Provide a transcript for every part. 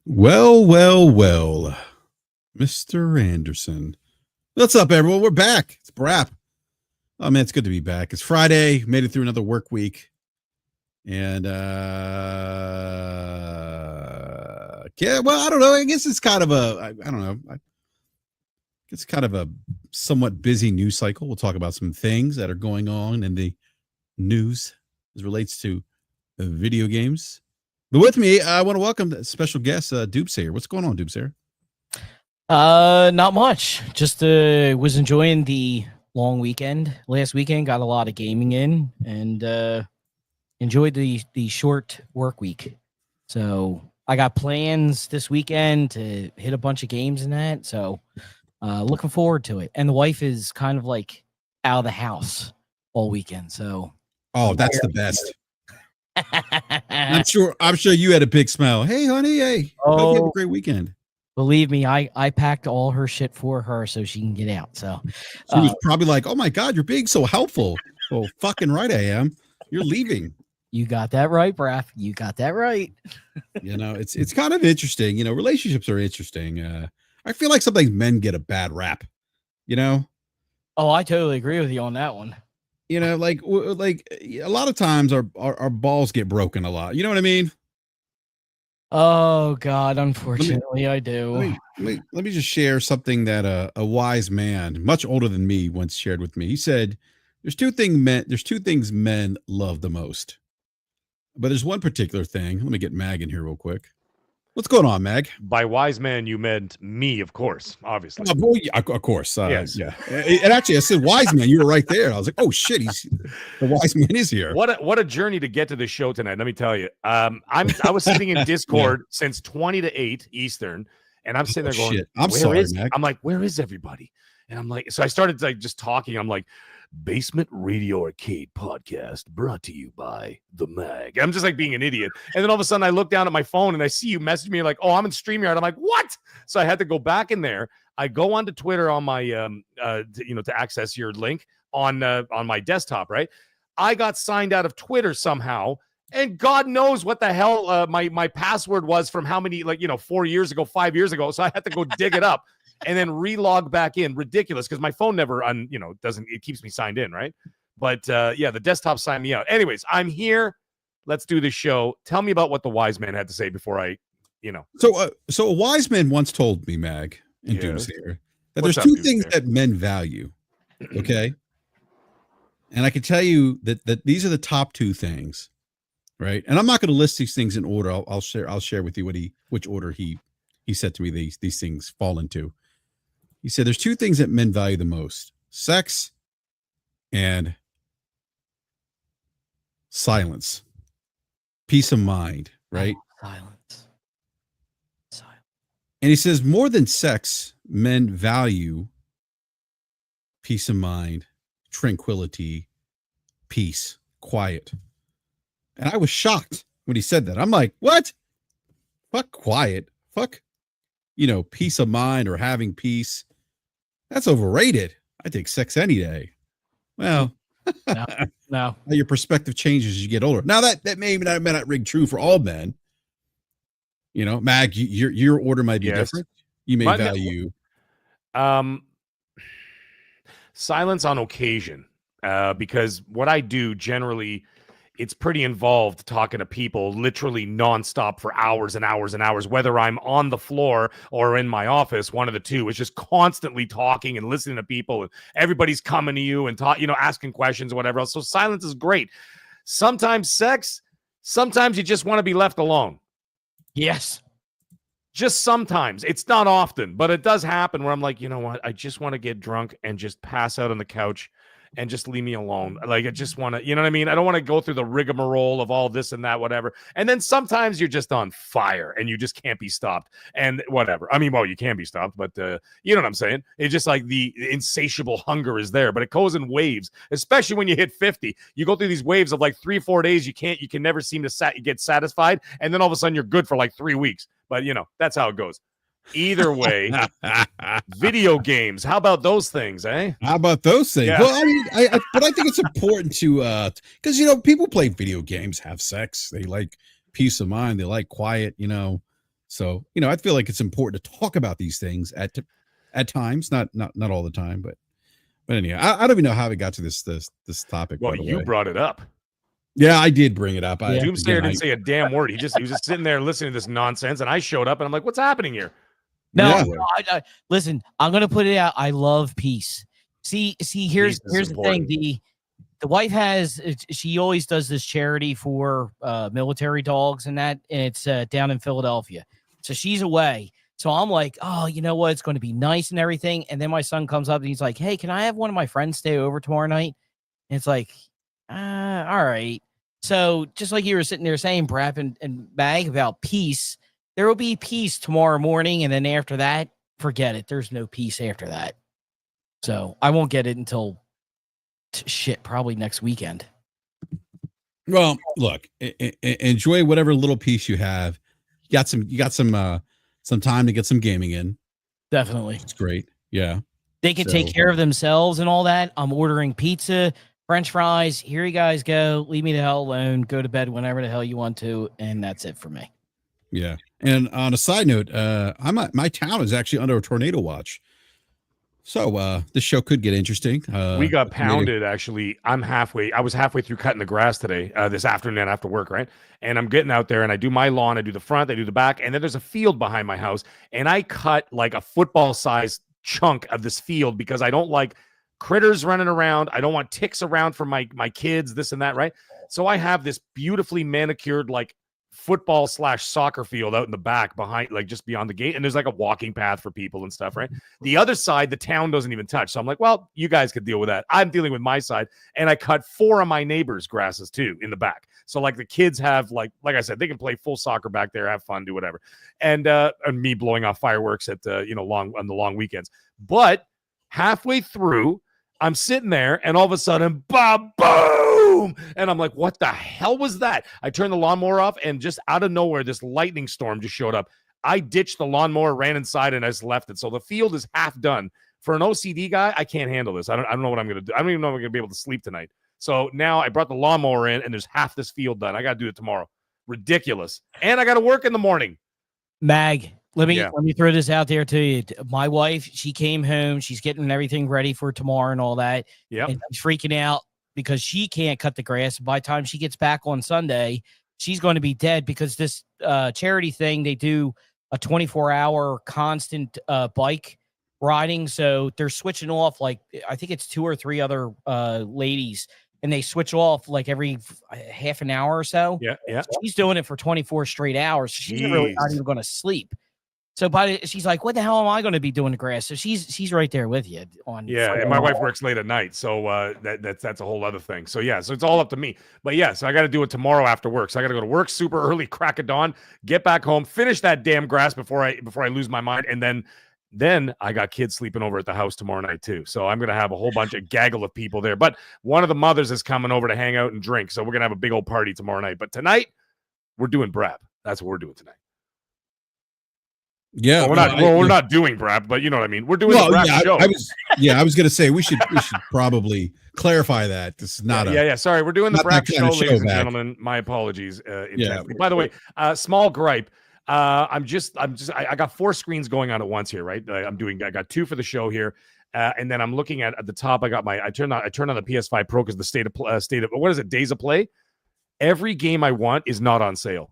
Well, Mr. Anderson. What's up, everyone? We're back. It's BRAP. Oh, man, it's good to be back. It's Friday. Made it through another work week. And, yeah, well, I don't know. I guess it's kind of I don't know. It's kind of a somewhat busy news cycle. We'll talk about some things that are going on in the news as it relates to video games. But with me, I want to welcome the special guest, Dupes here. What's going on, Dupes here? Not much. Just was enjoying the long weekend. Last weekend, got a lot of gaming in, and enjoyed the short work week. So I got plans this weekend to hit a bunch of games in that. So looking forward to it. And the wife is kind of like out of the house all weekend. So that's the best. I'm sure you had a big smile. Hey, honey, hey. Hope you have a great weekend. Believe me, I packed all her shit for her so she can get out. So she was probably like, "Oh my God, you're being so helpful." Oh, fucking right I am. You're leaving. You got that right, Braf. You got that right. It's kind of interesting. Relationships are interesting. I feel like sometimes men get a bad rap. Oh, I totally agree with you on that one. Like a lot of times our balls get broken a lot. You know what I mean? Oh God, unfortunately, I do. Let me just share something that a wise man, much older than me, once shared with me. He said, "There's two things men love the most, but there's one particular thing." Let me get Mag in here real quick. What's going on, Mag? By wise man, you meant me, of course, obviously. Of course. Yes. Yeah. And actually, I said wise man. You were right there. I was like, oh shit, the wise man is here. What a journey to get to the show tonight. Let me tell you. I was sitting in Discord since 20 to 8 Eastern, and I'm sitting there going, shit. I'm sorry, Mag. I'm like, where is everybody? And I'm like, so I started like just talking. I'm like, Basement Radio Arcade Podcast brought to you by the Mag. I'm just like being an idiot. And then all of a sudden I look down at my phone and I see you message me like, oh, I'm in StreamYard. I'm like, what? So I had to go back in there. I go onto Twitter on my, to access your link on my desktop, right? I got signed out of Twitter somehow. And God knows what the hell my password was from how many, 4 years ago, 5 years ago. So I had to go dig it up. And then relog back in. Ridiculous, because my phone never it keeps me signed in, right? But the desktop signed me out. Anyways, I'm here. Let's do this show. Tell me about what the wise man had to say before I. So a wise man once told me, Mag, and Doomsday, that there's two things that men value. Okay. And I can tell you that these are the top two things, right? And I'm not going to list these things in order. I'll share with you which order he said to me these things fall into. He said there's two things that men value the most: sex and silence, peace of mind, right? Silence. And he says more than sex, men value peace of mind, tranquility, peace, quiet. And I was shocked when he said that. I'm like, what? Fuck quiet. Fuck, peace of mind or having peace. That's overrated. I take sex any day. Well, no. Your perspective changes as you get older. Now that may not ring true for all men. Mag, your order might be different. You may value silence on occasion, because what I do generally, it's pretty involved talking to people literally nonstop for hours and hours and hours, whether I'm on the floor or in my office, one of the two. It's just constantly talking and listening to people, and everybody's coming to you and asking questions or whatever else. So silence is great. Sometimes sex, sometimes you just want to be left alone. Yes. Just sometimes. It's not often, but it does happen where I'm like, you know what? I just want to get drunk and just pass out on the couch and just leave me alone. Like, I just want to, you know what I mean? I don't want to go through the rigmarole of all this and that, whatever. And then sometimes you're just on fire and you just can't be stopped and whatever. I mean, well, you can be stopped, but you know what I'm saying? It's just like the insatiable hunger is there, but it goes in waves, especially when you hit 50. You go through these waves of like 3-4 days. You can never seem to get satisfied. And then all of a sudden you're good for like 3 weeks. But that's how it goes. Either way, video games. How about those things, eh? How about those things? Yeah. Well, I mean, but I think it's important to, because people play video games, have sex, they like peace of mind, they like quiet. So, I feel like it's important to talk about these things at times, not all the time, but anyhow, I don't even know how we got to this topic. Well, you brought it up. Yeah, I did bring it up. Doomsayer didn't say a damn word. He was just sitting there listening to this nonsense, and I showed up, and I'm like, "What's happening here?" No, I listen. I'm gonna put it out. I love peace. See. Here's the thing. The wife she always does this charity for military dogs and that, and it's down in Philadelphia. So she's away. So I'm like, oh, you know what? It's going to be nice and everything. And then my son comes up and he's like, hey, can I have one of my friends stay over tomorrow night? And it's like, all right. So just like you were sitting there saying, Brap and Mag, about peace, there will be peace tomorrow morning. And then after that, forget it. There's no peace after that. So I won't get it until probably next weekend. Well, look, enjoy whatever little piece you have. You got some time to get some gaming in. Definitely. It's great. Yeah. They can take care of themselves and all that. I'm ordering pizza, French fries. Here you guys go. Leave me the hell alone. Go to bed whenever the hell you want to. And that's it for me. Yeah. And on a side note, my town is actually under a tornado watch. So this show could get interesting. We got pounded, actually. I was halfway through cutting the grass today, this afternoon after work, right? And I'm getting out there and I do my lawn, I do the front, I do the back, and then there's a field behind my house. And I cut like a football-sized chunk of this field because I don't like critters running around. I don't want ticks around for my kids, this and that, right? So I have this beautifully manicured, like, football/soccer field out in the back behind, like just beyond the gate, and there's like a walking path for people and stuff, right? The other side, the town doesn't even touch. So I'm like, well, you guys could deal with that. I'm dealing with my side, and I cut 4 of my neighbors' grasses too in the back. So like the kids have like I said, they can play full soccer back there, have fun, do whatever, and me blowing off fireworks at on the long weekends. But halfway through, I'm sitting there, and all of a sudden, boom! And I'm like, what the hell was that? I turned the lawnmower off, and just out of nowhere, this lightning storm just showed up. I ditched the lawnmower, ran inside, and I just left it. So the field is half done. For an OCD guy, I can't handle this. I don't know what I'm going to do. I don't even know if I'm going to be able to sleep tonight. So now I brought the lawnmower in, and there's half this field done. I got to do it tomorrow. Ridiculous. And I got to work in the morning. Mag, let me throw this out there to you. My wife, she came home. She's getting everything ready for tomorrow and all that. Yeah. And she's freaking out because she can't cut the grass. By the time she gets back on Sunday, she's going to be dead because this charity thing, they do a 24-hour constant bike riding. So they're switching off, like, I think it's 2 or 3 other ladies, and they switch off like every half an hour or so. Yeah, yeah. So she's doing it for 24 straight hours. She's really not even going to sleep. So she's like, what the hell am I going to be doing the grass? So she's right there with you on. Yeah, and my wife works late at night, so that's a whole other thing. So yeah, so it's all up to me. But yeah, so I got to do it tomorrow after work. So I got to go to work super early, crack of dawn, get back home, finish that damn grass before I lose my mind, and then I got kids sleeping over at the house tomorrow night too. So I'm gonna have a whole bunch of gaggle of people there. But one of the mothers is coming over to hang out and drink, so we're gonna have a big old party tomorrow night. But tonight we're doing BRAP. That's what we're doing tonight. Yeah, well, we're not doing BRAP, but you know what I mean. We're doing the BRAP show. I was going to say we should probably clarify that this is not Sorry, we're doing the BRAP show, ladies and gentlemen. My apologies. By the way, small gripe. I got 4 screens going on at once here, right? I got 2 for the show here, and then I'm looking at the top. I turned on the PS5 Pro because the state of what is it? Days of play. Every game I want is not on sale.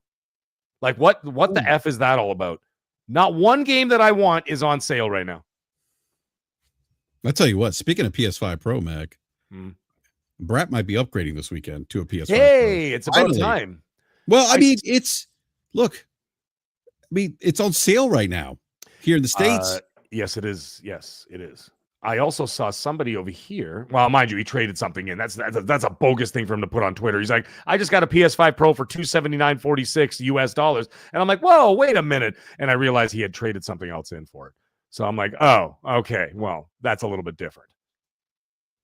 Like what the F is that all about? Not one game that I want is on sale right now. I'll tell you what, speaking of PS5 Pro, Mac, BRAP might be upgrading this weekend to a PS5 Pro. It's about time. Well, I mean, it's on sale right now here in the States. Yes, it is. Yes, it is. I also saw somebody over here. Well, mind you, he traded something in. That's a bogus thing for him to put on Twitter. He's like, I just got a PS5 Pro for $279.46 US. And I'm like, whoa, wait a minute. And I realized he had traded something else in for it. So I'm like, oh, okay. Well, that's a little bit different.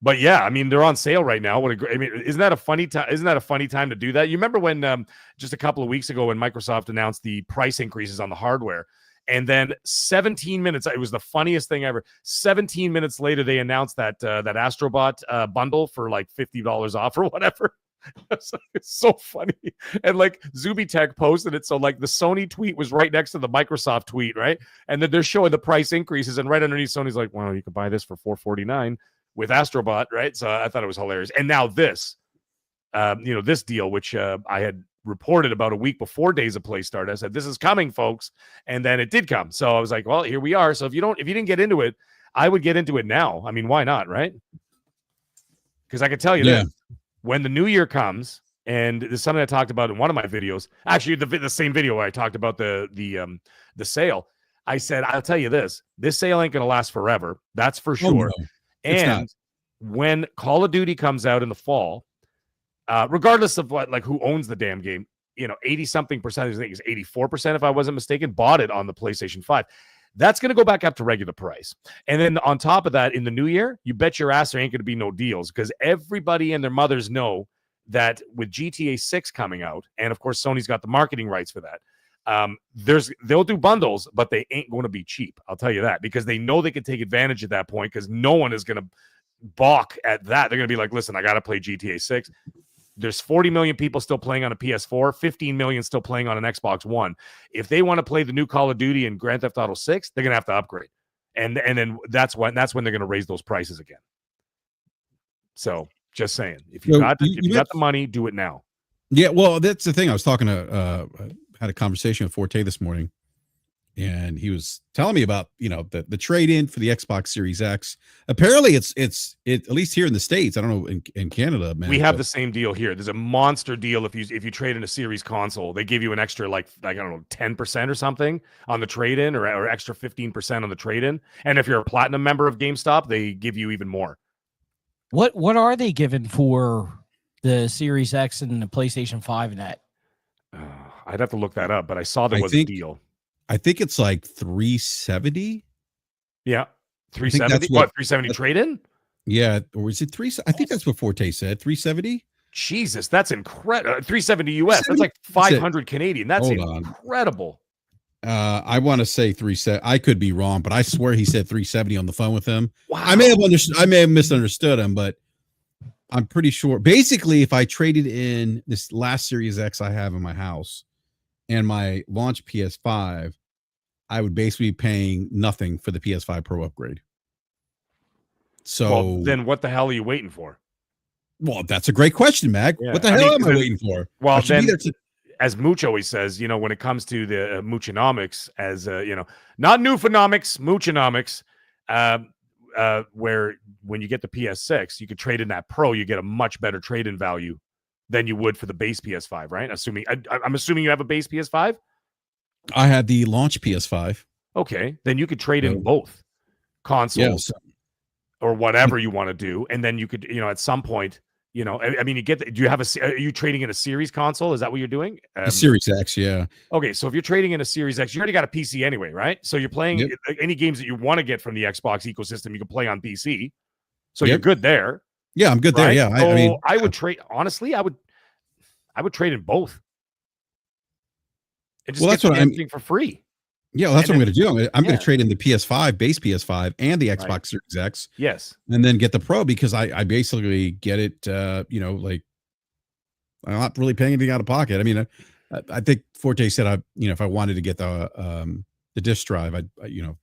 But yeah, I mean, they're on sale right now. Isn't that a funny time? Isn't that a funny time to do that? You remember when just a couple of weeks ago when Microsoft announced the price increases on the hardware? And then 17 minutes, it was the funniest thing ever. 17 minutes later, they announced that Astrobot bundle for like $50 off or whatever. It's so funny. And like Zubitech posted it. So like the Sony tweet was right next to the Microsoft tweet, right? And then they're showing the price increases. And right underneath, Sony's like, well, you could buy this for $449 with Astrobot, right? So I thought it was hilarious. And now this, this deal, which I had reported about a week before Days of Play started. I said, this is coming, folks. And then it did come. So I was like, well, here we are. So if you didn't get into it, I would get into it now. I mean, why not, right? Because I can tell you this. When the new year comes, and there's something I talked about in one of my videos, actually the same video where I talked about the sale, I said, I'll tell you this sale ain't going to last forever. That's for sure. No, and when Call of Duty comes out in the fall, regardless of who owns the damn game, 80-something percent, I think it's 84%, if I wasn't mistaken, bought it on the PlayStation 5. That's going to go back up to regular price. And then on top of that, in the new year, you bet your ass there ain't going to be no deals, because everybody and their mothers know that with GTA 6 coming out, and of course, Sony's got the marketing rights for that, they'll do bundles, but they ain't going to be cheap. I'll tell you that, because they know they can take advantage at that point, because no one is going to balk at that. They're going to be like, listen, I got to play GTA 6. There's 40 million people still playing on a PS4, 15 million still playing on an Xbox One. If they want to play the new Call of Duty and Grand Theft Auto 6, they're going to have to upgrade. And then that's when they're going to raise those prices again. So just saying, if you got the money, do it now. Yeah, well, that's the thing. I was talking to had a conversation with Forte this morning, and he was telling me about the trade-in for the Xbox Series X. Apparently it's at least here in the States. I don't know in Canada, man. We have the same deal here. There's a monster deal if you trade in a Series console. They give you an extra like I don't know 10% or something on the trade-in, or extra 15% on the trade-in. And if you're a platinum member of GameStop, they give you even more. What are they giving for the Series X and the PlayStation 5 and that? I'd have to look that up, but I saw there was a deal. I think it's like 370. Yeah, 370. What 370 trade-in? Yeah, or is it 3? I think that's what Forte said. 370. Jesus, that's incredible. 370 US. That's like 500 Canadian. That's incredible. I want to say 370. I could be wrong, but I swear he said 370 on the phone with him. Wow. I may have misunderstood him, but I'm pretty sure. Basically, if I traded in this last Series X I have in my house and my launch PS5, I would basically be paying nothing for the PS5 Pro upgrade. So then what the hell are you waiting for? Well, that's a great question, Mag. Yeah. What the hell am I waiting for? Well, then, as Mooch always says, when it comes to the Moochonomics, as not Newfonomics, Moochonomics, where when you get the PS6, you could trade in that Pro, you get a much better trade-in value than you would for the base PS5, right? I'm assuming you have a base PS5? I had the launch PS5. Okay, then you could trade in both consoles or whatever you want to do, and then you could, at some point, I mean, are you trading in a Series console? Is that what you're doing? A Series X, yeah. Okay, so if you're trading in a Series X, you already got a PC anyway, right? So you're playing any games that you want to get from the Xbox ecosystem, you can play on PC. So you're good there. Yeah, I'm good there. Yeah, so I mean, I would trade. Honestly, I would trade in both. And just that's what I'm for free. Yeah, well, that's what I'm going to do. I'm going to trade in the PS5, base PS5, and the Xbox Series X. Yes, and then get the Pro, because I basically get it. Like I'm not really paying anything out of pocket. I mean, I think Forte said if I wanted to get the disc drive, I do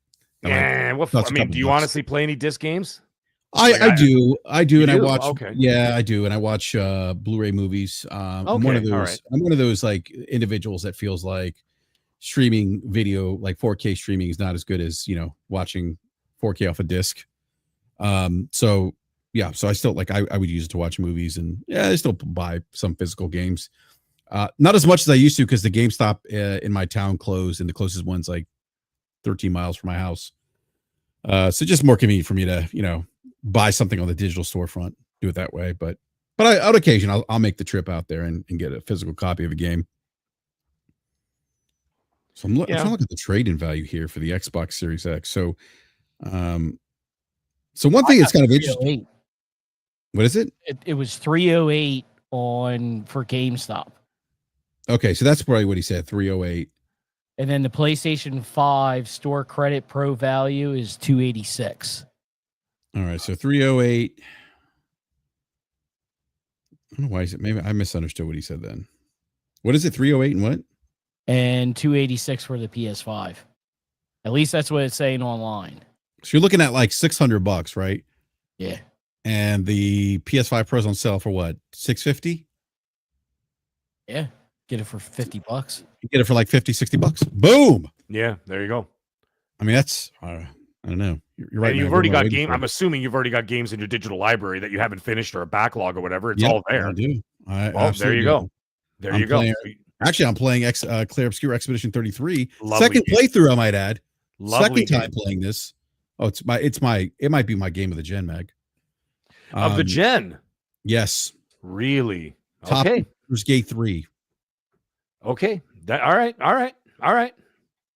you honestly play any disc games? I do, and I watch. Okay. Yeah, I do, and I watch Blu-ray movies. I'm one of those. I'm one of those like individuals that feels like streaming video, like 4K streaming, is not as good as watching 4K off a disc. So I still like I would use it to watch movies, and I still buy some physical games. Not as much as I used to, because the GameStop in my town closed, and the closest one's like 13 miles from my house. So just more convenient for me to buy something on the digital storefront, do it that way. But on occasion, I'll make the trip out there and get a physical copy of a game. So I'm trying to look at the trade-in value here for the Xbox Series X. So, one thing that's kind of interesting. What is it? It was 308 for GameStop. Okay, so that's probably what he said, 308. And then the PlayStation 5 store credit pro value is 286. All right, so 308. I don't know why is it. Maybe I misunderstood what he said then. What is it? 308 and what? And 286 for the PS5. At least that's what it's saying online. So you're looking at like $600, right? Yeah. And the PS5 Pro's on sale for what? $650? Yeah. Get it for $50. You get it for like $50-$60. Boom. Yeah, there you go. I mean, that's I don't know. You're right. And you've man. already What am I got waiting game. for? I'm assuming you've already got games in your digital library that you haven't finished or a backlog or whatever. It's Yep, all there. I do. I Well, there you absolutely go. do. There I'm you go. playing- Actually, I'm playing Clear Obscure Expedition 33. Lovely Second game. playthrough, I might add. Lovely Second time game. playing this. Oh, it might be my game of the gen, Mag. Of the gen. Yes. Really? Top Okay. Baldur's Gate 3. Okay. All right.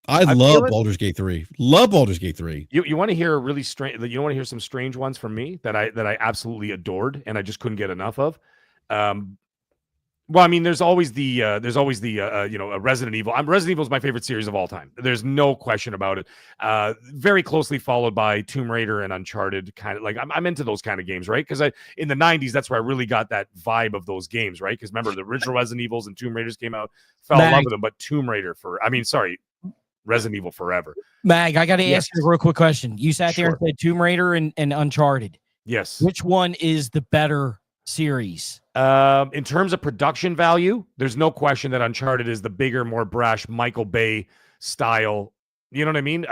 I feel love it. Baldur's Gate 3. Love Baldur's Gate 3. You want to hear a really strange? You want to hear some strange ones from me that I absolutely adored and I just couldn't get enough of. Well, I mean, there's always the Resident Evil. Resident Evil is my favorite series of all time. There's no question about it. Very closely followed by Tomb Raider and Uncharted. Kind of like I'm into those kind of games, right? Because in the '90s, that's where I really got that vibe of those games, right? Because remember the original Resident Evils and Tomb Raiders came out, fell in love with them, but Resident Evil forever. Mag, I got to Yes. ask you a real quick question. You sat there and said Tomb Raider and Uncharted. Yes. Which one is the better series? In terms of production value, there's no question that Uncharted is the bigger, more brash Michael Bay style. You know what I mean?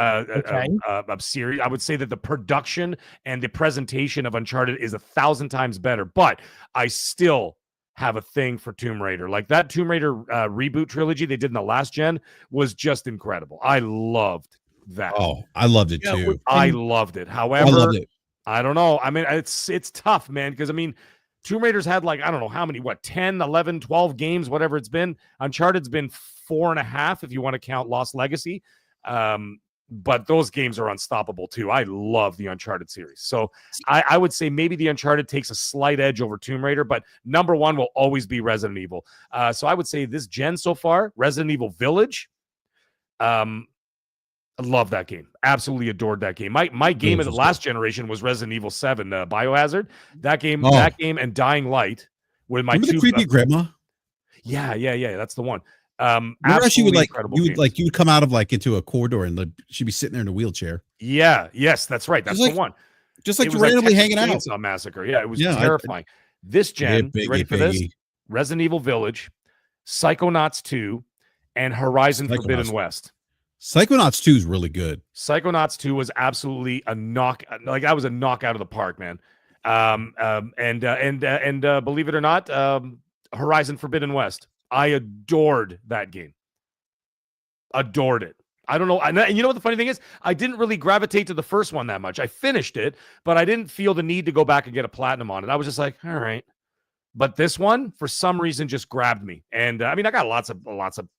Series. I would say that the production and the presentation of Uncharted is 1,000 times better, but I still have a thing for Tomb Raider. Like that Tomb Raider reboot trilogy they did in the last gen was just incredible. I loved that. Oh, I loved it too. I loved it. However, I loved it. I don't know. I mean, it's tough, man, because I mean, Tomb Raider's had like, I don't know how many, 10, 11, 12 games, whatever it's been. Uncharted's been 4.5 if you want to count Lost Legacy. But those games are unstoppable too. I love the Uncharted series. So I would say maybe the Uncharted takes a slight edge over Tomb Raider, but number one will always be Resident Evil. So I would say this gen so far, Resident Evil Village. I love that game. Absolutely adored that game. My game of the last generation was Resident Evil 7, Biohazard. That game and Dying Light were my Remember two. the creepy grandma? Yeah. That's the one. Remember how she would you would come out of like into a corridor and she'd be sitting there in a wheelchair. Yeah. Yes, that's right. That's the one. Just like randomly hanging out. Chainsaw Massacre. Yeah, it was terrifying. This gen, you ready for this? Resident Evil Village, Psychonauts 2, and Horizon Forbidden West. Psychonauts 2 is really good. Psychonauts 2 was absolutely a knockout of the park, man. And believe it or not, Horizon Forbidden West. I adored that game. Adored it. I don't know. And you know what the funny thing is? I didn't really gravitate to the first one that much. I finished it, but I didn't feel the need to go back and get a platinum on it. I was just like, all right. But this one, for some reason, just grabbed me. And I mean, I got lots of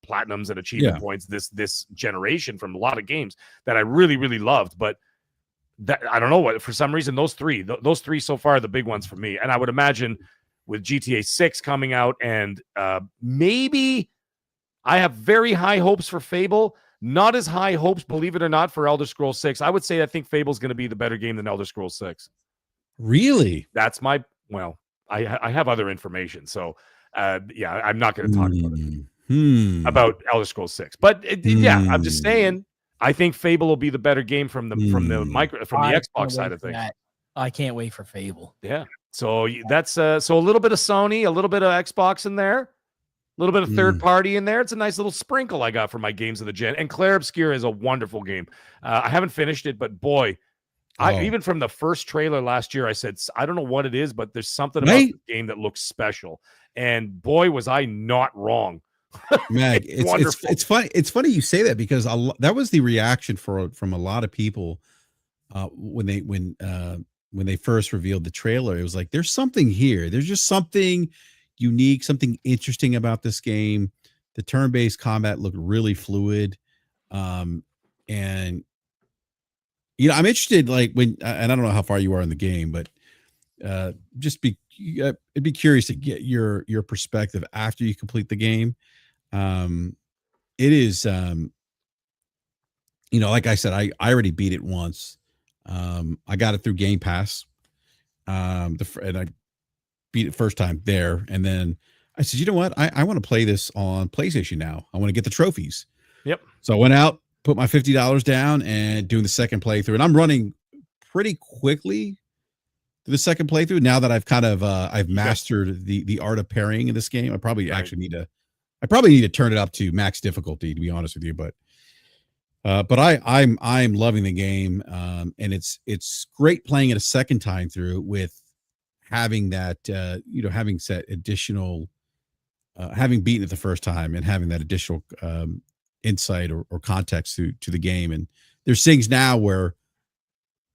platinums and achievement points this generation from a lot of games that I really, really loved. But that I don't know what, for some reason, those three so far are the big ones for me. And I would imagine with GTA 6 coming out, and maybe I have very high hopes for Fable. Not as high hopes, believe it or not, for Elder Scrolls 6. I would say I think Fable's going to be the better game than Elder Scrolls 6. Really? That's my I have other information, so I'm not going to talk about Elder Scrolls 6. But I'm just saying, I think Fable will be the better game from the Xbox side of things. I can't wait for Fable. Yeah, so that's so a little bit of Sony, a little bit of Xbox in there, a little bit of third party in there. It's a nice little sprinkle I got for my games of the gen. And Clair Obscur is a wonderful game. I haven't finished it, but boy. Even from the first trailer last year, I said, I don't know what it is, but there's something about the game that looks special. And boy, was I not wrong. Mag, it's funny. It's funny you say that because that was the reaction from a lot of people when they first revealed the trailer. It was like, there's something here. There's just something unique, something interesting about this game. The turn-based combat looked really fluid. And I'm interested, like and I don't know how far you are in the game, but it'd be curious to get your perspective after you complete the game. It is, like I said, I already beat it once. I got it through Game Pass. And beat it first time there. And then I said, you know what? I want to play this on PlayStation now. I want to get the trophies. Yep. So I went out, put my $50 down, and doing the second playthrough. And I'm running pretty quickly through the second playthrough now that I've kind of I've mastered the art of parrying in this game. I probably actually need to turn it up to max difficulty, to be honest with you. But I'm loving the game, and it's great playing it a second time through with having that having set additional having beaten it the first time and having that additional insight or context to the game. And there's things now where,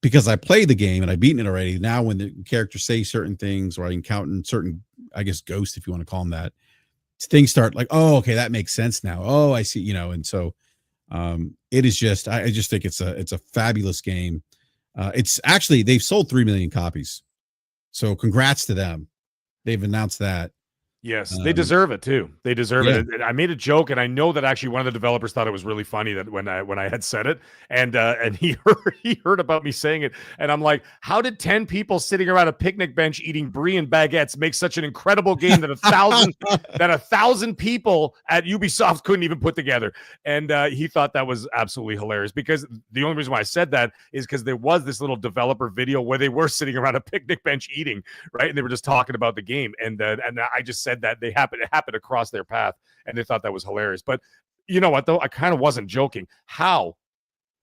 because I played the game and I've beaten it already, now when the characters say certain things or I encounter certain, I guess, ghosts, if you want to call them that, things start like, oh, okay, that makes sense now. Oh, I see, and so it is just, I just think it's a fabulous game. It's actually, they've sold 3 million copies. So congrats to them. They've announced that. Yes, they deserve it too. They deserve it. I made a joke, and I know that actually one of the developers thought it was really funny that when I had said it, and he heard about me saying it, and I'm like, how did 10 people sitting around a picnic bench eating brie and baguettes make such an incredible game that 1,000 people at Ubisoft couldn't even put together? And he thought that was absolutely hilarious, because the only reason why I said that is because there was this little developer video where they were sitting around a picnic bench eating, right, and they were just talking about the game, and I just said that it happened across their path, and they thought that was hilarious. But you know what, though? I kind of wasn't joking. How?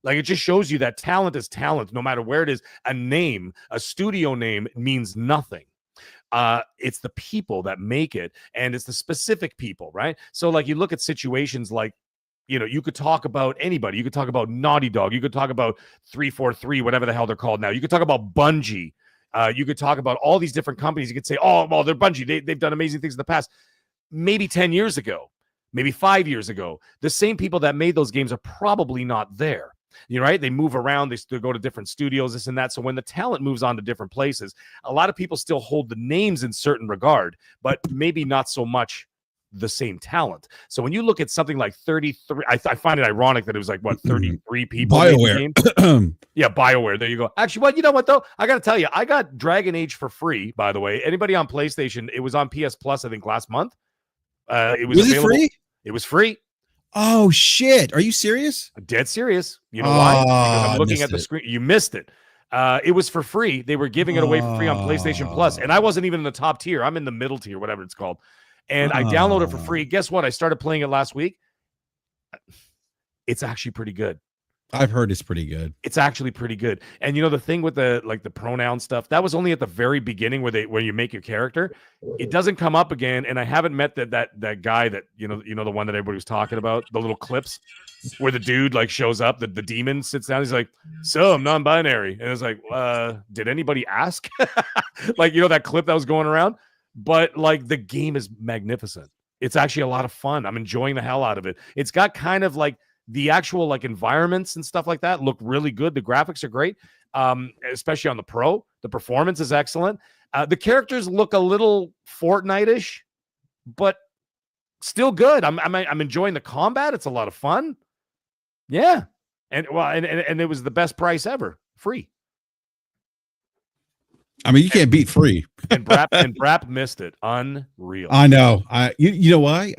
Like, it just shows you that talent is talent, no matter where it is. A studio name means nothing. It's the people that make it, and it's the specific people, right? So, like, you look at situations like, you could talk about anybody. You could talk about Naughty Dog. You could talk about 343, whatever the hell they're called now. You could talk about Bungie. You could talk about all these different companies. You could say, oh, well, they're Bungie. They've done amazing things in the past. Maybe 10 years ago, maybe 5 years ago, the same people that made those games are probably not there. Right? They move around. They go to different studios, this and that. So when the talent moves on to different places, a lot of people still hold the names in certain regard, but maybe not so much the same talent. So when you look at something like 33, I find it ironic that it was like, what, 33 people? BioWare. Yeah, BioWare. There you go. Actually, what, you know what, though? I got to tell you, I got Dragon Age for free, by the way. Anybody on PlayStation, it was on PS Plus, I think, last month. Was it free? It was free. Oh, shit. Are you serious? Dead serious. You know why? Because I'm looking at the screen. You missed it. It was for free. They were giving it away for free on PlayStation Plus. And I wasn't even in the top tier. I'm in the middle tier, whatever it's called. And I downloaded it for free. Guess what? I started playing it last week. It's actually pretty good. I've heard it's pretty good. It's actually pretty good. And the thing with the pronoun stuff, that was only at the very beginning where you make your character. It doesn't come up again. And I haven't met that guy that the one that everybody was talking about, the little clips where the dude like shows up, the demon sits down, he's like, so I'm non-binary. And it's like, did anybody ask? Like, that clip that was going around. But like, the game is magnificent. It's actually a lot of fun. I'm enjoying the hell out of it. It's got kind of like the actual like environments and stuff like that look really good. The graphics are great, especially on the Pro. The performance is excellent. The characters look a little Fortnite-ish, but still good. I'm enjoying the combat. It's a lot of fun. Yeah, and it was the best price ever, free. I mean, you can't beat free. and BRAP missed it. Unreal. I know. You know why?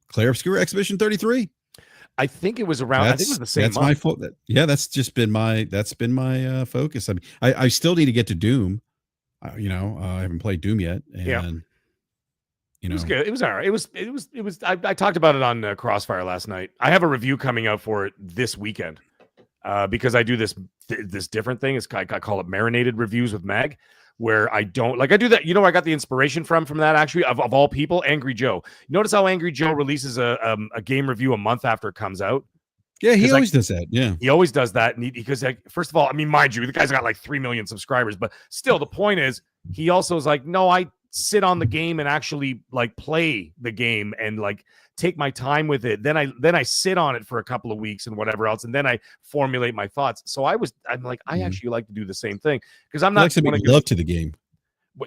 Claire Obscura Exhibition 33. I think it was around. I think it was the same. That's month. my fault. That's just been my focus. I mean, I still need to get to Doom. I haven't played Doom yet. And, it was good. It was all right. It was. I talked about it on Crossfire last night. I have a review coming out for it this weekend. Because I do this different thing. I call it Marinated Reviews with Mag, where I do that. Where I got the inspiration from that, actually, of all people, Angry Joe. Notice how Angry Joe releases a game review a month after it comes out. Yeah, he always does that. Yeah, he always does that. Because first of all, I mean, mind you, the guy's got like 3 million subscribers, but still, the point is, he also is like, no, I sit on the game and actually like play the game and like take my time with it. Then I sit on it for a couple of weeks and whatever else, and then I formulate my thoughts. So I'm like, I actually like to do the same thing, because I'm not going to love to the game.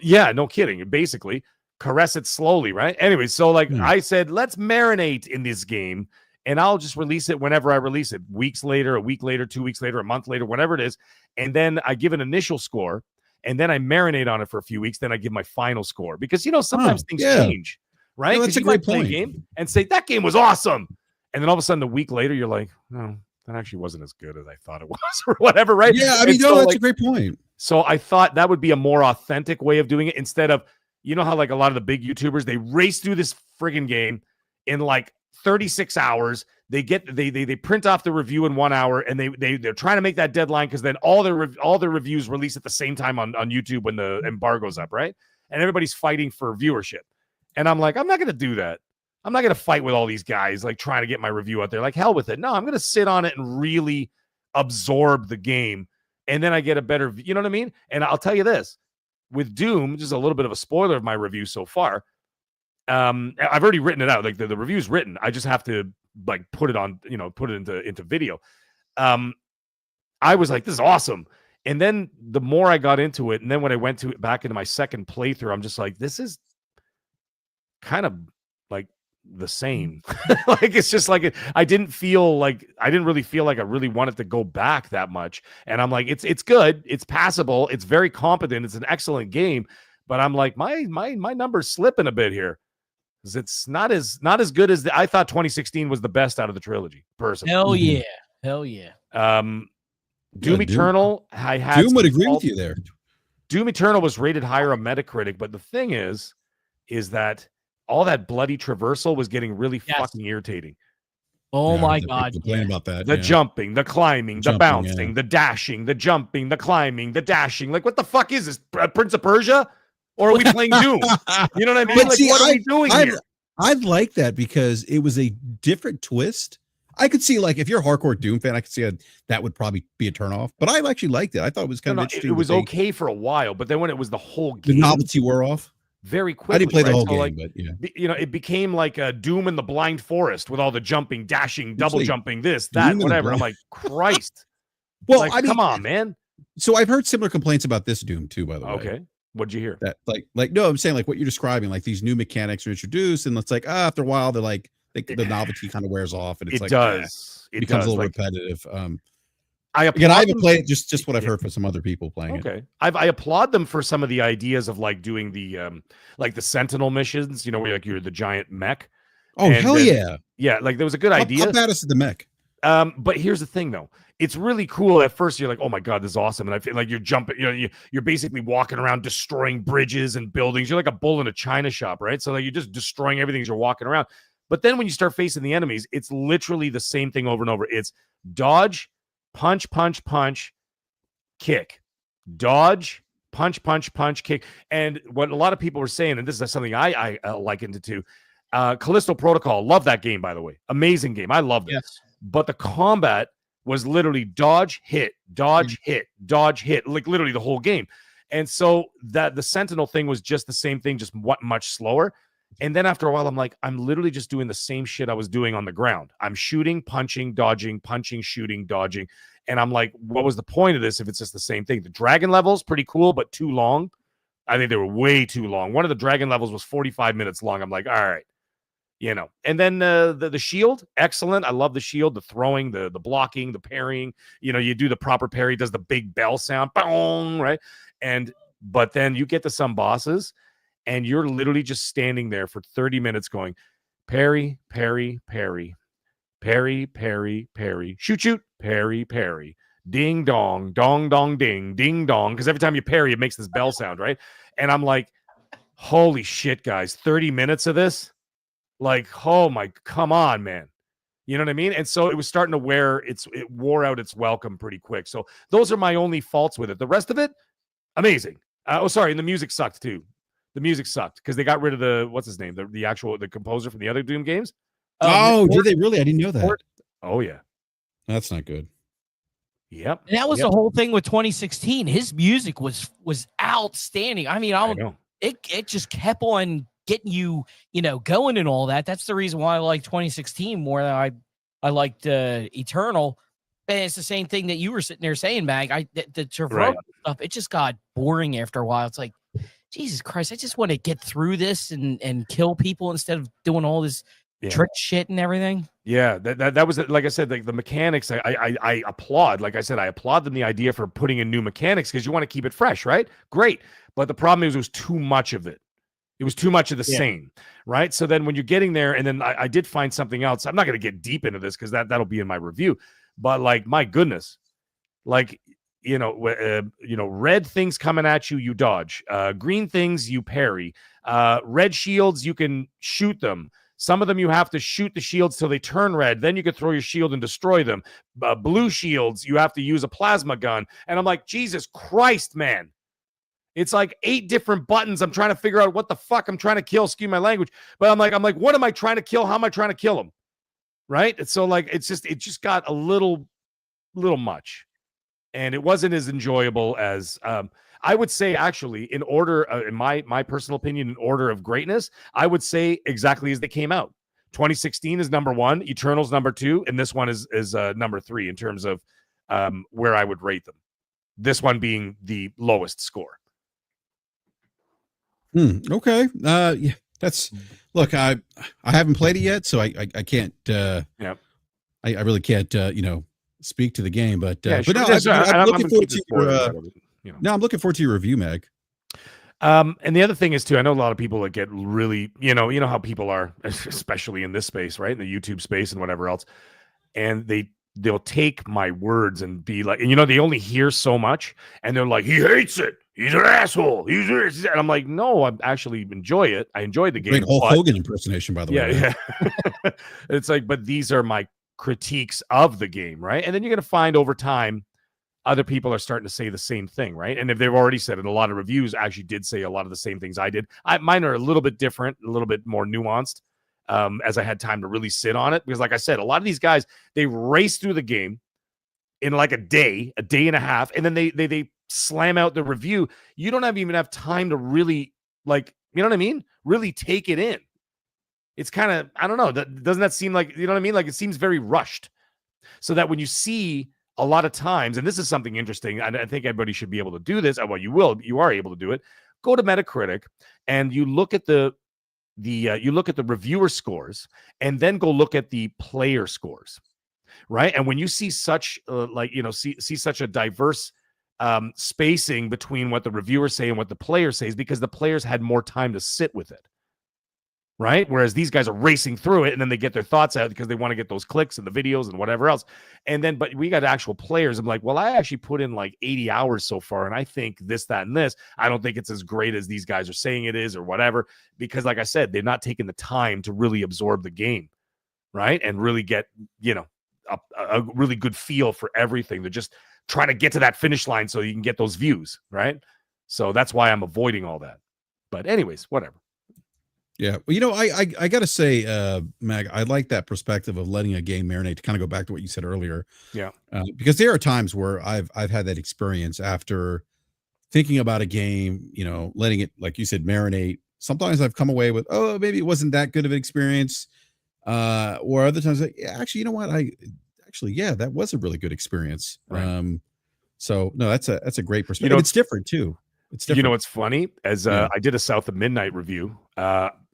Yeah, no kidding. Basically, caress it slowly, right? Anyway, so like I said, let's marinate in this game, and I'll just release it whenever I release it. Weeks later, a week later, 2 weeks later, a month later, whatever it is, and then I give an initial score. and then I marinate on it for a few weeks. Then I give my final score because sometimes things change, right? No, that's a you great might play point. a game and say that game was awesome, and then all of a sudden a week later you're like, no, that actually wasn't as good as I thought it was, or whatever, right? Yeah, I mean, that's a great point. So I thought that would be a more authentic way of doing it instead of, how like a lot of the big YouTubers, they race through this friggin' game in like 36 hours. They print off the review in 1 hour, and they're trying to make that deadline because then all their reviews release at the same time on YouTube when the embargo's up, right? And everybody's fighting for viewership. And I'm like, I'm not going to do that. I'm not going to fight with all these guys like trying to get my review out there. Like, hell with it. No, I'm going to sit on it and really absorb the game, and then I get a better, you know what I mean? And I'll tell you this, with Doom, just a little bit of a spoiler of my review so far. I've already written it out. Like the review's written. I just have to like put it on, put it into video. I was like, this is awesome. And then the more I got into it, and then when I went back into my second playthrough, I'm just like, this is kind of like the same. Like it's just like I didn't really feel like I really wanted to go back that much. And I'm like, it's good, it's passable, it's very competent, it's an excellent game. But I'm like, my number's slipping a bit here. It's not as good as I thought 2016 was the best out of the trilogy, personally. Hell yeah. Doom Eternal, I had Doom would agree with you there. Doom Eternal was rated higher on Metacritic, but the thing is that all that bloody traversal was getting really fucking irritating. Oh my God. Complain about that. The jumping, the climbing, the bouncing, the dashing, the jumping, the climbing, the dashing. Like, what the fuck is this? Prince of Persia? Or are we playing Doom? You know what I mean? But like, see, what are we doing here? I like that because it was a different twist. I could see, like, if you're a hardcore Doom fan, I could see that would probably be a turnoff. But I actually liked it. I thought it was kind of interesting. It was okay for a while, but then when it was the whole game, the novelty wore off very quickly. I didn't play the whole game, but it became like a Doom in the Blind Forest with all the jumping, dashing, double jumping, this, that, whatever. I'm like, Christ. Well, like, I mean, come on, man. So I've heard similar complaints about this Doom too, by the way. Okay. What'd you hear? That no, I'm saying like what you're describing, like these new mechanics are introduced, and it's like after a while they're like the novelty kind of wears off, and it's it becomes a little repetitive. I haven't played it, just what I've heard from some other people playing it. Okay, I applaud them for some of the ideas of like doing the like the Sentinel missions, where you're the giant mech. Oh, hell yeah. Yeah, like there was a good idea. How badass is the mech? But here's the thing though. It's really cool. At first, you're like, "Oh my god, this is awesome!" And I feel like you're jumping. You're basically walking around destroying bridges and buildings. You're like a bull in a china shop, right? So like you're just destroying everything as you're walking around. But then when you start facing the enemies, it's literally the same thing over and over. It's dodge, punch, punch, punch, kick, dodge, punch, punch, punch, kick. And what a lot of people were saying, and this is something I likened it to, Callisto Protocol. Love that game, by the way. Amazing game. I loved it. Yes. But the combat was literally dodge, hit, dodge, hit, dodge, hit, like literally the whole game. And so that the Sentinel thing was just the same thing, just much slower. And then after a while, I'm like, I'm literally just doing the same shit I was doing on the ground. I'm shooting, punching, dodging, punching, shooting, dodging. And I'm like, what was the point of this if it's just the same thing? The dragon levels, pretty cool, but too long. I think they were way too long. One of the dragon levels was 45 minutes long. I'm like, all right. And then the shield, excellent. I love the shield, the throwing, the blocking, the parrying. You do the proper parry, does the big bell sound, boom, right? But then you get to some bosses, and you're literally just standing there for 30 minutes going, parry, parry, parry, parry, parry, parry, shoot, parry, parry, ding dong, dong dong ding, ding dong. Because every time you parry, it makes this bell sound, right? And I'm like, holy shit, guys, 30 minutes of this. Like, oh my, come on, man. You know what I mean? And so it was starting to it wore out its welcome pretty quick. So those are my only faults with it. The rest of it, amazing. And the music sucked too. The music sucked because they got rid of what's his name? The composer from the other Doom games. Did they really? I didn't know that. Oh yeah. That's not good. Yep. And that was the whole thing with 2016. His music was outstanding. I mean, I know. It just kept on getting you, going and all that. That's the reason why I like 2016 more than I liked Eternal. And it's the same thing that you were sitting there saying, Mag. The traverse stuff, it just got boring after a while. It's like, Jesus Christ, I just want to get through this and kill people instead of doing all this trick shit and everything. Yeah, that was, like I said, like the mechanics. I applaud. Like I said, I applaud them the idea for putting in new mechanics because you want to keep it fresh, right? Great, but the problem is it was too much of it. It was too much of the same, right? So then when you're getting there, and then I did find something else. I'm not going to get deep into this because that'll be in my review. But like, my goodness, like red things coming at you, you dodge. Green things, you parry. Red shields, you can shoot them. Some of them you have to shoot the shields till they turn red. Then you can throw your shield and destroy them. Blue shields, you have to use a plasma gun. And I'm like, Jesus Christ, man. It's like 8 different buttons. I'm trying to figure out what the fuck I'm trying to kill. Excuse my language. But I'm like, what am I trying to kill? How am I trying to kill them? Right? And so like, it just got a little much. And it wasn't as enjoyable as I would say, actually, in order, in my personal opinion, in order of greatness, I would say exactly as they came out. 2016 is number 1, Eternal's number 2, and this one is number 3 in terms of where I would rate them. This one being the lowest score. Okay. Yeah, that's look. I haven't played it yet, so I can't. I really can't. Speak to the game, but no, I'm looking forward to your. No, I'm looking forward to your review, Meg. And the other thing is too, I know a lot of people that get really, you know how people are, especially in this space, right, in the YouTube space and whatever else, and they'll take my words and be like, and they only hear so much, and they're like, he hates it. He's an asshole. And I'm like, no, I actually enjoy it. I enjoy the game. Great Hulk Hogan impersonation, by the way. Yeah. It's like, but these are my critiques of the game, right? And then you're going to find over time other people are starting to say the same thing, right? And if they've already said it, a lot of reviews actually did say a lot of the same things I did. Mine are a little bit different, a little bit more nuanced, as I had time to really sit on it. Because like I said, a lot of these guys, they race through the game in like a day and a half, and then they slam out the review. You don't even have time to really, like, you know what I mean? Really take it in. It's kind of, I don't know. Doesn't that seem like, you know what I mean? Like, it seems very rushed. So that when you see a lot of times, and this is something interesting, and I think everybody should be able to do this. Well, you are able to do it. Go to Metacritic and you look at the reviewer scores, and then go look at the player scores, right? And when you see such see such a diverse spacing between what the reviewers say and what the players say, is because the players had more time to sit with it. Right. Whereas these guys are racing through it, and then they get their thoughts out because they want to get those clicks and the videos and whatever else. And then, but we got actual players. I'm like, well, I actually put in like 80 hours so far, and I think this, that, and this. I don't think it's as great as these guys are saying it is, or whatever. Because, like I said, they're not taking the time to really absorb the game, right, and really get a really good feel for everything. They're just trying to get to that finish line so you can get those views, right? So that's why I'm avoiding all that. But anyways, whatever. Yeah. Well, I got to say, Mag, I like that perspective of letting a game marinate, to kind of go back to what you said earlier. Yeah. Because there are times where I've had that experience after thinking about a game, letting it, like you said, marinate. Sometimes I've come away with, oh, maybe it wasn't that good of an experience. Or other times, like, yeah, actually, you know what? That was a really good experience. Right. So no, that's a great perspective. It's different too. It's different. What's funny? As I did a South of Midnight review.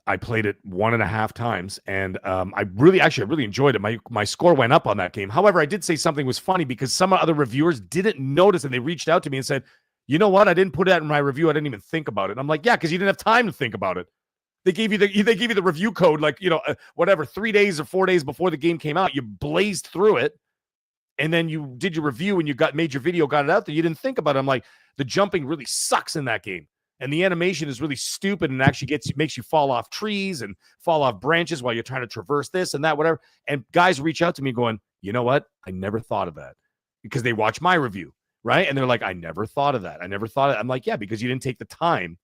I played it 1.5 times, and I really enjoyed it. My score went up on that game. However, I did say something was funny because some other reviewers didn't notice, and they reached out to me and said, you know what? I didn't put that in my review. I didn't even think about it. And I'm like, yeah, because you didn't have time to think about it. They gave you the review code, like, whatever, 3 days or 4 days before the game came out. You blazed through it, and then you did your review and you made your video, got it out there. You didn't think about it. I'm like, the jumping really sucks in that game. And the animation is really stupid and actually makes you fall off trees and fall off branches while you're trying to traverse this and that, whatever. And guys reach out to me going, you know what? I never thought of that, because they watch my review, right? And they're like, I never thought of that. I never thought of it. I'm like, yeah, because you didn't take the time,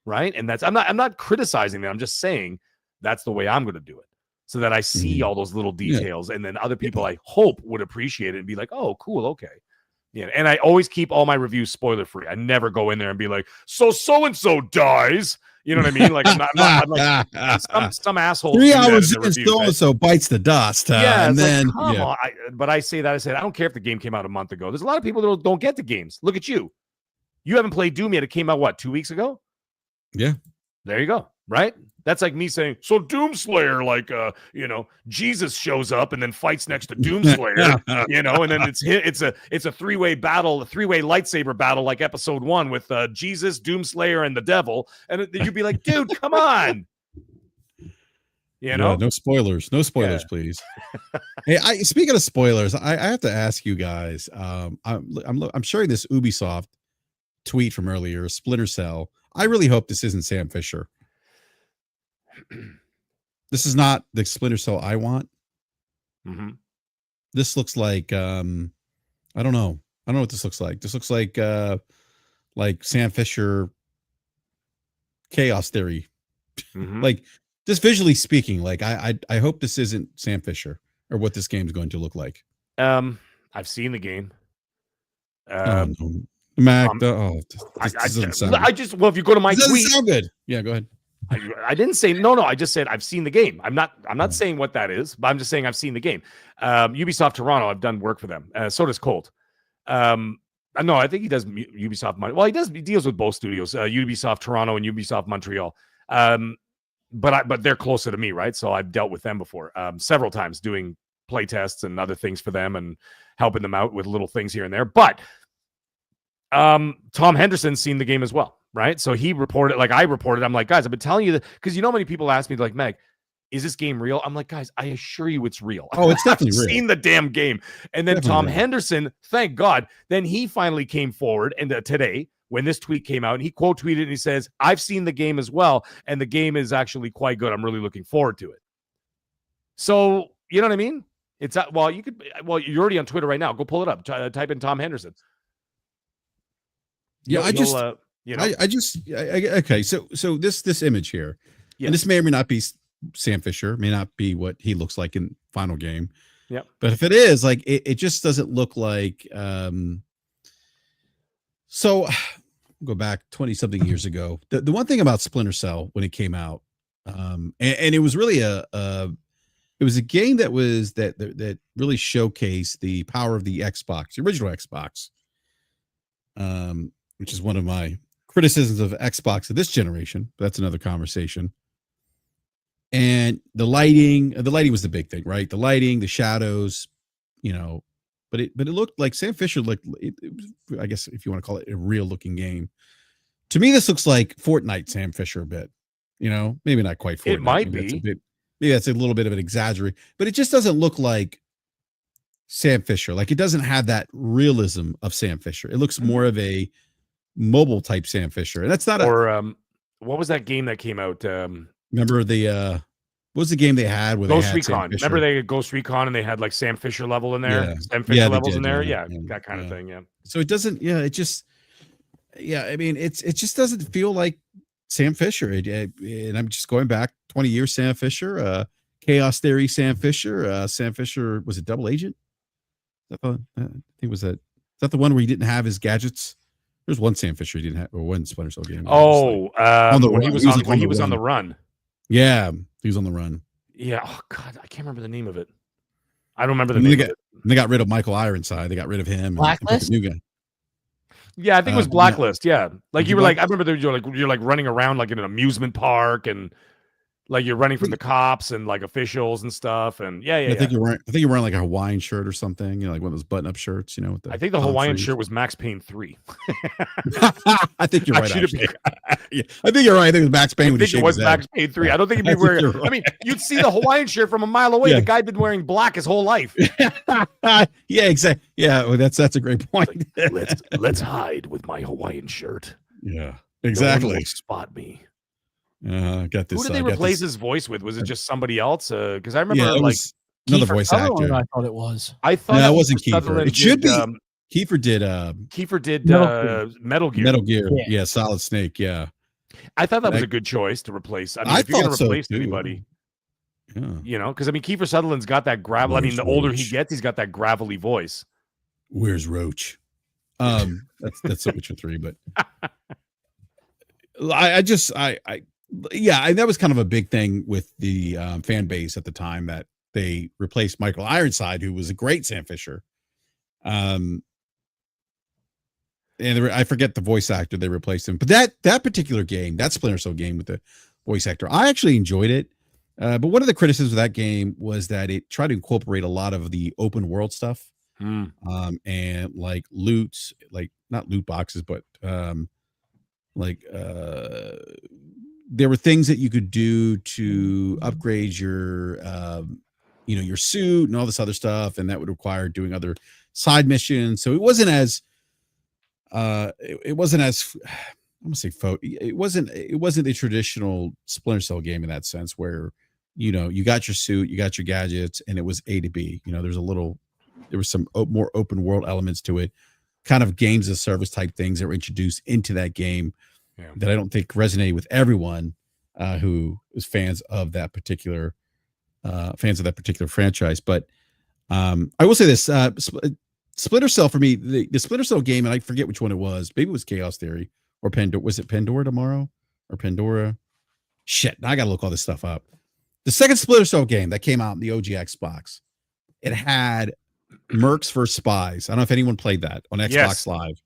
right? And I'm not criticizing that. I'm just saying that's the way I'm going to do it, so that I see all those little details, and then other people I hope would appreciate it and be like, oh, cool, okay. Yeah, and I always keep all my reviews spoiler free. I never go in there and be like, so and so dies. You know what I mean? Like, I'm like some asshole. 3 hours in, so and so bites the dust. And then, like, come on. But I say that, I said, I don't care if the game came out a month ago. There's a lot of people that don't get the games. Look at you. You haven't played Doom yet. It came out 2 weeks ago? Yeah. There you go. Right? That's like me saying, so Doomslayer, like, Jesus shows up and then fights next to Doomslayer, and then it's a three-way battle, a three-way lightsaber battle like episode 1 with Jesus, Doomslayer, and the devil. And you'd be like, dude, come on. No spoilers. No spoilers, please. Hey, speaking of spoilers, I have to ask you guys. I'm sharing this Ubisoft tweet from earlier, Splinter Cell. I really hope this isn't Sam Fisher. This is not the Splinter Cell I want. Mm-hmm. This looks like I don't know what this looks like. This looks like Sam Fisher Chaos Theory. Mm-hmm. Like, just visually speaking, like I hope this isn't Sam Fisher or what this game's going to look like. I've seen the game. No. Mac, this doesn't sound good. If you go to my tweet, sound good. Yeah, go ahead. I didn't say no. I just said I've seen the game. I'm not saying what that is, but I'm just saying I've seen the game. Ubisoft Toronto, I've done work for them. So does Colt. No, I think he does Ubisoft. Well, he deals with both studios, Ubisoft Toronto and Ubisoft Montreal. But they're closer to me, right? So I've dealt with them before, several times, doing play tests and other things for them and helping them out with little things here and there. But Tom Henderson's seen the game as well, right? So he reported, like I reported, I'm like, guys, I've been telling you that, because many people ask me, like, Meg, is this game real? I'm like, guys, I assure you it's real. Oh, it's definitely real. I've seen the damn game. And then Definitely Tom real. Henderson, thank God, then he finally came forward and today, when this tweet came out, and he quote tweeted and he says, I've seen the game as well, and the game is actually quite good. I'm really looking forward to it. So, you know what I mean? It's you're already on Twitter right now. Go pull it up. Type in Tom Henderson. Yeah, okay. So this image here, and this may or may not be Sam Fisher, may not be what he looks like in final game. Yeah. But if it is, like, it just doesn't look like. So go back 20 something years ago. The one thing about Splinter Cell when it came out, and it was really it was a game that really showcased the power of the Xbox, the original Xbox, which is one of my criticisms of Xbox of this generation. But that's another conversation. And the lighting was the big thing, right? The lighting, the shadows, but it looked like Sam Fisher, like I guess if you want to call it a real looking game. To me, this looks like Fortnite Sam Fisher a bit, maybe not quite Fortnite. It might be. Maybe that's a little bit of an exaggerate, but it just doesn't look like Sam Fisher. Like, it doesn't have that realism of Sam Fisher. It looks more of a mobile type Sam Fisher. And that's not what was that game that came out? Remember what was the game they had with Ghost Recon? Remember they had Ghost Recon and they had like Sam Fisher level in there? Yeah. Sam Fisher levels in there? Yeah, that kind of thing. Yeah. So it doesn't, I mean, it just doesn't feel like Sam Fisher. And I'm just going back 20 years, Sam Fisher, Chaos Theory, Sam Fisher. Sam Fisher, was it Double Agent? I think is that the one where he didn't have his gadgets? There's one Sam Fisher he didn't have, or one Splinter Cell game. He was on the run. Yeah, he was on the run. Yeah. Oh God, I can't remember the name of it. I don't remember the name of it. They got rid of Michael Ironside. They got rid of him. Blacklist? And new guy. Yeah, I think it was Blacklist. Yeah, like you were like, I remember you're like running around like in an amusement park and like you're running from the cops and like officials and stuff. And I think you're wearing like a Hawaiian shirt or something. Like one of those button-up shirts. With the I think the Hawaiian shirt was Max Payne 3. I think you're right. Yeah, I think you're right. I think it was Max Payne. I think it was Max Payne 3. I don't think he'd be wearing. Right. I mean, you'd see the Hawaiian shirt from a mile away. The guy'd been wearing black his whole life. Yeah, exactly. Yeah, well, that's a great point. Like, let's hide with my Hawaiian shirt. Yeah, exactly. No one will spot me. Got this. Who did they replace his voice with? Was it just somebody else? Because I remember it was another voice actor. I thought it was. I thought it wasn't Kiefer. It should be. Kiefer did Metal Gear. Metal Gear. Yeah, Solid Snake. Yeah. I thought that was a good choice to replace. I mean, if you're going to replace anybody, because I mean, Kiefer Sutherland's got that gravel. I mean, the older he gets, he's got that gravelly voice. Where's Roach? That's The Witcher 3, but that was kind of a big thing with the fan base at the time that they replaced Michael Ironside, who was a great Sam Fisher. And I forget the voice actor they replaced him, but that particular game, that Splinter Cell game with the voice actor. I actually enjoyed it. But one of the criticisms of that game was that it tried to incorporate a lot of the open world stuff. And like loots, like not loot boxes, but like there were things that you could do to upgrade your your suit and all this other stuff, and that would require doing other side missions. So it wasn't as I'm gonna say it wasn't a traditional Splinter Cell game in that sense, where you got your suit, you got your gadgets, and it was A to B. There was some more open world elements to it, kind of games as a service type things that were introduced into that game that I don't think resonated with everyone who was fans of that particular franchise. But I will say this: Splinter Cell for me, the Splinter Cell game, and I forget which one it was. Maybe it was Chaos Theory or Pandora. Was it Pandora Tomorrow or Pandora? Shit, now I gotta look all this stuff up. The second Splinter Cell game that came out in the OG Xbox, it had Mercs vs. Spies. I don't know if anyone played that on Xbox Live.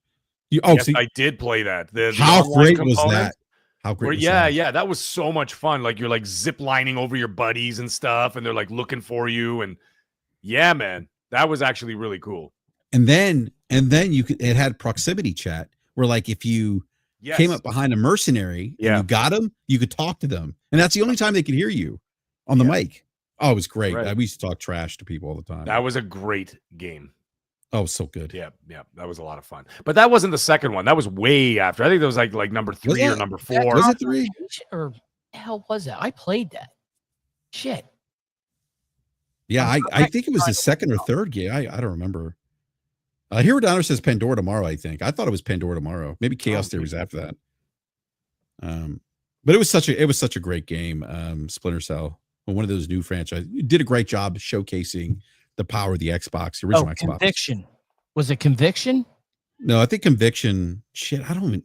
I did play that. How great was that? How great was that? Yeah, that was so much fun. Like you're like zip lining over your buddies and stuff, and they're like looking for you. And yeah, man, that was actually really cool. And then it had proximity chat where like if you came up behind a mercenary and you got them, you could talk to them. And that's the only time they could hear you on the mic. Oh, it was great. Right. We used to talk trash to people all the time. That was a great game. Oh, so good. Yeah, that was a lot of fun. But that wasn't the second one. That was way after. I think that was like number 3 or number 4. Was it 3? Or the hell was that? I played that. Shit. Yeah, I think it was the second or third game. I don't remember. Hero Downer says Pandora Tomorrow, I think. I thought it was Pandora Tomorrow. Maybe Chaos Theory was after that. But it was such a great game, Splinter Cell. One of those new franchises. You did a great job showcasing the power of the Xbox, the original Xbox. Conviction. Was it Conviction? No, I think Conviction. Shit, I don't even.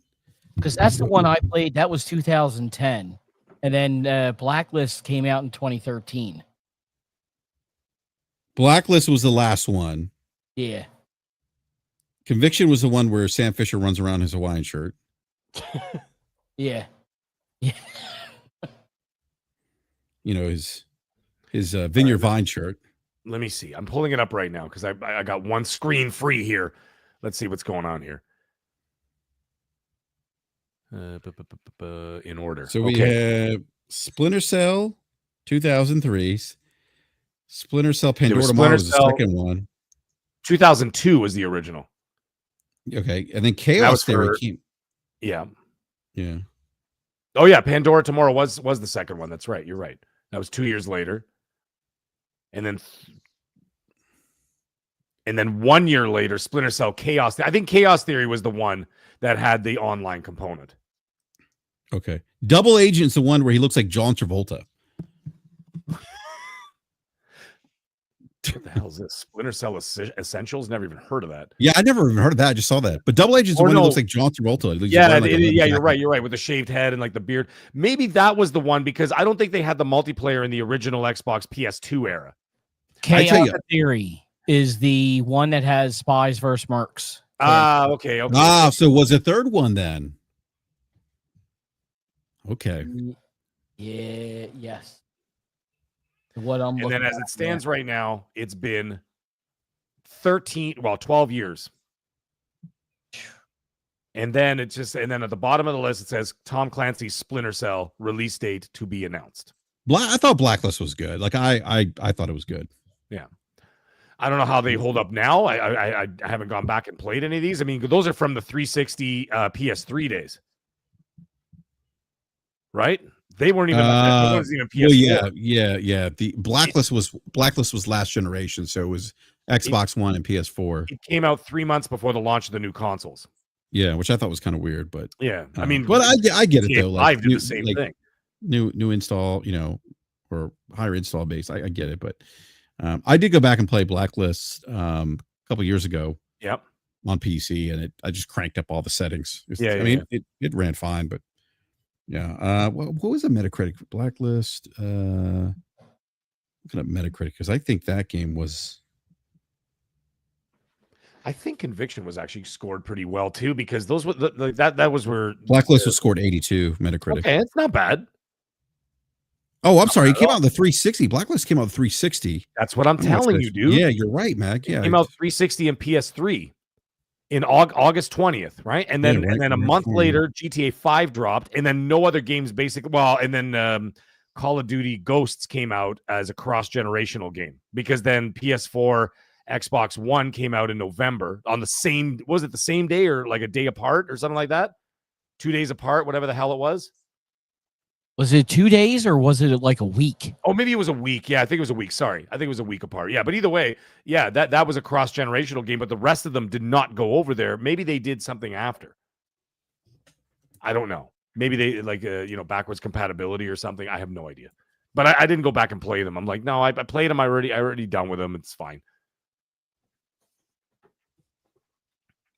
Because that's the one I played. That was 2010. And then Blacklist came out in 2013. Blacklist was the last one. Yeah. Conviction was the one where Sam Fisher runs around in his Hawaiian shirt. Yeah. His Vineyard Vine shirt. Let me see. I'm pulling it up right now because I got one screen free here. Let's see what's going on here. In order. So we have Splinter Cell 2003. Splinter Cell Pandora Tomorrow was the second one. 2002 was the original. Okay. And then Chaos Theory came. Yeah. Yeah. Oh, yeah. Pandora Tomorrow was the second one. That's right. You're right. That was 2 years later. And then 1 year later, Splinter Cell Chaos. I think Chaos Theory was the one that had the online component. Okay. Double Agent's the one where he looks like John Travolta. What the hell is this? Splinter Cell Essentials? Never even heard of that. Yeah, I never even heard of that. I just saw that. But Double Agent's the one who looks like John Travolta. You're right. You're right. With the shaved head and like the beard. Maybe that was the one because I don't think they had the multiplayer in the original Xbox PS2 era. Chaos Theory is the one that has Spies versus Mercs. Okay. So it was a third one then. Okay. Yeah. Yes. And then as it stands right now, it's been 12 years. And then at the bottom of the list, it says Tom Clancy's Splinter Cell release date to be announced. I thought Blacklist was good. Like I thought it was good. Yeah. I don't know how they hold up now. I haven't gone back and played any of these. I mean, those are from the 360 PS3 days. Right? They weren't even. It wasn't even PS4. Well, yeah. The Blacklist was last generation, so it was Xbox One and PS4. It came out 3 months before the launch of the new consoles. Yeah, which I thought was kind of weird, but yeah, I mean, but I get it though. Like, did the same thing. New install, or higher install base. I get it, but I did go back and play Blacklist a couple years ago. Yep. On PC, and I just cranked up all the settings. It ran fine, but. Yeah. What was the Metacritic for Blacklist? Looking at Metacritic because I think that game was. I think Conviction was actually scored pretty well too because those were that was where Blacklist was scored 82 Metacritic. Okay, it's not bad. Oh, I'm sorry. It came out on the 360. Blacklist came out on 360. That's what I'm telling you, dude. Yeah, you're right, Mag. Yeah, it came out 360 and PS3 in August 20th, right? And then a month later, GTA 5 dropped, and then no other games basically. Well, and then Call of Duty Ghosts came out as a cross-generational game because then PS4, Xbox One came out in November on the same. Was it the same day or like a day apart or something like that? 2 days apart, whatever the hell it was. Was it 2 days or was it like a week? Oh, maybe it was a week. Yeah, I think it was a week. Sorry. I think it was a week apart. Yeah, but either way, yeah, that was a cross-generational game, but the rest of them did not go over there. Maybe they did something after. I don't know. Maybe they like backwards compatibility or something. I have no idea. But I didn't go back and play them. I'm like, no, I played them. I already done with them. It's fine.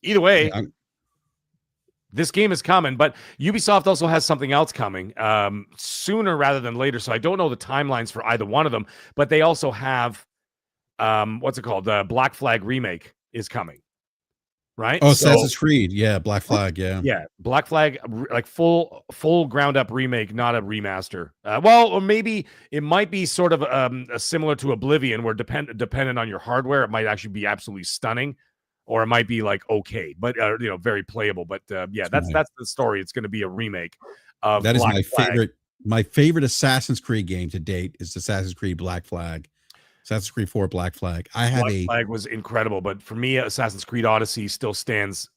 Either way, yeah, this game is coming, but Ubisoft also has something else coming sooner rather than later. So I don't know the timelines for either one of them, but they also have what's it called? The Black Flag remake is coming, right? Oh, Assassin's Creed, yeah, Black Flag, yeah, yeah, Black Flag, like full ground up remake, not a remaster. Well, or maybe it might be sort of similar to Oblivion, where dependent on your hardware, it might actually be absolutely stunning. Or it might be like okay, but very playable. But yeah, that's the story. It's going to be a remake of that is Black my Flag. favorite. My favorite Assassin's Creed game to date is Assassin's Creed Black Flag. Assassin's Creed 4 Black Flag. Black Flag was incredible, but for me, Assassin's Creed Odyssey still stands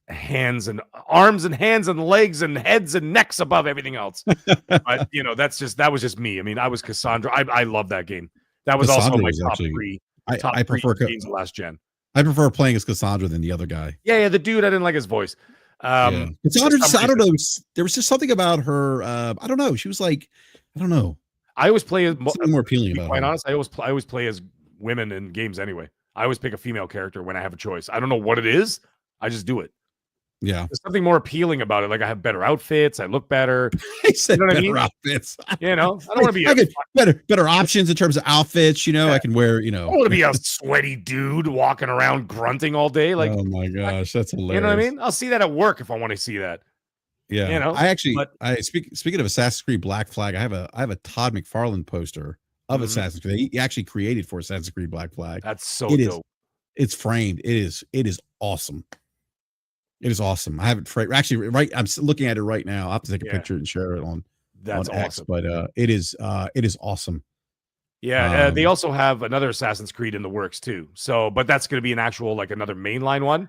hands and arms and hands and legs and heads and necks above everything else. But that was just me. I mean, I was Cassandra. I love that game. That was Cassandra also my top three. I prefer games of last gen. I prefer playing as Cassandra than the other guy. Yeah, the dude, I didn't like his voice. Cassandra, I don't know. There was just something about her. I don't know. She was like, I don't know. I always play as something more appealing about quite her. honest, I always play as women in games anyway. I always pick a female character when I have a choice. I don't know what it is. I just do it. Yeah. There's something more appealing about it. Like I have better outfits. I look better. I said you know what better I mean? outfits. I don't want to be I get better options in terms of outfits. I can wear, I don't want to be a sweaty dude walking around grunting all day. Like, oh my gosh, that's hilarious. You know what I mean? I'll see that at work if I want to see that. Yeah. I actually, speaking of Assassin's Creed Black Flag, I have a Todd McFarlane poster of Assassin's Creed. He actually created for Assassin's Creed Black Flag. That's so dope. It's framed. It is awesome. It is awesome. I have it actually right. I'm looking at it right now. I'll have to take a picture and share it on. That's on awesome. X, but it is awesome. Yeah, they also have another Assassin's Creed in the works too. So, but that's going to be an actual like another mainline one.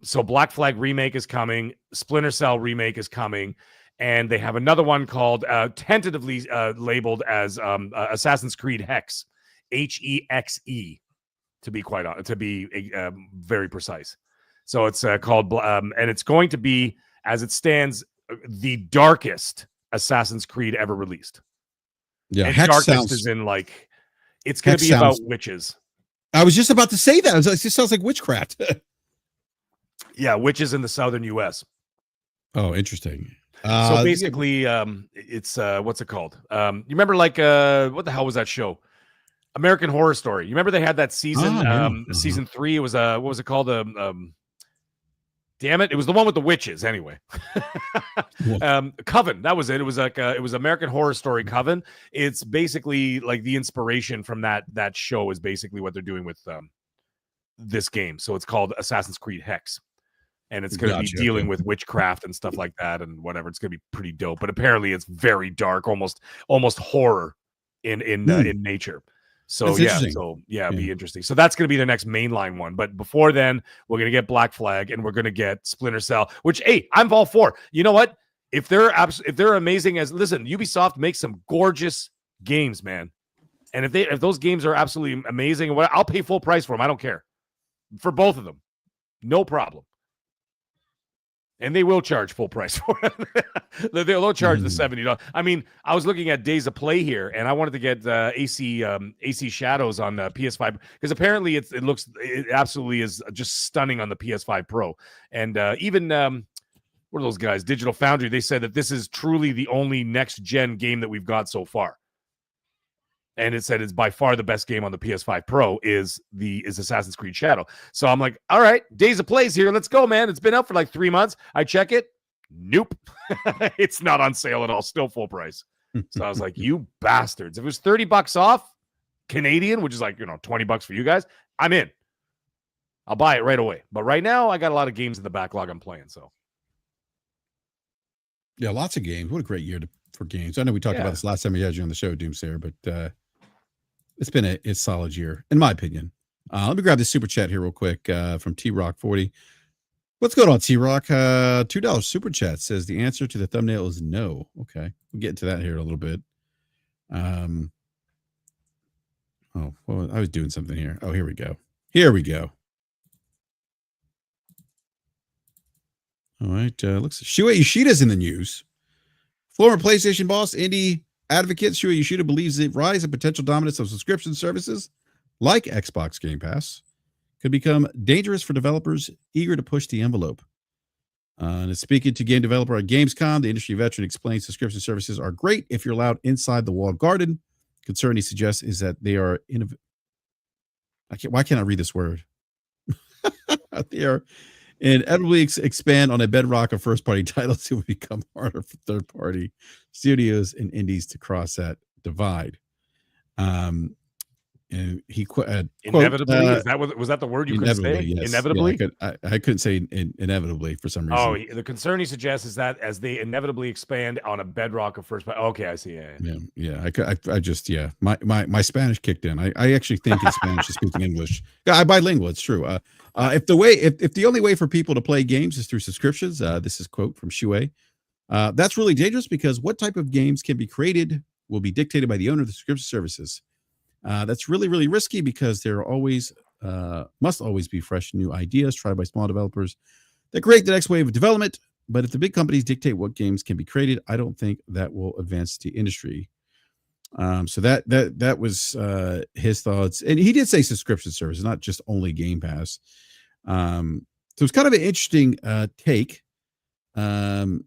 So Black Flag remake is coming. Splinter Cell remake is coming, and they have another one called tentatively labeled as Assassin's Creed Hex, HEXE, to be very precise. So it's called, and it's going to be, as it stands, the darkest Assassin's Creed ever released. Yeah, and Hex darkest is in like, it's going to be about witches. I was just about to say that. It just sounds like witchcraft. Yeah, witches in the southern U.S. Oh, interesting. So basically, it's what's it called? You remember like what the hell was that show? American Horror Story. You remember they had that season, season 3. It was what was it called? Damn it! It was the one with the witches. Anyway, Coven. That was it. It was like it was American Horror Story Coven. It's basically like the inspiration from that show is basically what they're doing with this game. So it's called Assassin's Creed Hex, and it's going to be dealing with witchcraft and stuff like that and whatever. It's going to be pretty dope. But apparently, it's very dark, almost horror in nature. So it'll be interesting. So that's going to be the next mainline one. But before then, we're going to get Black Flag and we're going to get Splinter Cell, which, hey, I'm all for. You know what? If they're amazing listen, Ubisoft makes some gorgeous games, man. And if those games are absolutely amazing, I'll pay full price for them. I don't care. For both of them. No problem. And they will charge full price for it. They'll charge the $70. I mean, I was looking at Days of Play here, and I wanted to get AC Shadows on PS5 because apparently it absolutely is just stunning on the PS5 Pro. And even what are those guys? Digital Foundry. They said that this is truly the only next gen game that we've got so far. And it said it's by far the best game on the PS5 Pro is Assassin's Creed Shadow. So I'm like, all right, Days of Play's here. Let's go, man. It's been out for like 3 months. I check it. Nope. It's not on sale at all. Still full price. So I was like, you bastards. If it was $30 off Canadian, which is like, $20 for you guys, I'm in. I'll buy it right away. But right now, I got a lot of games in the backlog I'm playing. So, yeah, lots of games. What a great year for games. I know we talked about this last time we had you on the show, Doomsayer, but it's been a solid year, in my opinion. Let me grab this super chat here real quick from T-Rock40. What's going on, T-Rock? $2 super chat says the answer to the thumbnail is no. Okay, we'll get into that here in a little bit. Oh, well, I was doing something here. Oh, here we go. All right. Looks Shuei Yoshida's in the news. Former PlayStation boss, indie advocate Shuei Yoshida believes the rise of potential dominance of subscription services like Xbox Game Pass could become dangerous for developers eager to push the envelope. And speaking to game developer at Gamescom, the industry veteran explains subscription services are great if you're allowed inside the walled garden. Concern he suggests is that they are why can't I read this word? They are inevitably expand on a bedrock of first-party titles. It will become harder for third-party studios and indies to cross that divide. And he inevitably, was that the word you couldn't say? Yes. Inevitably, yeah, I couldn't say inevitably for some reason. Oh, the concern he suggests is that as they inevitably expand on a bedrock of first. Okay, I see. Yeah. I just my Spanish kicked in. I actually think in Spanish is speaking English. Yeah, I'm bilingual. It's true. If the only way for people to play games is through subscriptions, this is a quote from Shuei. That's really dangerous because what type of games can be created will be dictated by the owner of the subscription services. That's really, really risky because there must always be fresh new ideas tried by small developers that create the next wave of development. But if the big companies dictate what games can be created, I don't think that will advance the industry. So that was his thoughts, and he did say subscription services, not just only Game Pass. So it's kind of an interesting take. And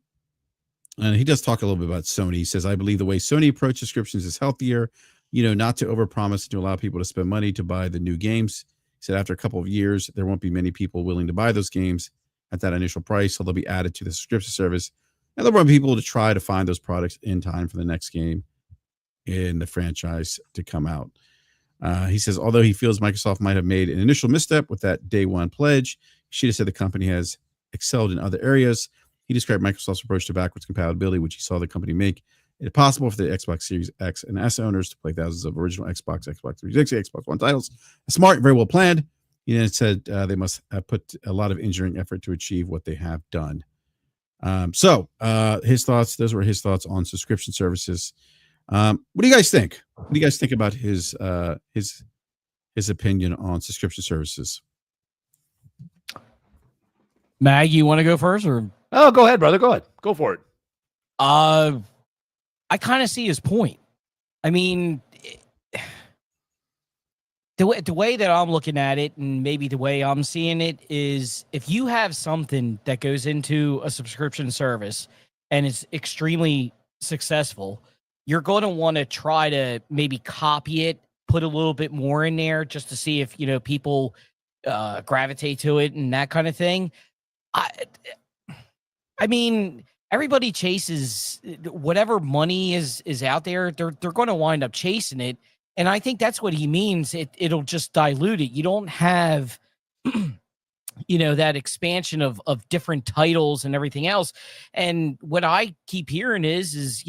he does talk a little bit about Sony. He says, I believe the way Sony approaches subscriptions is healthier, not to overpromise to allow people to spend money to buy the new games. He said after a couple of years, there won't be many people willing to buy those games at that initial price, so they'll be added to the subscription service. And there will be people to try to find those products in time for the next game in the franchise to come out. He says, although he feels Microsoft might have made an initial misstep with that day one pledge, Ishida said the company has excelled in other areas. He described Microsoft's approach to backwards compatibility, which he saw the company make it possible for the Xbox Series X and S owners to play thousands of original Xbox 360, Xbox One titles. Smart, very well planned. It said they must have put a lot of engineering effort to achieve what they have done. So his thoughts, those were his thoughts on subscription services. What do you guys think? What do you guys think about his opinion on subscription services? Mag, you want to go first, or? Oh, go ahead, brother. Go ahead. Go for it. I kind of see his point. I mean, the way that I'm looking at it, and maybe the way I'm seeing it, is if you have something that goes into a subscription service and it's extremely successful, you're going to want to try to maybe copy it, put a little bit more in there just to see if, people gravitate to it and that kind of thing. I mean, everybody chases whatever money is out there. They're going to wind up chasing it. And I think that's what he means. It'll just dilute it. You don't have, that expansion of different titles and everything else. And what I keep hearing is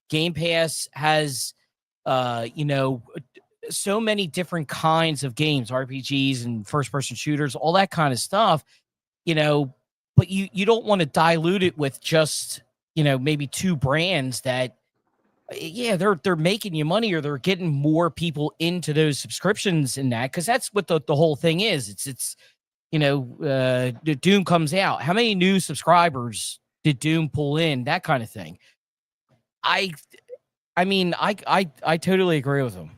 Game Pass has, so many different kinds of games, RPGs and first-person shooters, all that kind of stuff, but you don't want to dilute it with just, maybe two brands that, they're making you money, or they're getting more people into those subscriptions in that, because that's what the whole thing is. It's Doom comes out. How many new subscribers did Doom pull in? That kind of thing. I totally agree with him.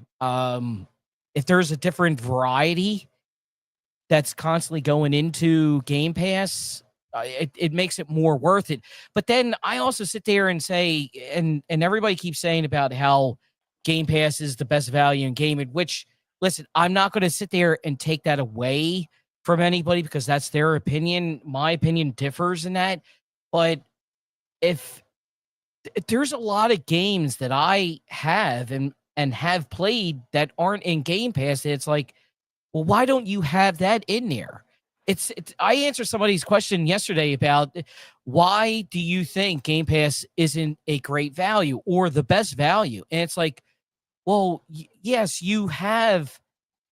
If there's a different variety that's constantly going into Game Pass, it makes it more worth it. But then I also sit there and say, and everybody keeps saying about how Game Pass is the best value in gaming, which, listen, I'm not going to sit there and take that away from anybody because that's their opinion. My opinion differs in that. But if there's a lot of games that I have and have played that aren't in Game Pass. It's like, well, why don't you have that in there? It's I answered somebody's question yesterday about why do you think Game Pass isn't a great value or the best value? And it's like, well, yes, you have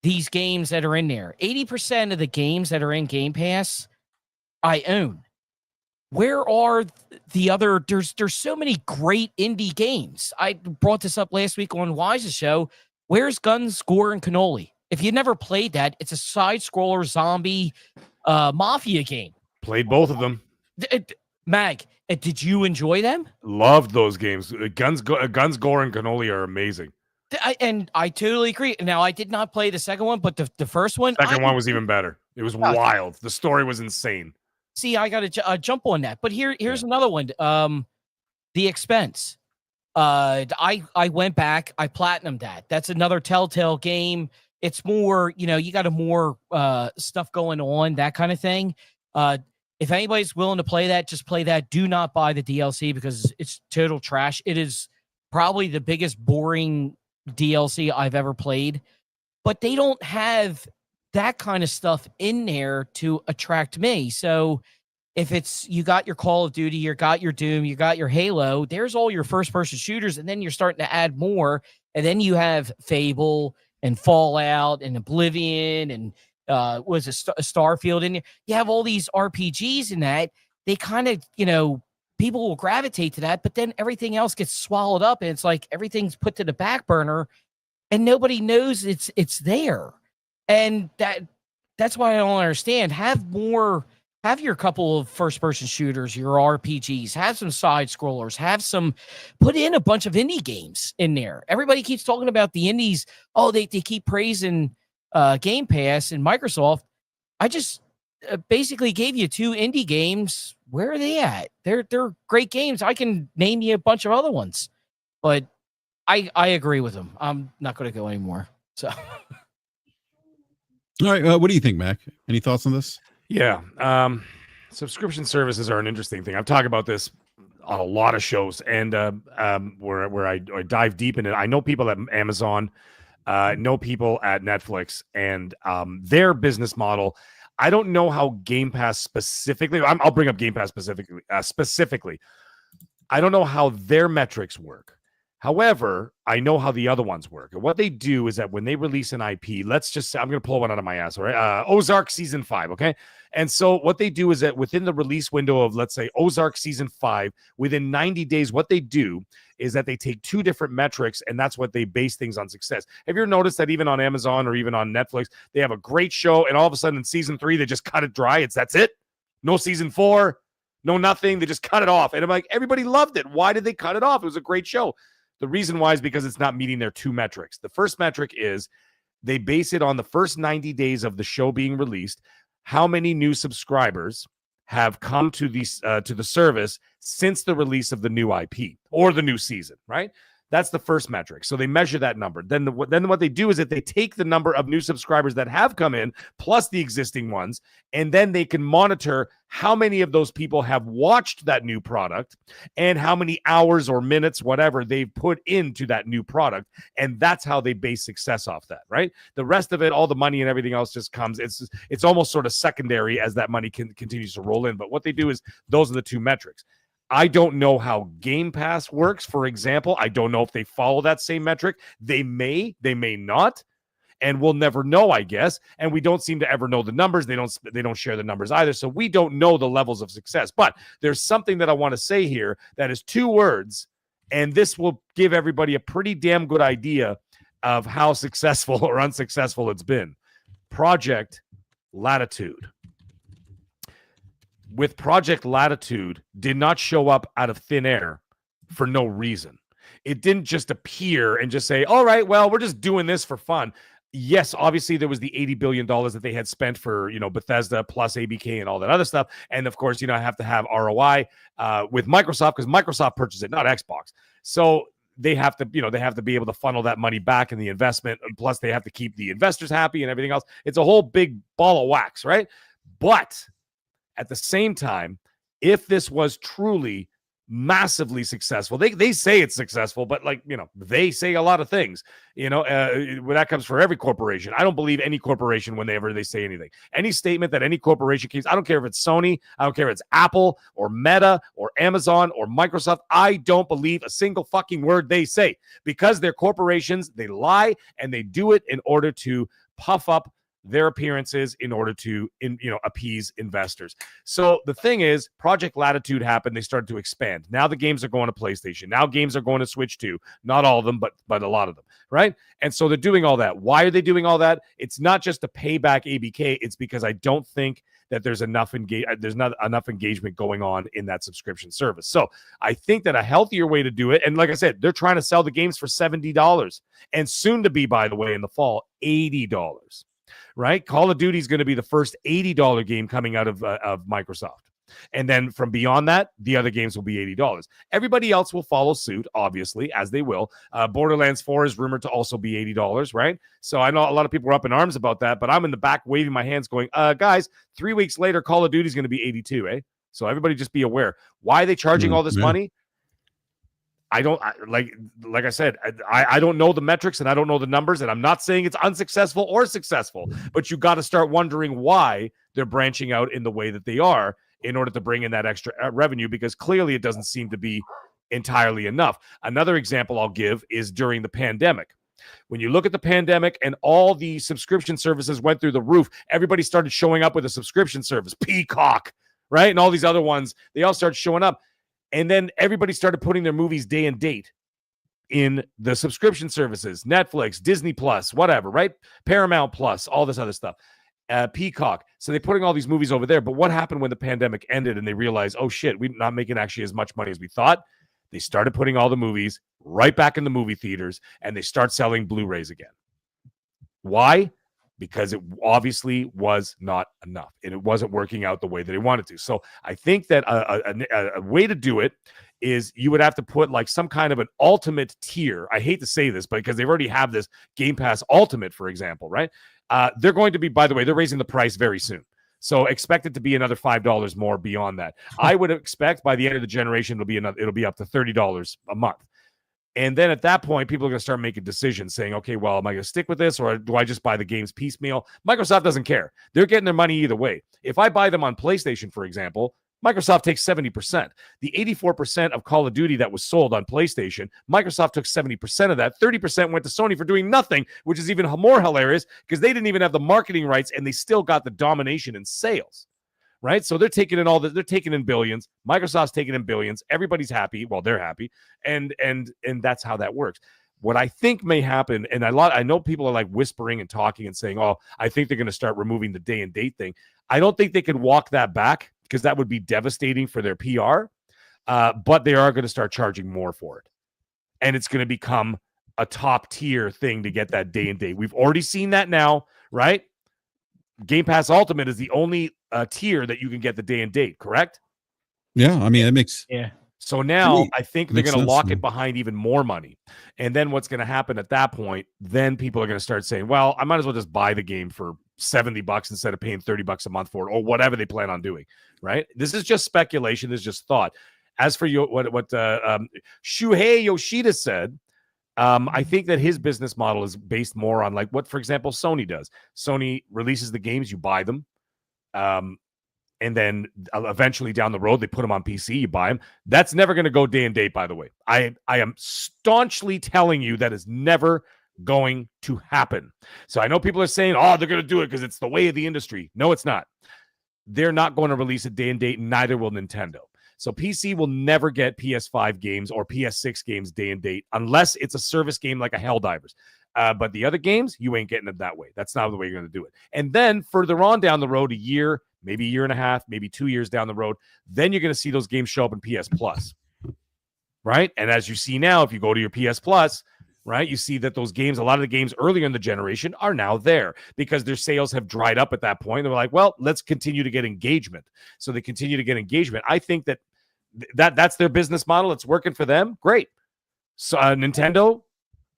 these games that are in there. 80% of the games that are in Game Pass, I own. Where are the other? There's so many great indie games. I brought this up last week on Wise's show. Where's Guns, Gore, and Cannoli? If you never played that, it's a side-scroller zombie mafia game. Played both of them. Mag, did you enjoy them? Loved those games. Guns, Gore, and Cannoli are amazing. I totally agree. Now, I did not play the second one, but the first one... Second one was even better. It was wild. The story was insane. See, I got to jump on that. But here's another one. The Expense. I went back. I platinumed that. That's another Telltale game. It's more, you got a more stuff going on, that kind of thing. If anybody's willing to play that, just play that. Do not buy the DLC because it's total trash. It is probably the biggest boring DLC I've ever played. But they don't have that kind of stuff in there to attract me. So if it's, you got your Call of Duty, you got your Doom, you got your Halo, there's all your first person shooters. And then you're starting to add more. And then you have Fable and Fallout and Oblivion and was a Starfield in there. You have all these RPGs in that. They kind of, people will gravitate to that, but then everything else gets swallowed up. And it's like everything's put to the back burner and nobody knows it's there. And that's why I don't understand. Have your couple of first-person shooters, your RPGs, have some side scrollers, put in a bunch of indie games in there. Everybody keeps talking about the indies. Oh, they keep praising Game Pass and Microsoft. I just basically gave you 2 indie games. Where are they at? They're great games. I can name you a bunch of other ones, but I agree with them. I'm not going to go anymore. So. All right. What do you think, Mac? Any thoughts on this? Yeah. Subscription services are an interesting thing. I've talked about this on a lot of shows and where I dive deep in it. I know people at Amazon, know people at Netflix, and their business model. I don't know how Game Pass specifically, I'll bring up Game Pass specifically. I don't know how their metrics work. However, I know how the other ones work. And what they do is that when they release an IP, let's just say, I'm going to pull one out of my ass, all right? Ozark Season 5, okay? And so what they do is that within the release window of, let's say, Ozark Season 5, within 90 days, what they do is that they take 2 different metrics, and that's what they base things on success. Have you ever noticed that even on Amazon or even on Netflix, they have a great show, and all of a sudden in Season 3, they just cut it dry? That's it? No Season 4, no nothing. They just cut it off. And I'm like, everybody loved it. Why did they cut it off? It was a great show. The reason why is because it's not meeting their 2 metrics. The first metric is they base it on the first 90 days of the show being released. How many new subscribers have come to the service since the release of the new IP or the new season, right? That's the first metric. So they measure that number. Then what they do is that they take the number of new subscribers that have come in plus the existing ones, and then they can monitor how many of those people have watched that new product and how many hours or minutes, whatever, they've put into that new product. And that's how they base success off that, right? The rest of it, all the money and everything else just comes. It's almost sort of secondary as that money continues to roll in. But what they do is those are the 2 metrics. I don't know how Game Pass works, for example. I don't know if they follow that same metric. They may not, and we'll never know, I guess. And we don't seem to ever know the numbers. They don't share the numbers either, so we don't know the levels of success. But there's something that I want to say here that is 2 words, and this will give everybody a pretty damn good idea of how successful or unsuccessful it's been. Project Latitude. With Project Latitude, did not show up out of thin air for no reason. It didn't just appear and just say, all right, well, we're just doing this for fun. Yes, obviously there was the $80 billion that they had spent for, Bethesda plus ABK and all that other stuff. And of course, I have to have ROI with Microsoft because Microsoft purchased it, not Xbox. So they have to, they have to be able to funnel that money back in the investment. And plus they have to keep the investors happy and everything else. It's a whole big ball of wax, right? But at the same time, if this was truly massively successful. They say it's successful, but like, they say a lot of things, when that comes for every corporation. I don't believe any corporation whenever they say anything. Any statement that any corporation keeps, I don't care if it's Sony, I don't care if it's Apple or Meta or Amazon or Microsoft. I don't believe a single fucking word they say, because they're corporations. They lie, and they do it in order to puff up their appearances, in order to appease investors. So the thing is, Project Latitude happened. They started to expand. Now the games are going to PlayStation. Now games are going to Switch too. Not all of them, but a lot of them, right? And so they're doing all that. Why are they doing all that? It's not just to pay back ABK. It's because I don't think that there's not enough engagement going on in that subscription service. So I think that a healthier way to do it, and like I said, they're trying to sell the games for $70, and soon to be, by the way, in the fall, $80. Right? Call of Duty is going to be the first $80 game coming out of Microsoft. And then from beyond that, the other games will be $80. Everybody else will follow suit, obviously, as they will. Borderlands 4 is rumored to also be $80, right? So I know a lot of people are up in arms about that, but I'm in the back waving my hands going, guys, 3 weeks later, Call of Duty is going to be 82, eh? So everybody just be aware. Why are they charging all this money? I don't like I said, I don't know the metrics and I don't know the numbers, and I'm not saying it's unsuccessful or successful, but you got to start wondering why they're branching out in the way that they are in order to bring in that extra revenue, because clearly it doesn't seem to be entirely enough. Another example I'll give is during the pandemic. When you look at the pandemic and all the subscription services went through the roof, everybody started showing up with a subscription service, Peacock, right? And all these other ones, they all started showing up. And then everybody started putting their movies day and date in the subscription services, Netflix, Disney Plus, whatever, right? Paramount Plus, all this other stuff, Peacock. So they're putting all these movies over there. But what happened when the pandemic ended and they realized, oh shit, we're not making actually as much money as we thought? They started putting all the movies right back in the movie theaters, and they start selling Blu-rays again. Why? Because it obviously was not enough, and it wasn't working out the way that they wanted to. So I think that a way to do it is you would have to put like some kind of an ultimate tier. I hate to say this, but because they already have this Game Pass Ultimate, for example, right? They're going to be, by the way, they're raising the price very soon. So expect it to be another $5 more beyond that. I would expect by the end of the generation, it'll be up to $30 a month. And then at that point, people are going to start making decisions saying, okay, well, am I going to stick with this, or do I just buy the games piecemeal? Microsoft doesn't care. They're getting their money either way. If I buy them on PlayStation, for example, Microsoft takes 70%. The 84% of Call of Duty that was sold on PlayStation, Microsoft took 70% of that. 30% went to Sony for doing nothing, which is even more hilarious because they didn't even have the marketing rights, and they still got the domination in sales. Right? So they're taking in they're taking in billions. Microsoft's taking in billions. Everybody's happy. Well, they're happy. And that's how that works. What I think may happen, and I know people are like whispering and talking and saying, oh, I think they're going to start removing the day and date thing. I don't think they can walk that back because that would be devastating for their PR. But they are going to start charging more for it. And it's going to become a top tier thing to get that day and date. We've already seen that now, right? Game Pass Ultimate is the only tier that you can get the day and date, correct? Yeah, I mean, that makes... Yeah. So now I think they're going to lock it behind even more money. And then what's going to happen at that point, then people are going to start saying, well, I might as well just buy the game for $70 instead of paying $30 a month for it, or whatever they plan on doing, right? This is just speculation. This is just thought. As for what Shuhei Yoshida said, I think that his business model is based more on like what, for example, Sony does. Sony releases the games, you buy them. And then eventually down the road, they put them on PC, you buy them. That's never going to go day and date, by the way. I am staunchly telling you that is never going to happen. So I know people are saying, oh, they're going to do it because it's the way of the industry. No, it's not. They're not going to release a day and date, and neither will Nintendo. So PC will never get PS5 games or PS6 games day and date unless it's a service game like a Helldivers. But the other games, you ain't getting it that way. That's not the way you're going to do it. And then further on down the road, a year, maybe a year and a half, maybe 2 years down the road, then you're going to see those games show up in PS Plus, right? And as you see now, if you go to your PS Plus, right, you see that those games, a lot of the games earlier in the generation are now there because their sales have dried up at that point. They're like, well, let's continue to get engagement. So they continue to get engagement. I think that's their business model. It's working for them. Great. So Nintendo,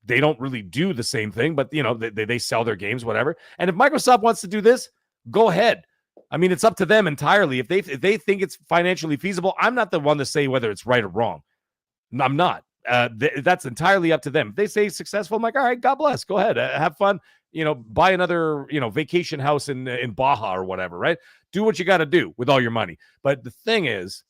they don't really do the same thing, but, you know, they sell their games, whatever. And if Microsoft wants to do this, go ahead. I mean, it's up to them entirely. If they think it's financially feasible, I'm not the one to say whether it's right or wrong. I'm not. That's entirely up to them. If they say successful, I'm like, all right, God bless. Go ahead, have fun. Buy another, vacation house in Baja or whatever, right? Do what you got to do with all your money. But the thing is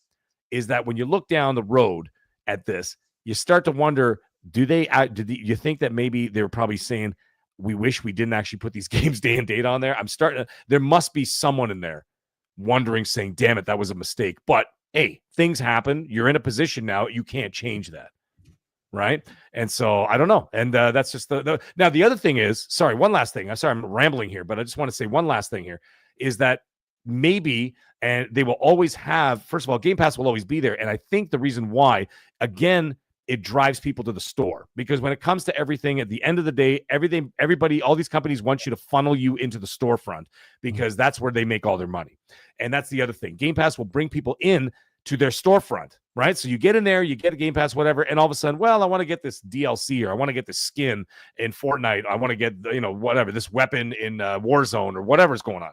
that when you look down the road at this, you start to wonder, do you think that maybe they were probably saying, we wish we didn't actually put these games day and date on there? There must be someone in there wondering, saying, damn it, that was a mistake. But hey, things happen. You're in a position now. You can't change that. Right. And so I don't know. And that's just now the other thing is, sorry, one last thing. I'm sorry, I'm rambling here, but I just want to say one last thing here is that maybe, and they will always have, first of all, Game Pass will always be there. And I think the reason why, again, it drives people to the store, because when it comes to everything, at the end of the day, everybody, all these companies want you to funnel you into the storefront, because that's where they make all their money. And that's the other thing. Game Pass will bring people in to their storefront, right? So you get in there, you get a Game Pass, whatever, and all of a sudden, well, I want to get this DLC, or I want to get this skin in Fortnite, I want to get, whatever, this weapon in Warzone, or whatever's going on.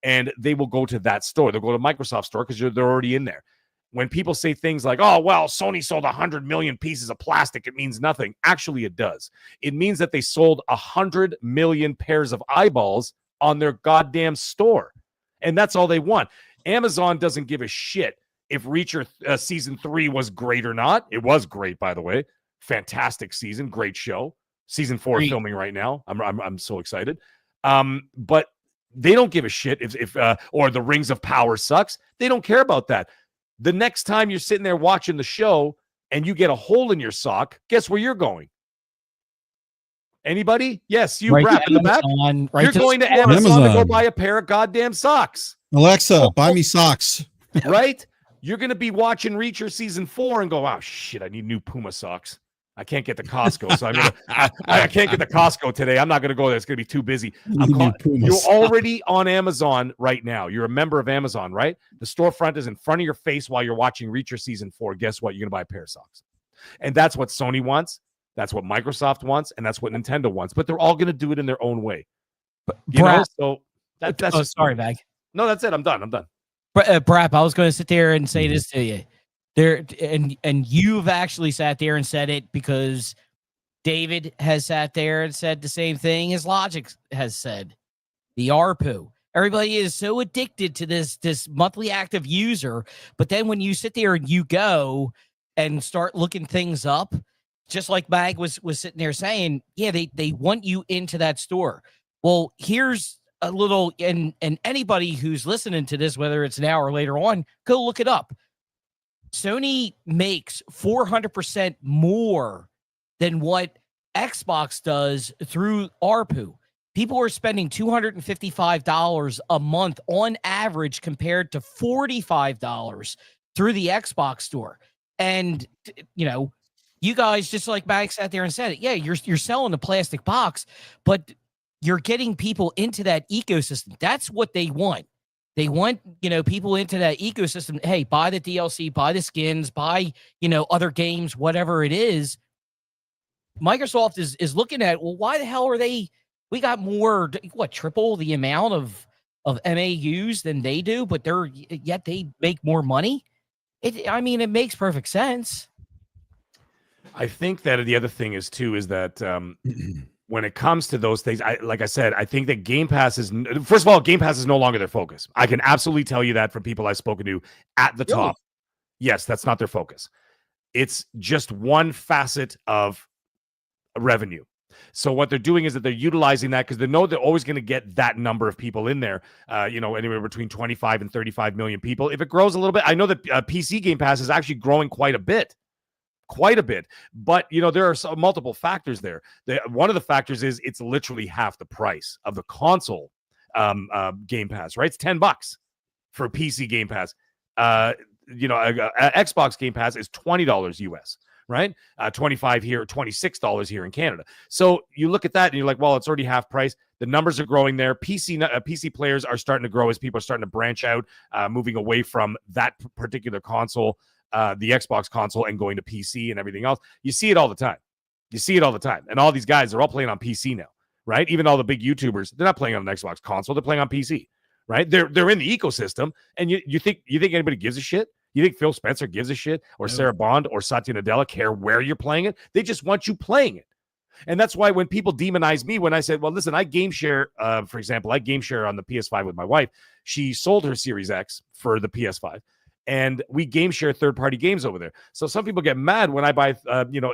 And they will go to that store. They'll go to Microsoft store because they're already in there. When people say things like, oh, well, Sony sold 100 million pieces of plastic, it means nothing. Actually, it does. It means that they sold 100 million pairs of eyeballs on their goddamn store. And that's all they want. Amazon doesn't give a shit if Reacher season 3 was great or not. It was great, by the way. Fantastic season, great show. Season 4 filming right now. I'm so excited. But they don't give a shit if or the Rings of Power sucks. They don't care about that. The next time you're sitting there watching the show and you get a hole in your sock, guess where you're going? Anybody? Yes, you, right BRAP in the back. You're going to Amazon to go buy a pair of goddamn socks. Alexa, buy me socks. Right? You're going to be watching Reacher season 4 and go, oh, shit, I need new Puma socks. I can't get to Costco, so I can't get to Costco today. I'm not going to go there. It's going to be too busy. You're already on Amazon right now. You're a member of Amazon, right? The storefront is in front of your face while you're watching Reacher season 4. Guess what? You're going to buy a pair of socks. And that's what Sony wants. That's what Microsoft wants. And that's what Nintendo wants. But they're all going to do it in their own way. So that's sorry, Mag. No, that's it. I'm done. BRAP, I was going to sit there and say this to you. And you've actually sat there and said it, because David has sat there and said the same thing as Logic has said. The ARPU. Everybody is so addicted to this monthly active user, but then when you sit there and you go and start looking things up, just like Mag was sitting there saying, yeah, they want you into that store. Well, here's a little, and anybody who's listening to this, whether it's now or later on, go look it up. Sony makes 400% more than what Xbox does through ARPU. People are spending $255 a month on average compared to $45 through the Xbox store. And, you guys, just like Mag sat there and said it, yeah, you're selling the plastic box, but you're getting people into that ecosystem. That's what they want. They want, people into that ecosystem. Hey, buy the DLC, buy the skins, buy, other games, whatever it is. Microsoft is looking at, well, why the hell are we got more, triple the amount of MAUs than they do, but yet they make more money. It makes perfect sense. I think that the other thing is that when it comes to those things, like I said, I think that Game Pass is, first of all, Game Pass is no longer their focus. I can absolutely tell you that from people I've spoken to at the top. Yes, that's not their focus. It's just one facet of revenue. So what they're doing is that they're utilizing that because they know they're always going to get that number of people in there, anywhere between 25 and 35 million people. If it grows a little bit, I know that PC Game Pass is actually growing quite a bit. But there are multiple factors there. One of the factors is it's literally half the price of the console Game Pass, right? It's $10 for PC Game Pass. Xbox Game Pass is $20 US, right? 25 here, $26 here in Canada. So you look at that and you're like, well, it's already half price. The numbers are growing there. PC players are starting to grow as people are starting to branch out, moving away from that particular console, the Xbox console, and going to PC and everything else. You see it all the time. And all these guys are all playing on PC now, right? Even all the big YouTubers, they're not playing on an Xbox console. They're playing on PC, right? They're in the ecosystem, and you think anybody gives a shit? You think Phil Spencer gives a shit, or Sarah Bond or Satya Nadella care where you're playing it? They just want you playing it. And that's why when people demonize me, when I said, well, listen, I game share, for example, I game share on the PS5 with my wife. She sold her Series X for the PS5. And we game share third-party games over there. So some people get mad when I buy,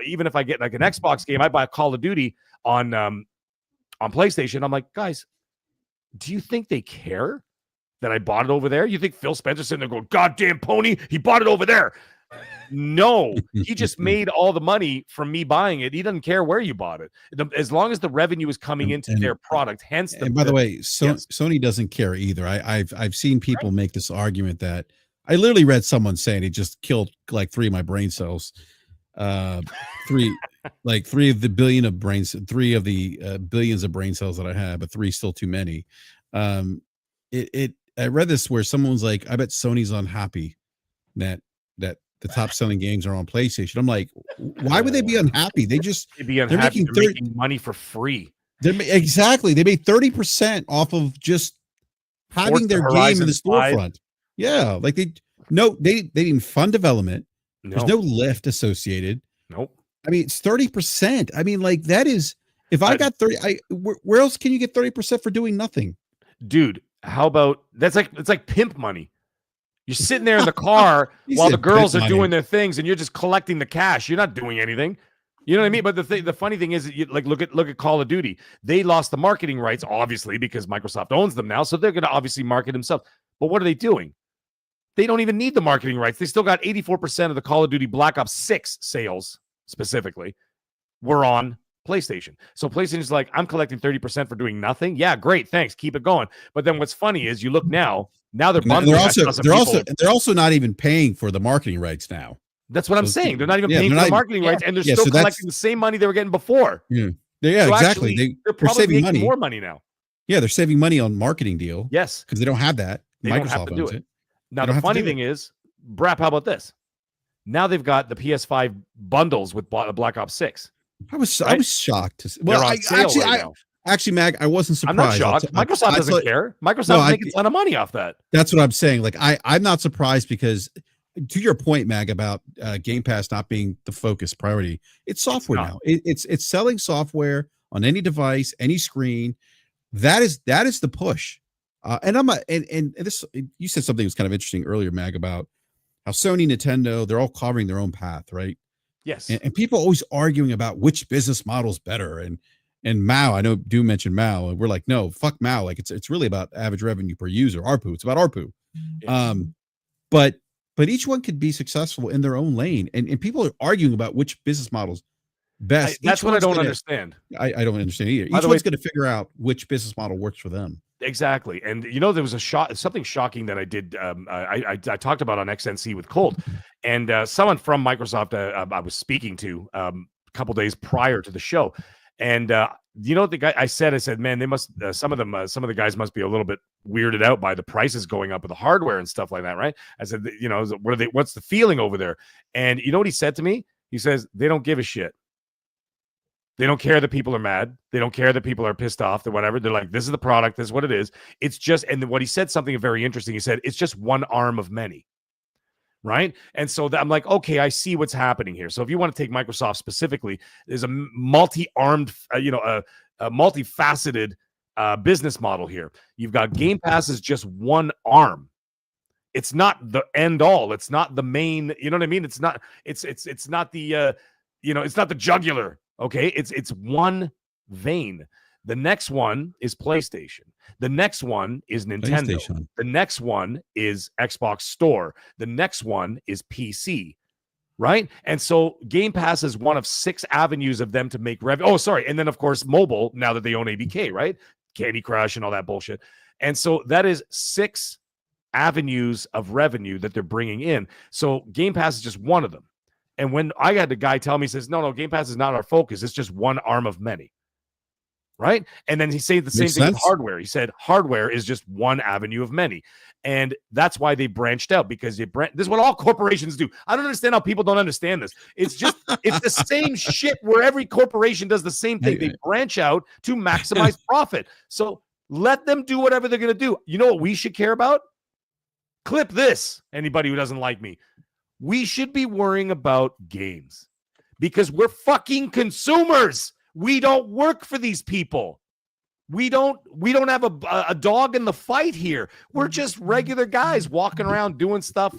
even if I get like an Xbox game, I buy a Call of Duty on PlayStation. I'm like, guys, do you think they care that I bought it over there? You think Phil Spencer sitting there going, goddamn pony, he bought it over there? No, he just made all the money from me buying it. He doesn't care where you bought it. As long as the revenue is coming into their product, hence the. And by the way, Sony doesn't care either. I've seen people make this argument that I literally read someone saying he just killed like 3 of my brain cells. 3 of the billion of brains, 3 of the billions of brain cells that I have, but 3 still too many. I read this where someone was like, I bet Sony's unhappy that the top selling games are on PlayStation. I'm like, why would they be unhappy? They'd be unhappy. They're making money for free. Exactly. They made 30% off of just having their game in the storefront. Yeah, like they didn't fund development. No. There's no lift associated. Nope. I mean, it's 30%. I mean, like that is if I got 30, where else can you get 30% for doing nothing? Dude, how about it's like pimp money. You're sitting there in the car while the girls are doing their things, and you're just collecting the cash. You're not doing anything. You know what I mean? But the funny thing is, look at Call of Duty. They lost the marketing rights, obviously, because Microsoft owns them now, so they're going to obviously market themselves. But what are they doing? They don't even need the marketing rights. They still got 84% of the Call of Duty Black Ops 6 sales, specifically, were on PlayStation. So PlayStation's like, I'm collecting 30% for doing nothing. Yeah, great, thanks. Keep it going. But then what's funny is you look now they're bundling. They're also not even paying for the marketing rights now. That's what I'm saying. They're not even paying for the marketing rights, and they're still collecting the same money they were getting before. Yeah, so exactly. Actually, they're probably making more money now. Yeah, they're saving money on marketing deal. Yes, because they don't have that. They don't have to do it. Now the funny thing is, BRAP, how about this? Now they've got the PS5 bundles with Black Ops 6. I was shocked to see. Well, actually, Mag, I wasn't surprised. I'm not shocked. Microsoft doesn't care. Microsoft's making a ton of money off that. That's what I'm saying. Like I'm not surprised because, to your point, Mag, about Game Pass not being the focus priority, it's software now. It's selling software on any device, any screen. That is the push. And this, you said something that was kind of interesting earlier, Mag, about how Sony, Nintendo, they're all carving their own path, right? Yes. And people always arguing about which business model is better. And Mao, I know do mention Mao, and we're like, no, fuck Mao. Like it's really about average revenue per user, ARPU. It's about ARPU. Yeah. But each one could be successful in their own lane. And people are arguing about which business models best. That's what I don't understand. I don't understand either. Each one's going to figure out which business model works for them. Exactly. And there was something shocking that I did. I talked about on XNC with Colt, and someone from Microsoft I was speaking to a couple days prior to the show. And the guy I said, man, they must some of the guys must be a little bit weirded out by the prices going up of the hardware and stuff like that, right? I said, what's the feeling over there? And you know what he said to me? He says, they don't give a shit. They don't care that people are mad. They don't care that people are pissed off or whatever. They're like, this is the product. This is what it is. It's just, and what he said, something very interesting. He said, it's just one arm of many. Right. And so I'm like, okay, I see what's happening here. So if you want to take Microsoft specifically, there's a multi-armed, a multifaceted business model here. You've got Game Pass as just one arm. It's not the end all. It's not the main, you know what I mean? It's not, it's not the, it's not the jugular. Okay, it's one vein. The next one is PlayStation. The next one is Nintendo. The next one is Xbox Store. The next one is PC, right? And so Game Pass is one of 6 avenues of them to make revenue. Oh, sorry. And then, of course, mobile, now that they own ABK, right? Candy Crush and all that bullshit. And so that is 6 avenues of revenue that they're bringing in. So Game Pass is just one of them. And when I had the guy tell me, he says, no, Game Pass is not our focus. It's just one arm of many. Right. And then he said the same thing with hardware. He said hardware is just one avenue of many. And that's why they branched out, because this is what all corporations do. I don't understand how people don't understand this. It's just, it's the same shit where every corporation does the same thing. They branch out to maximize profit. So Let them do whatever they're going to do. You know what we should care about? Clip this, anybody who doesn't like me. We should be worrying about games because we're fucking consumers. We don't work for these people. We don't have a dog in the fight here. We're just regular guys walking around doing stuff,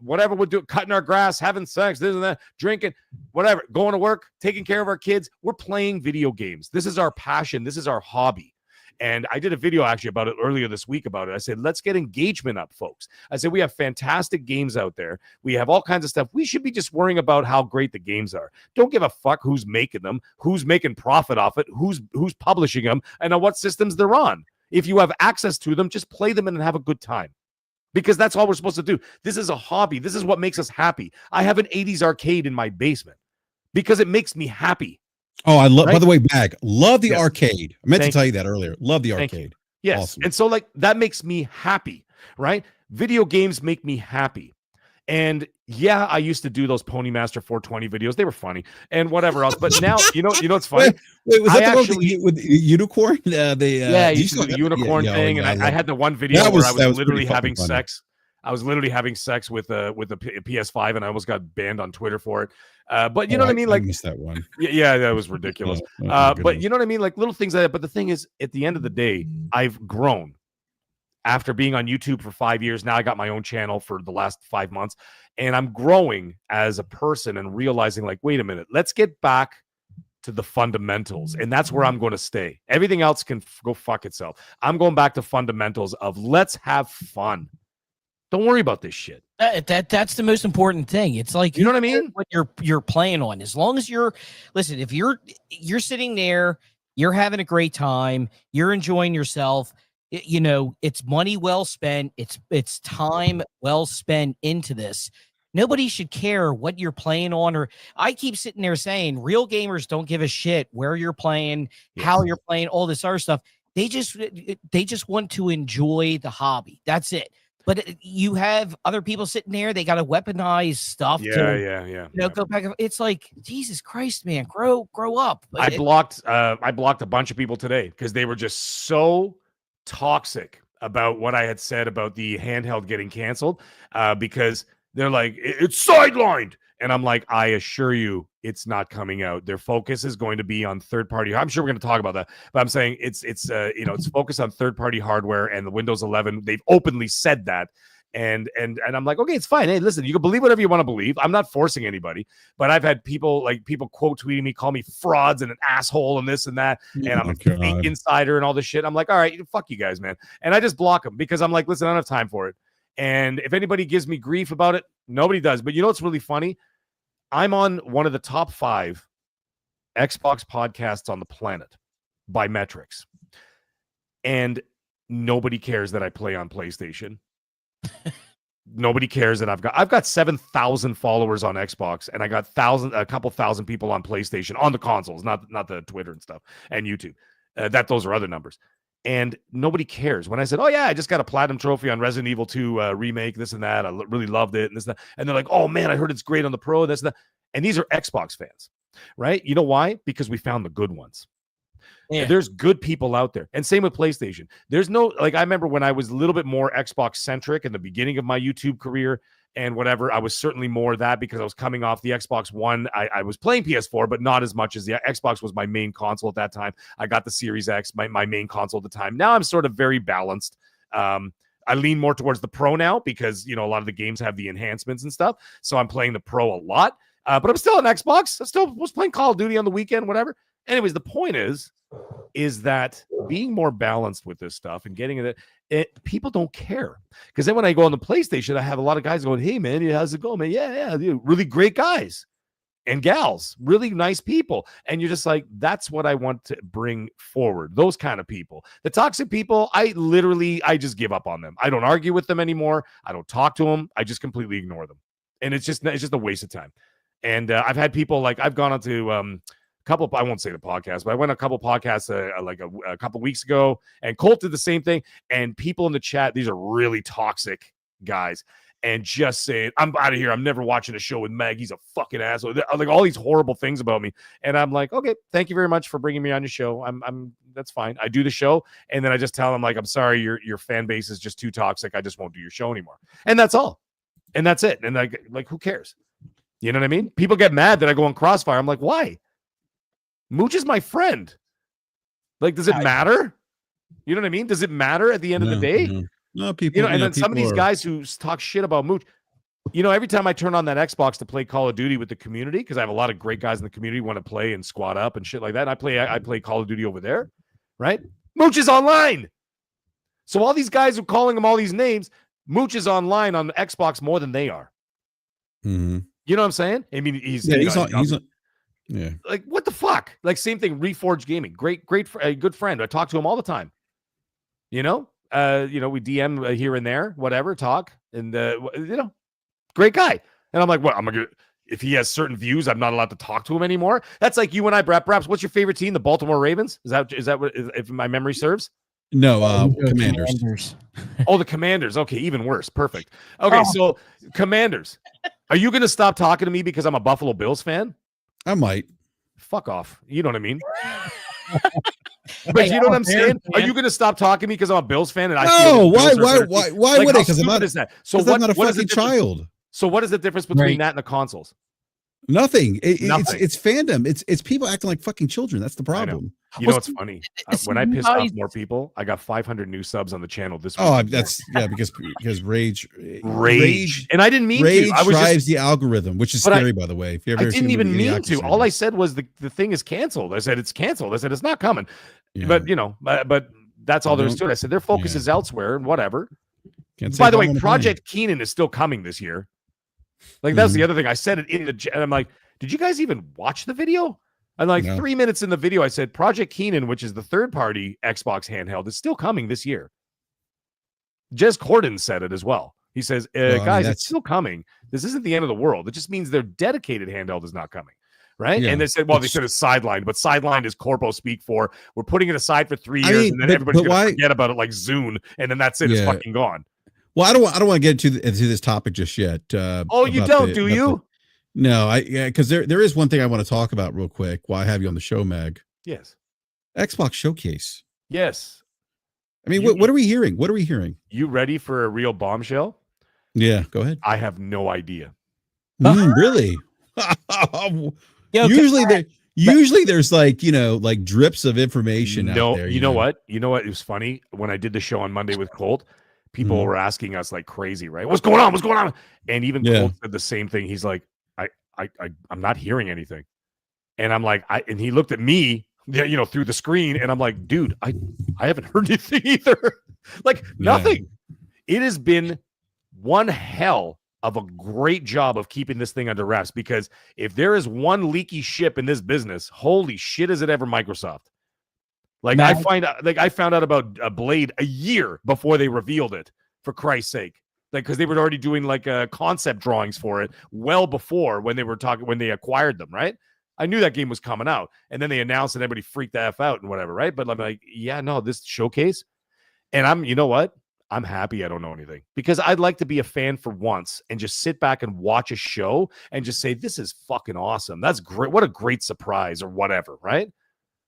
whatever we're doing, cutting our grass, having sex, this and that, drinking, whatever, going to work, taking care of our kids. We're playing video games. This is our passion. This is our hobby. And I did a video actually about it earlier this week about it. I said, let's get engagement up, folks. I said, we have fantastic games out there. We have all kinds of stuff. We should be just worrying about how great the games are. Don't give a fuck who's making them, who's making profit off it, who's publishing them, and on what systems they're on. If you have access to them, just play them and have a good time. Because that's all we're supposed to do. This is a hobby. This is what makes us happy. I have an 80s arcade in my basement because it makes me happy. Oh, I love, right? By the way, Mag, love the arcade. I meant to tell you that earlier. Love the arcade. Yes. Awesome. And so like that makes me happy, right? Video games make me happy. And yeah, I used to do those Pony Master 420 videos. They were funny and whatever else. But now, you know what's funny? Wait, was that with the unicorn? Yeah, I used to do the unicorn thing. And I had the one video where I was literally having sex. I was literally having sex with a PS5 and I almost got banned on Twitter for it. But you know what I mean? Like, I missed that one. Yeah, that was ridiculous. But you know what I mean? Like little things like that. But the thing is, at the end of the day, I've grown after being on YouTube for 5 years. Now I got my own channel for the last 5 months and I'm growing as a person and realizing like, wait a minute, let's get back to the fundamentals. And that's where I'm going to stay. Everything else can go fuck itself. I'm going back to fundamentals of let's have fun. Don't worry about this shit. That's the most important thing. It's like, you know what I mean? What you're playing on. As long as listen, if you're sitting there, you're having a great time, you're enjoying yourself, it's money well spent. It's time well spent into this. Nobody should care what you're playing on. Or I keep sitting there saying real gamers don't give a shit where you're playing, how you're playing, all this other stuff. They just want to enjoy the hobby. That's it. But you have other people sitting there. They got to weaponize stuff. Yeah. Go back. It's like, Jesus Christ, man, grow up. I blocked a bunch of people today because they were just so toxic about what I had said about the handheld getting canceled. Because they're like, it's sidelined. And I'm like, I assure you, it's not coming out. Their focus is going to be on third-party. I'm sure we're going to talk about that, but I'm saying it's focused on third-party hardware and the Windows 11. They've openly said that, and I'm like, okay, it's fine. Hey, listen, you can believe whatever you want to believe. I'm not forcing anybody, but I've had people quote tweeting me, call me frauds and an asshole and this and that, and I'm a fake insider and all this shit. I'm like, all right, fuck you guys, man, and I just block them because I'm like, listen, I don't have time for it. And if anybody gives me grief about it, nobody does. But you know what's really funny? I'm on one of the top 5 Xbox podcasts on the planet by metrics. And nobody cares that I play on PlayStation. Nobody cares that I've got 7,000 followers on Xbox and I got a couple thousand people on PlayStation on the consoles, not the Twitter and stuff and YouTube. Those are other numbers. And nobody cares. When I said, oh, yeah, I just got a platinum trophy on Resident Evil 2 remake, this and that. I really loved it. And this and that. And they're like, oh, man, I heard it's great on the Pro, this and that. And these are Xbox fans, right? You know why? Because we found the good ones. Yeah. There's good people out there. And same with PlayStation. There's no, like, I remember when I was a little bit more Xbox centric in the beginning of my YouTube career and whatever, I was certainly more that because I was coming off the Xbox One. I was playing PS4, but not as much as the Xbox was my main console at that time. I got the Series X, my main console at the time. Now I'm sort of very balanced. I lean more towards the Pro now because, a lot of the games have the enhancements and stuff. So I'm playing the Pro a lot, but I'm still on Xbox. I still was playing Call of Duty on the weekend, whatever. Anyways, the point is that being more balanced with this stuff and getting it, people don't care. Because then when I go on the PlayStation, I have a lot of guys going, hey, man, how's it going, man? Yeah, dude, really great guys and gals, really nice people. And you're just like, that's what I want to bring forward, those kind of people. The toxic people, I just give up on them. I don't argue with them anymore. I don't talk to them. I just completely ignore them. And it's just a waste of time. And I've had people I've gone on to I won't say the podcast, but I went on a couple podcasts a couple weeks ago, and Colt did the same thing. And people in the chat, these are really toxic guys. and just saying, I'm out of here. I'm never watching a show with Meg. He's a fucking asshole. Like all these horrible things about me. And I'm like, okay, thank you very much for bringing me on your show. That's fine. I do the show. And then I just tell them like, I'm sorry, your fan base is just too toxic. I just won't do your show anymore. And that's all. And that's it. And like, who cares? You know what I mean? People get mad that I go on Crossfire. I'm like, why? Mooch is my friend. Like, does it matter? You know what I mean? Does it matter at the end of the day? No, people. You know, and then some of these guys who talk shit about Mooch, you know, every time I turn on that Xbox to play Call of Duty with the community, because I have a lot of great guys in the community who want to play and squad up and shit like that. And I play Call of Duty over there, right? Mooch is online. So all these guys are calling him all these names. Mooch is online on the Xbox more than they are. Mm-hmm. You know what I'm saying? I mean, he's yeah. Like, what the fuck? Like, same thing. Reforged Gaming, great, good friend. I talk to him all the time. You know, we DM here and there, whatever, talk, and great guy. And I'm like, what? If he has certain views, I'm not allowed to talk to him anymore. That's like you and I, Braps. What's your favorite team? The Baltimore Ravens? Is that what? If my memory serves? No, Commanders. Oh, the Commanders. Okay, even worse. Perfect. Okay, so Commanders. Are you going to stop talking to me because I'm a Buffalo Bills fan? I might. Fuck off. You know what I mean? But you know what I'm saying? Are you going to stop talking to me because I'm a Bills fan? And why would I? Because I'm not. Is that? So I'm not a fucking child. So what is the difference between that and the consoles? Nothing. It's fandom. It's people acting like fucking children. That's the problem. You know what's funny? When I pissed off more people, I got 500 new subs on the channel this week. Oh, because rage, and I didn't mean rage to. I was drives the algorithm, which is scary, by the way. If you ever I didn't even mean to. All I said was the thing is canceled. I said it's canceled. I said it's not coming. Yeah. But that's all there is to it. I said their focus is elsewhere and whatever. By the way, Project Keenan is still coming this year. Like that's the other thing. I said it in the, and I'm like, did you guys even watch the video? And like 3 minutes in the video, I said Project Keenan, which is the third-party Xbox handheld, is still coming this year. Jez Corden said it as well. He says, guys, it's still coming. This isn't the end of the world. It just means their dedicated handheld is not coming. Right. Yeah. And they said, they said it's sidelined, but sidelined is corpo speak for we're putting it aside for 3 years, and then everybody's going to forget about it like Zune, and then that's it. Yeah. It's fucking gone. Well, I don't want to get into this topic just yet. You don't, do you? No, because there is one thing I want to talk about real quick while I have you on the show, Meg. Yes. Xbox Showcase. Yes. I mean, what are we hearing? What are we hearing? You ready for a real bombshell? Yeah, go ahead. I have no idea. Really? Usually there's like drips of information out there. You know what? You know what? It was funny when I did the show on Monday with Colt. People were asking us like crazy, right? What's going on? What's going on? And even Colt said the same thing. He's like, I'm not hearing anything. And I'm like, and he looked at me, through the screen, and I'm like, dude, I haven't heard anything either. Like nothing. It has been one hell of a great job of keeping this thing under wraps, because if there is one leaky ship in this business, holy shit, is it ever Microsoft? Like I found out about a Blade a year before they revealed it, for Christ's sake. Like, because they were already doing like concept drawings for it well before when they acquired them, right? I knew that game was coming out, and then they announced and everybody freaked the F out and whatever, right? But I'm like, this showcase, and you know what? I'm happy I don't know anything, because I'd like to be a fan for once and just sit back and watch a show and just say, this is fucking awesome. That's great. What a great surprise or whatever, right?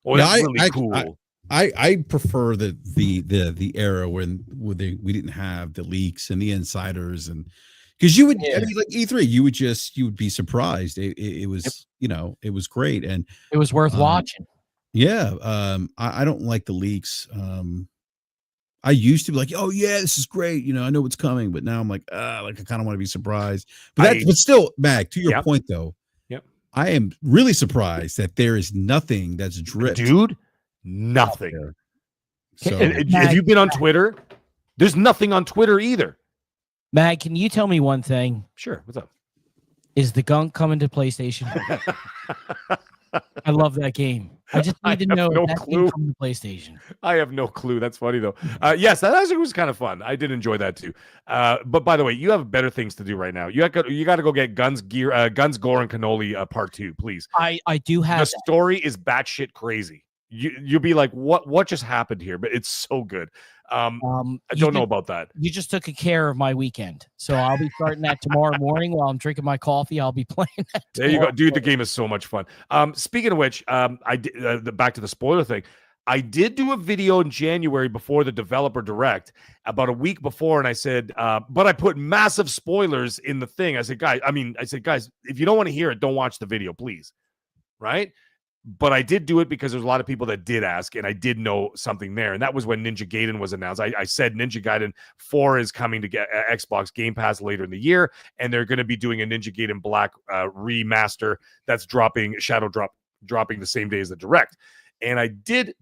Well, that's really cool. I prefer the era when we didn't have the leaks and the insiders, and because you would like E3, you would be surprised. It was it was great, and it was worth watching. Yeah, I don't like the leaks. I used to be like, oh yeah, this is great. I know what's coming, but now I'm like I kind of want to be surprised. But still, Mag, to your point though, I am really surprised that there is nothing that's dripped, dude. Nothing. So, have you been on Twitter? There's nothing on Twitter either. Mag, can you tell me one thing? Sure. What's up? Is the gunk coming to PlayStation? I love that game. I just need to know if that game coming to PlayStation. I have no clue. That's funny though. Yes, that actually was kind of fun. I did enjoy that too. But by the way, you have better things to do right now. You got to go get Guns, Gore, and Cannoli Part 2, please. I do have. The story is batshit crazy. You'll be like, what just happened here? But it's so good. I don't know about that. You just took care of my weekend, so I'll be starting that tomorrow morning while I'm drinking my coffee. I'll be playing that. There you go, dude. The game is so much fun. Speaking of which, I did back to the spoiler thing. I did do a video in January before the developer direct, about a week before, and I said, but I put massive spoilers in the thing. I said, guys, if you don't want to hear it, don't watch the video, please. Right? But I did do it because there's a lot of people that did ask, and I did know something there. And that was when Ninja Gaiden was announced. I said Ninja Gaiden 4 is coming to get Xbox Game Pass later in the year, and they're going to be doing a Ninja Gaiden Black remaster that's dropping the same day as the direct. And I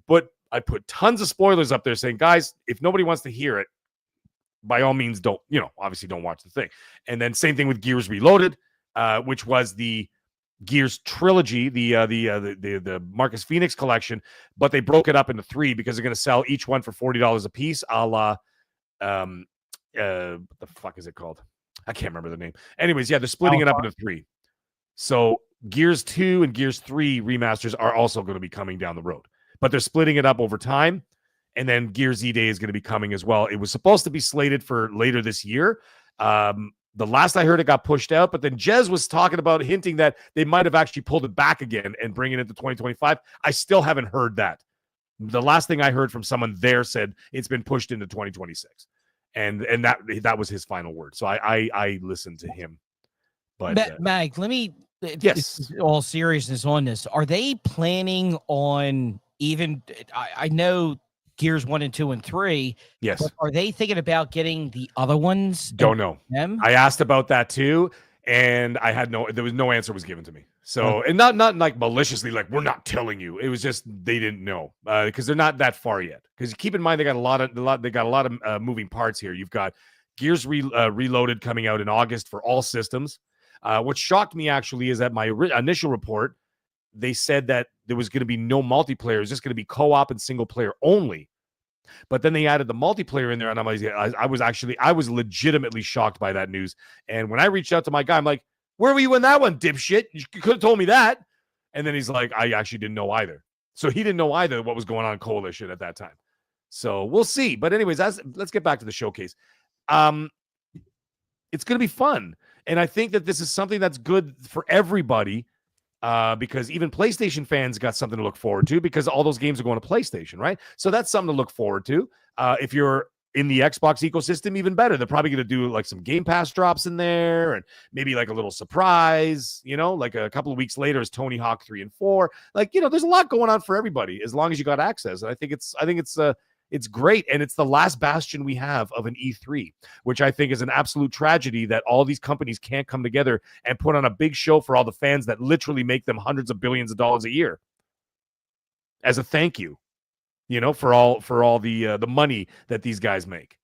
put tons of spoilers up there saying, guys, if nobody wants to hear it, by all means, obviously don't watch the thing. And then same thing with Gears Reloaded, which was the Gears trilogy, the Marcus Phoenix collection, but they broke it up into 3 because they're going to sell each one for $40 a piece, a la what the fuck is it called? I can't remember the name. Anyways, yeah, they're splitting it up into 3. So Gears 2 and Gears 3 remasters are also going to be coming down the road, but they're splitting it up over time. And then Gears E-Day is going to be coming as well. It was supposed to be slated for later this year. The last I heard, it got pushed out, but then Jez was talking about hinting that they might have actually pulled it back again and bringing it to 2025. I still haven't heard that. The last thing I heard from someone there said it's been pushed into 2026, and that was his final word. So I listened to him. But Mag, let me yes, all seriousness on this. Are they planning on even? I know Gears 1 and 2 and 3. Yes. But are they thinking about getting the other ones? Don't know. Them? I asked about that too, and there was no answer was given to me. So, and not like maliciously, like we're not telling you. It was just they didn't know because they're not that far yet. Because keep in mind they got a lot of moving parts here. You've got Gears Reloaded coming out in August for all systems. What shocked me actually is that my initial report, they said that there was going to be no multiplayer. It was just going to be co-op and single player only. But then they added the multiplayer in there, and I was legitimately shocked by that news. And when I reached out to my guy, I'm like, "Where were you in that one, dipshit? You could have told me that." And then he's like, "I actually didn't know either." So he didn't know either what was going on in Coalition at that time. So we'll see. But anyways, let's get back to the showcase. It's going to be fun, and I think that this is something that's good for everybody. Because even PlayStation fans got something to look forward to because all those games are going to PlayStation, right? So that's something to look forward to. If you're in the Xbox ecosystem, even better. They're probably going to do like some Game Pass drops in there and maybe like a little surprise, like a couple of weeks later is Tony Hawk 3 and 4. Like, there's a lot going on for everybody as long as you got access. And I think it's great. And it's the last bastion we have of an E3, which I think is an absolute tragedy that all these companies can't come together and put on a big show for all the fans that literally make them hundreds of billions of dollars a year as a thank you, for all the money that these guys make.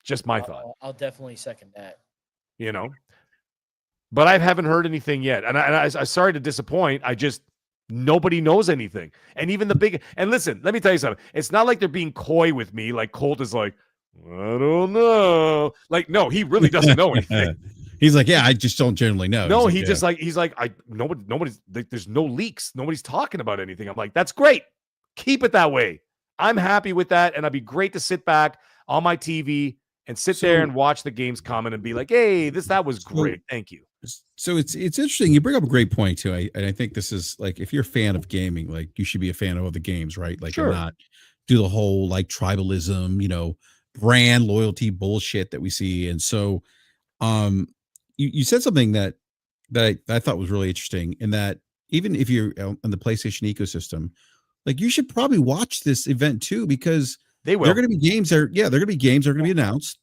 Just my thought. I'll definitely second that. But I haven't heard anything yet. And I'm sorry to disappoint. Nobody knows anything. And even and listen, let me tell you something. It's not like they're being coy with me. Like Colt is like, I don't know. Like, no, he really doesn't know anything. He's like, yeah, I just don't generally know. No, he's like, nobody's like, there's no leaks. Nobody's talking about anything. I'm like, that's great. Keep it that way. I'm happy with that. And I'd be great to sit back on my TV and sit there and watch the games coming and be like, hey, that was great. Thank you. So it's interesting. You bring up a great point too. And I think this is like, if you're a fan of gaming, like you should be a fan of other games, right? Like, sure. Not do the whole like tribalism, brand loyalty bullshit that we see. And so, you said something that I thought was really interesting, in that even if you're on the PlayStation ecosystem, like you should probably watch this event too, because they're going to be games that are going to be announced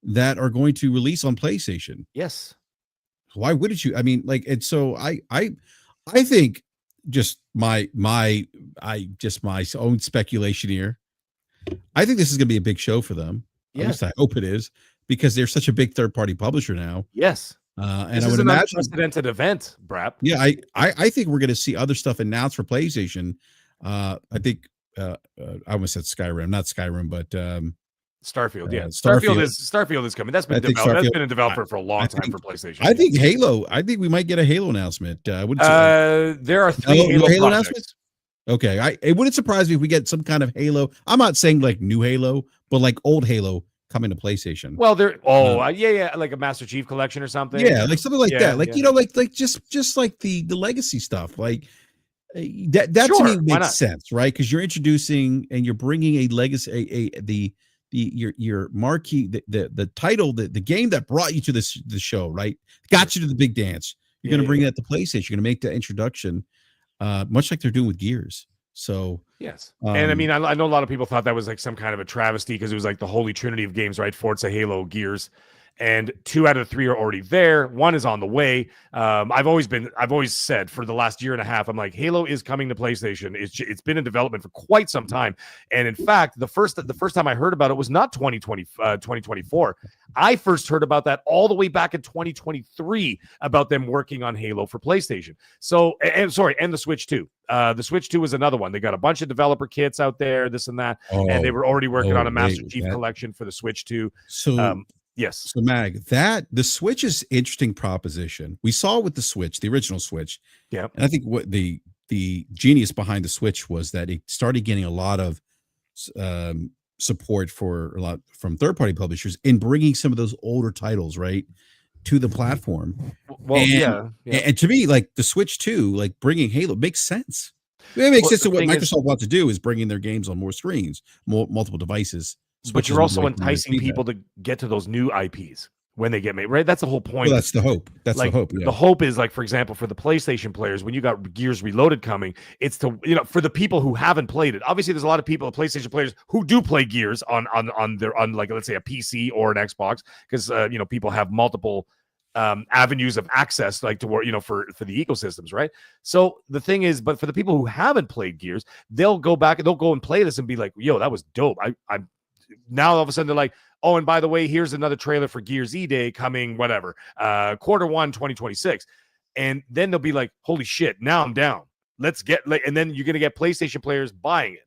that are going to release on PlayStation. Yes. Why wouldn't you? I mean, like, and so I think just my own speculation here. I think this is going to be a big show for them. Yes. At least I hope it is, because they're such a big third-party publisher now. Yes. And this I would imagine an unprecedented event, BRAP. Yeah, I think we're going to see other stuff announced for PlayStation. I think I almost said Skyrim, not Skyrim, but Starfield. Yeah, Starfield is coming. That's been in development for a long time for PlayStation. I think Halo. I think we might get a Halo announcement. There are 3 Halo announcements. Okay, it wouldn't surprise me if we get some kind of Halo. I'm not saying like new Halo, but like old Halo coming to PlayStation. Well, yeah, like a Master Chief collection or something. Yeah, like something like that. Like like just like the legacy stuff. Like that sure, to me makes sense, right? Because you're introducing and you're bringing a legacy, your marquee, the title, the game that brought you to the show, right? Got you to the big dance. You're going to bring that to PlayStation. You're going to make that introduction, much like they're doing with Gears. So yes, and I mean, I know a lot of people thought that was like some kind of a travesty because it was like the holy trinity of games, right? Forza, Halo, Gears. And 2 out of the 3 are already there. 1 is on the way. I've always said for the last year and a half, I'm like, Halo is coming to PlayStation. It's been in development for quite some time. And in fact, the first time I heard about it was not 2024. I first heard about that all the way back in 2023 about them working on Halo for PlayStation. So, and the Switch 2. The Switch 2 was another one. They got a bunch of developer kits out there, this and that, and they were already working on a Master Chief collection for the Switch 2. So. Yes. So Mag, that the Switch is interesting proposition. We saw with the Switch, the original Switch. Yeah. And I think what the genius behind the Switch was that it started getting a lot of support from third-party publishers in bringing some of those older titles, right, to the platform. Well, and to me, like the Switch 2, like bringing Halo makes sense. It makes sense to what Microsoft wants to do is bringing their games on more screens, multiple devices. But you're also enticing people to get to those new IPs when they get made, right? That's the whole point. Well, that's the hope. That's like, the hope. Yeah. The hope is, like, for example, for the PlayStation players, when you got Gears Reloaded coming, it's to, for the people who haven't played it. Obviously, there's a lot of people, PlayStation players, who do play Gears on like, let's say a PC or an Xbox, because people have multiple avenues of access, like to for the ecosystems, right? So the thing is, but for the people who haven't played Gears, they'll go back and they'll go and play this and be like, yo, that was dope. I'm now all of a sudden they're like, oh, and by the way, here's another trailer for Gears E-Day coming, whatever, Q1 2026. And then they'll be like, holy shit, now I'm down. Let's get, and then you're going to get PlayStation players buying it.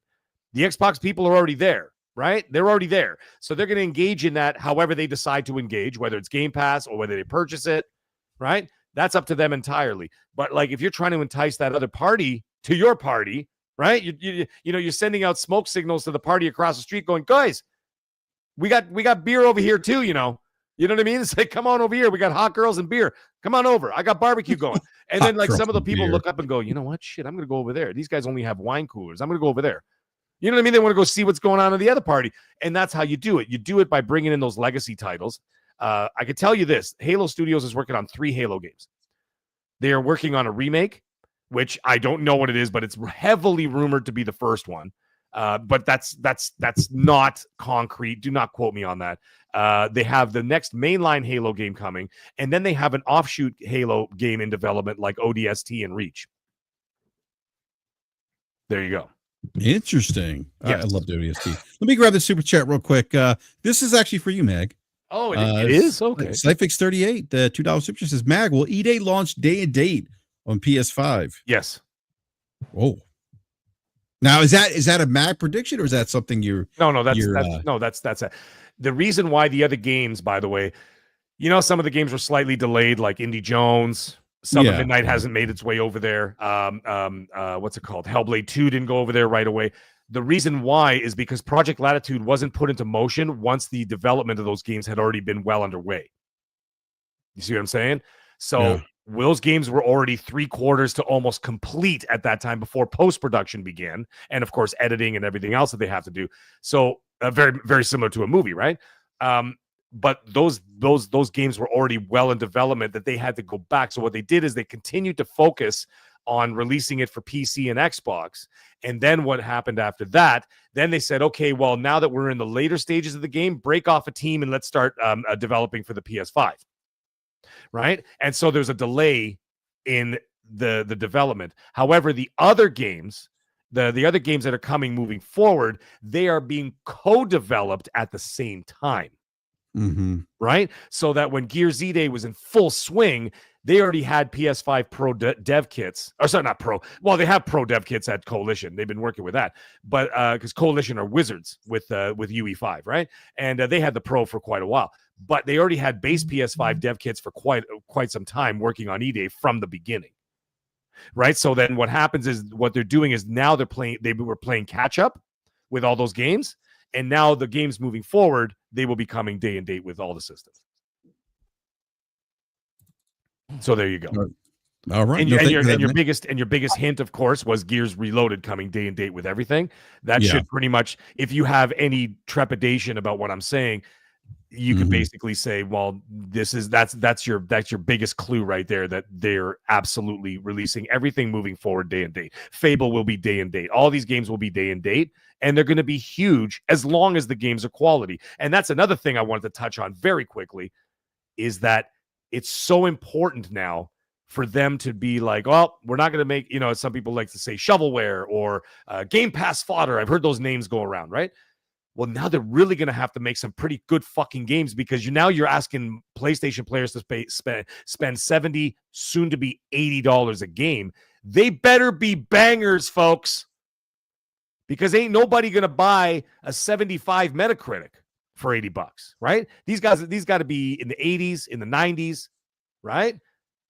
The Xbox people are already there, right? They're already there. So they're going to engage in that however they decide to engage, whether it's Game Pass or whether they purchase it, right? That's up to them entirely. But like, if you're trying to entice that other party to your party, right? You're sending out smoke signals to the party across the street going, guys, we got beer over here too, you know what I mean? It's like, come on over here. We got hot girls and beer. Come on over. I got barbecue going. And then like some of the people look up and go, you know what? Shit, I'm going to go over there. These guys only have wine coolers. I'm going to go over there. You know what I mean? They want to go see what's going on in the other party. And that's how you do it. You do it by bringing in those legacy titles. I could tell you this. Halo Studios is working on 3 Halo games. They are working on a remake, which I don't know what it is, but it's heavily rumored to be the first one. But that's not concrete. Do not quote me on that. They have the next mainline Halo game coming, and then they have an offshoot Halo game in development like ODST and Reach. There you go. Interesting. Yes. I love ODST. Let me grab the super chat real quick. This is actually for you, Mag. Oh, it is? Okay. Cyfix38, the $2 super chat says, Mag, will E-Day launch day and date on PS5? Yes. Oh. Now, is that a Mag prediction, or is that something you're? No, that's it. The reason why the other games, by the way, some of the games were slightly delayed, like Indy Jones. Some of Midnight hasn't made its way over there. What's it called? Hellblade 2 didn't go over there right away. The reason why is because Project Latitude wasn't put into motion once the development of those games had already been well underway. You see what I'm saying? So Will's games were already 3/4 to almost complete at that time before post-production began. And of course, editing and everything else that they have to do. So very, very similar to a movie, right? But those games were already well in development that they had to go back. So what they did is they continued to focus on releasing it for PC and Xbox. And then what happened after that, then they said, okay, well, now that we're in the later stages of the game, break off a team and let's start developing for the PS5. Right? And so there's a delay in the development. However, the other games, the other games that are coming moving forward, they are being co-developed at the same time. Mm-hmm. Right? So that when Gears Z-Day was in full swing, they already had PS5 Pro dev kits. Or sorry, not Pro. Well, they have Pro dev kits at Coalition. They've been working with that. But because Coalition are wizards with UE5, right? And they had the Pro for quite a while. But they already had base PS5 dev kits for quite some time working on E-Day from the beginning. right? So then what happens is what they're doing is now they were playing catch up with all those games. And now the games moving forward, they will be coming day and date with all the systems. So there you go. All right. And, your biggest hint, of course, was Gears Reloaded coming day and date with everything. That should pretty much, if you have any trepidation about what I'm saying, you can basically say, well, that's your biggest clue right there, that they're absolutely releasing everything moving forward day and date. Fable will be day and date. All these games will be day and date, and they're going to be huge as long as the games are quality. And that's another thing I wanted to touch on very quickly, is that it's so important now for them to be like, well, we're not going to make, some people like to say shovelware or Game Pass fodder. I've heard those names go around, right? Well, now they're really going to have to make some pretty good fucking games, because you're asking PlayStation players to spend $70, soon to be $80 a game. They better be bangers, folks, because ain't nobody going to buy a 75 Metacritic for $80, right? These got to be in the 80s, in the 90s, right?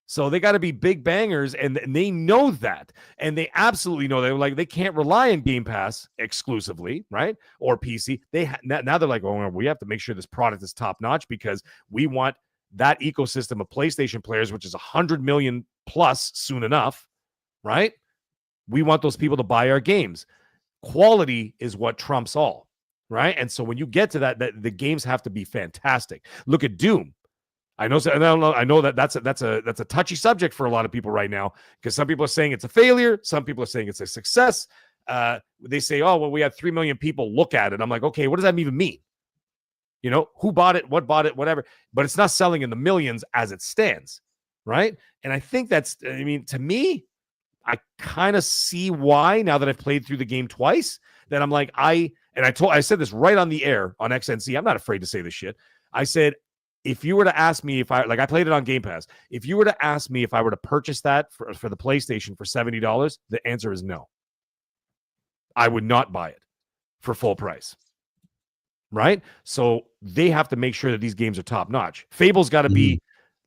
So they got to be big bangers, and they know that, and they absolutely know that. They can't rely on Game Pass exclusively, right? Or PC. Now they're like, oh, we have to make sure this product is top notch, because we want that ecosystem of PlayStation players, which is 100 million plus soon enough, right? We want those people to buy our games. Quality is what trumps all, right? And so when you get to that the games have to be fantastic. Look at Doom. I know that that's a touchy subject for a lot of people right now, because some people are saying it's a failure, some people are saying it's a success. They say, oh, well, we had 3 million people look at it. I'm like, okay, what does that even mean? Who bought it, what bought it, whatever. But it's not selling in the millions as it stands, right? And I think to me, I kind of see why, now that I've played through the game twice, that I'm like, I said this right on the air on XNC. I'm not afraid to say this shit. I said, if you were to ask me I played it on Game Pass, if you were to ask me if I were to purchase that for the PlayStation for $70, the answer is no. I would not buy it for full price. Right? So they have to make sure that these games are top notch. Fable's got to be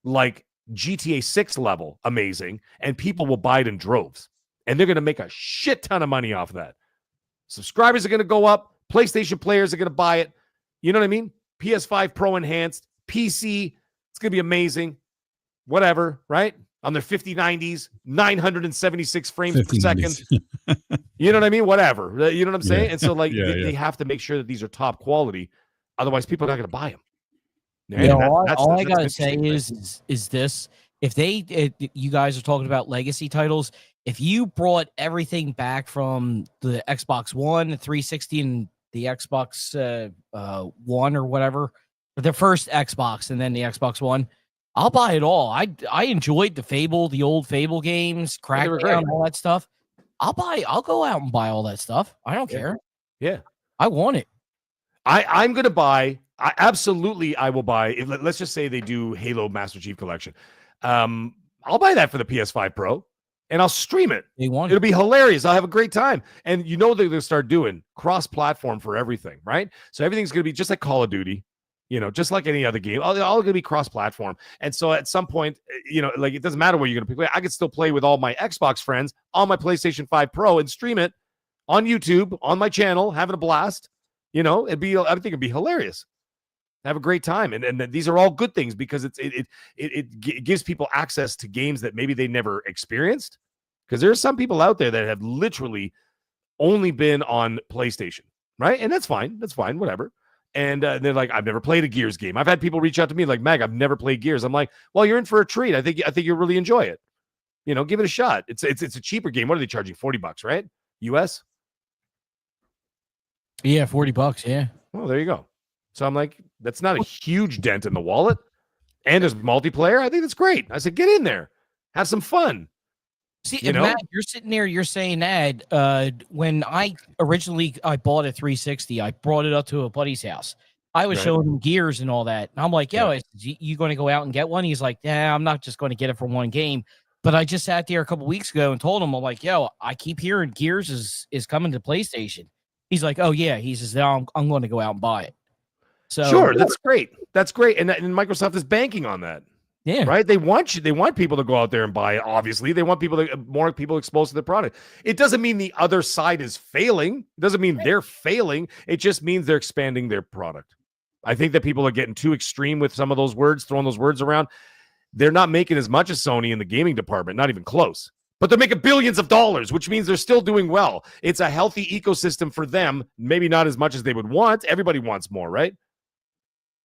like GTA 6 level amazing, and people will buy it in droves. And they're going to make a shit ton of money off of that. Subscribers are going to go up. PlayStation players are going to buy it. You know what I mean? PS5 Pro Enhanced. PC, it's going to be amazing. Whatever, right? On their 5090s, 976 frames per second. You know what I mean? Whatever. You know what I'm saying? And so, they have to make sure that these are top quality. Otherwise, people are not going to buy them. All I got to say is this. If you guys are talking about legacy titles, if you brought everything back from the Xbox One, the 360, and the Xbox One or whatever, the first Xbox and then the Xbox One, I'll buy it all. I enjoyed the old Fable games, Crackdown, all that stuff. I'll go out and buy all that stuff. I don't care. Yeah. I want it. I'm going to buy. I will buy. Let's just say they do Halo Master Chief Collection. I'll buy that for the PS5 Pro, and I'll stream it. It'll be hilarious. I'll have a great time. And they're going to start doing cross-platform for everything, right? So everything's going to be just like Call of Duty. Just like any other game, all going to be cross-platform. And so at some point, it doesn't matter where you're going to play. I could still play with all my Xbox friends on my PlayStation 5 Pro and stream it on YouTube, on my channel, having a blast. I think it'd be hilarious. Have a great time. And these are all good things, because it gives people access to games that maybe they never experienced. Because there are some people out there that have literally only been on PlayStation, right? And that's fine. Whatever. And they're like, I've never played a Gears game. I've had people reach out to me like, Mag, I've never played Gears. I'm like, well, you're in for a treat. I think you'll really enjoy it. Give it a shot. It's a cheaper game. What are they charging? $40, right? US? Yeah, $40. Yeah. Well, there you go. So I'm like, that's not a huge dent in the wallet. And there's multiplayer. I think that's great. I said, get in there. Have some fun. See, Matt, you're sitting there, you're saying that when I bought a 360, I brought it up to a buddy's house. I was showing him Gears and all that. And I'm like, you going to go out and get one? He's like, yeah, I'm not just going to get it for one game. But I just sat there a couple weeks ago and told him, I'm like, I keep hearing Gears is coming to PlayStation. He's like, oh, yeah. He says, I'm going to go out and buy it. So sure, that's great. That's great. And Microsoft is banking on that. Yeah. Right. They want you. They want people to go out there and buy it. Obviously, they want more people exposed to the product. It doesn't mean the other side is failing. It doesn't mean they're failing. It just means they're expanding their product. I think that people are getting too extreme with some of those words, throwing those words around. They're not making as much as Sony in the gaming department, not even close. But they're making billions of dollars, which means they're still doing well. It's a healthy ecosystem for them. Maybe not as much as they would want. Everybody wants more, right?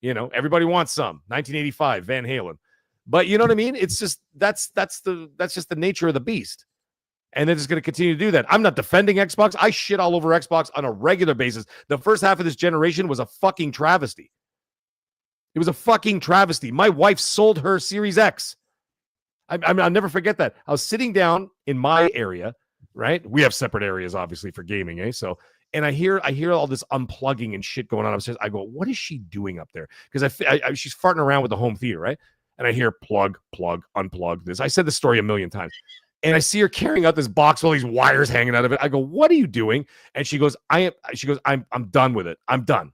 Everybody wants some. 1985, Van Halen. But you know what I mean? It's just that's just the nature of the beast. And they're just going to continue to do that. I'm not defending Xbox. I shit all over Xbox on a regular basis. The first half of this generation was a fucking travesty. It was a fucking travesty. My wife sold her Series X. I'll never forget that. I was sitting down in my area, right? We have separate areas, obviously, for gaming, eh? So, and I hear all this unplugging and shit going on upstairs. I go, what is she doing up there? Because she's farting around with the home theater, right? And I hear plug, unplug this. I said the story a million times. And I see her carrying out this box with all these wires hanging out of it. I go, what are you doing? And she goes, I'm done with it. I'm done.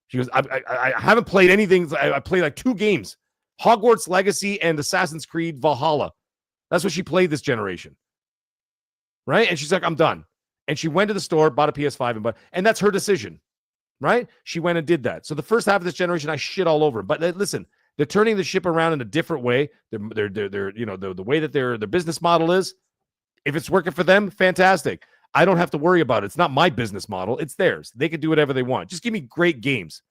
She goes, I haven't played anything. I played like 2 games, Hogwarts Legacy and Assassin's Creed Valhalla. That's what she played this generation. Right. And she's like, I'm done. And she went to the store, bought a PS5 and that's her decision. Right. She went and did that. So the first half of this generation, I shit all over. But listen, they're turning the ship around in a different way. They're the way that their business model is. If it's working for them, fantastic. I don't have to worry about it. It's not my business model. It's theirs. They can do whatever they want. Just give me great games.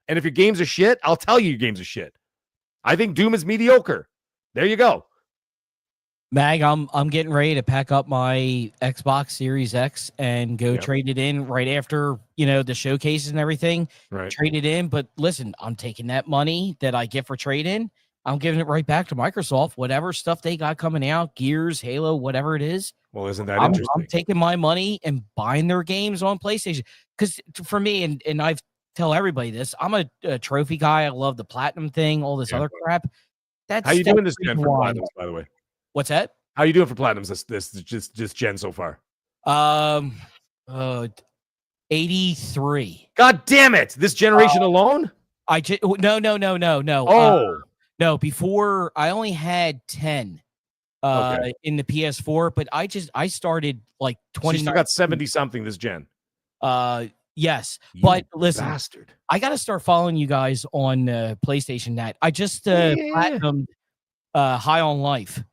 And if your games are shit, I'll tell you your games are shit. I think Doom is mediocre. There you go. Mag, I'm getting ready to pack up my Xbox Series X and go trade it in right after, the showcases and everything. Right. Trade it in. But listen, I'm taking that money that I get for trade-in. I'm giving it right back to Microsoft. Whatever stuff they got coming out, Gears, Halo, whatever it is. Well, isn't that interesting? I'm taking my money and buying their games on PlayStation. Because for me, and I've tell everybody this, I'm a trophy guy. I love the platinum thing, all this other crap. That's how you doing this gen for platinums, by the way? What's that? How you doing for platinums this gen so far? 83. God damn it! This generation alone? No. Oh. No, before I only had 10 in the PS4, but I started like 20. So you got 70 something this gen. Yes, you but listen, bastard. I got to start following you guys on PlayStation Net. I just platinumed High on Life.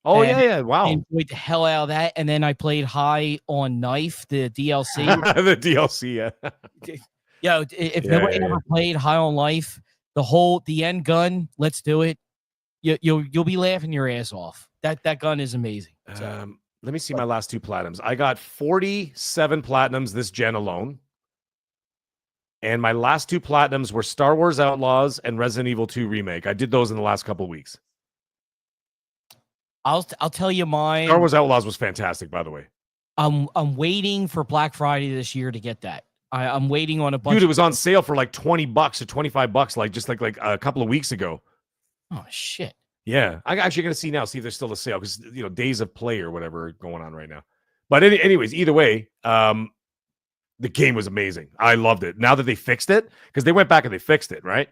Oh yeah, wow! I enjoyed the hell out of that, and then I played High on Knife, the DLC. The DLC, yeah. Yo, if nobody ever played High on Life, the end gun, let's do it. You'll be laughing your ass off. That gun is amazing. So. Let me see my last 2 platinums. I got 47 platinums this gen alone. And my last 2 platinums were Star Wars Outlaws and Resident Evil 2 Remake. I did those in the last couple of weeks. I'll tell you mine. Star Wars Outlaws was fantastic, by the way. I'm waiting for Black Friday this year to get that. I'm waiting on a bunch. Dude, it was on sale for like $20 or $25, like a couple of weeks ago. Oh shit. Yeah, I actually gotta see if there's still a sale because days of play or whatever going on right now. But anyways, either way, the game was amazing. I loved it. Now that they fixed it, because they went back and they fixed it, right?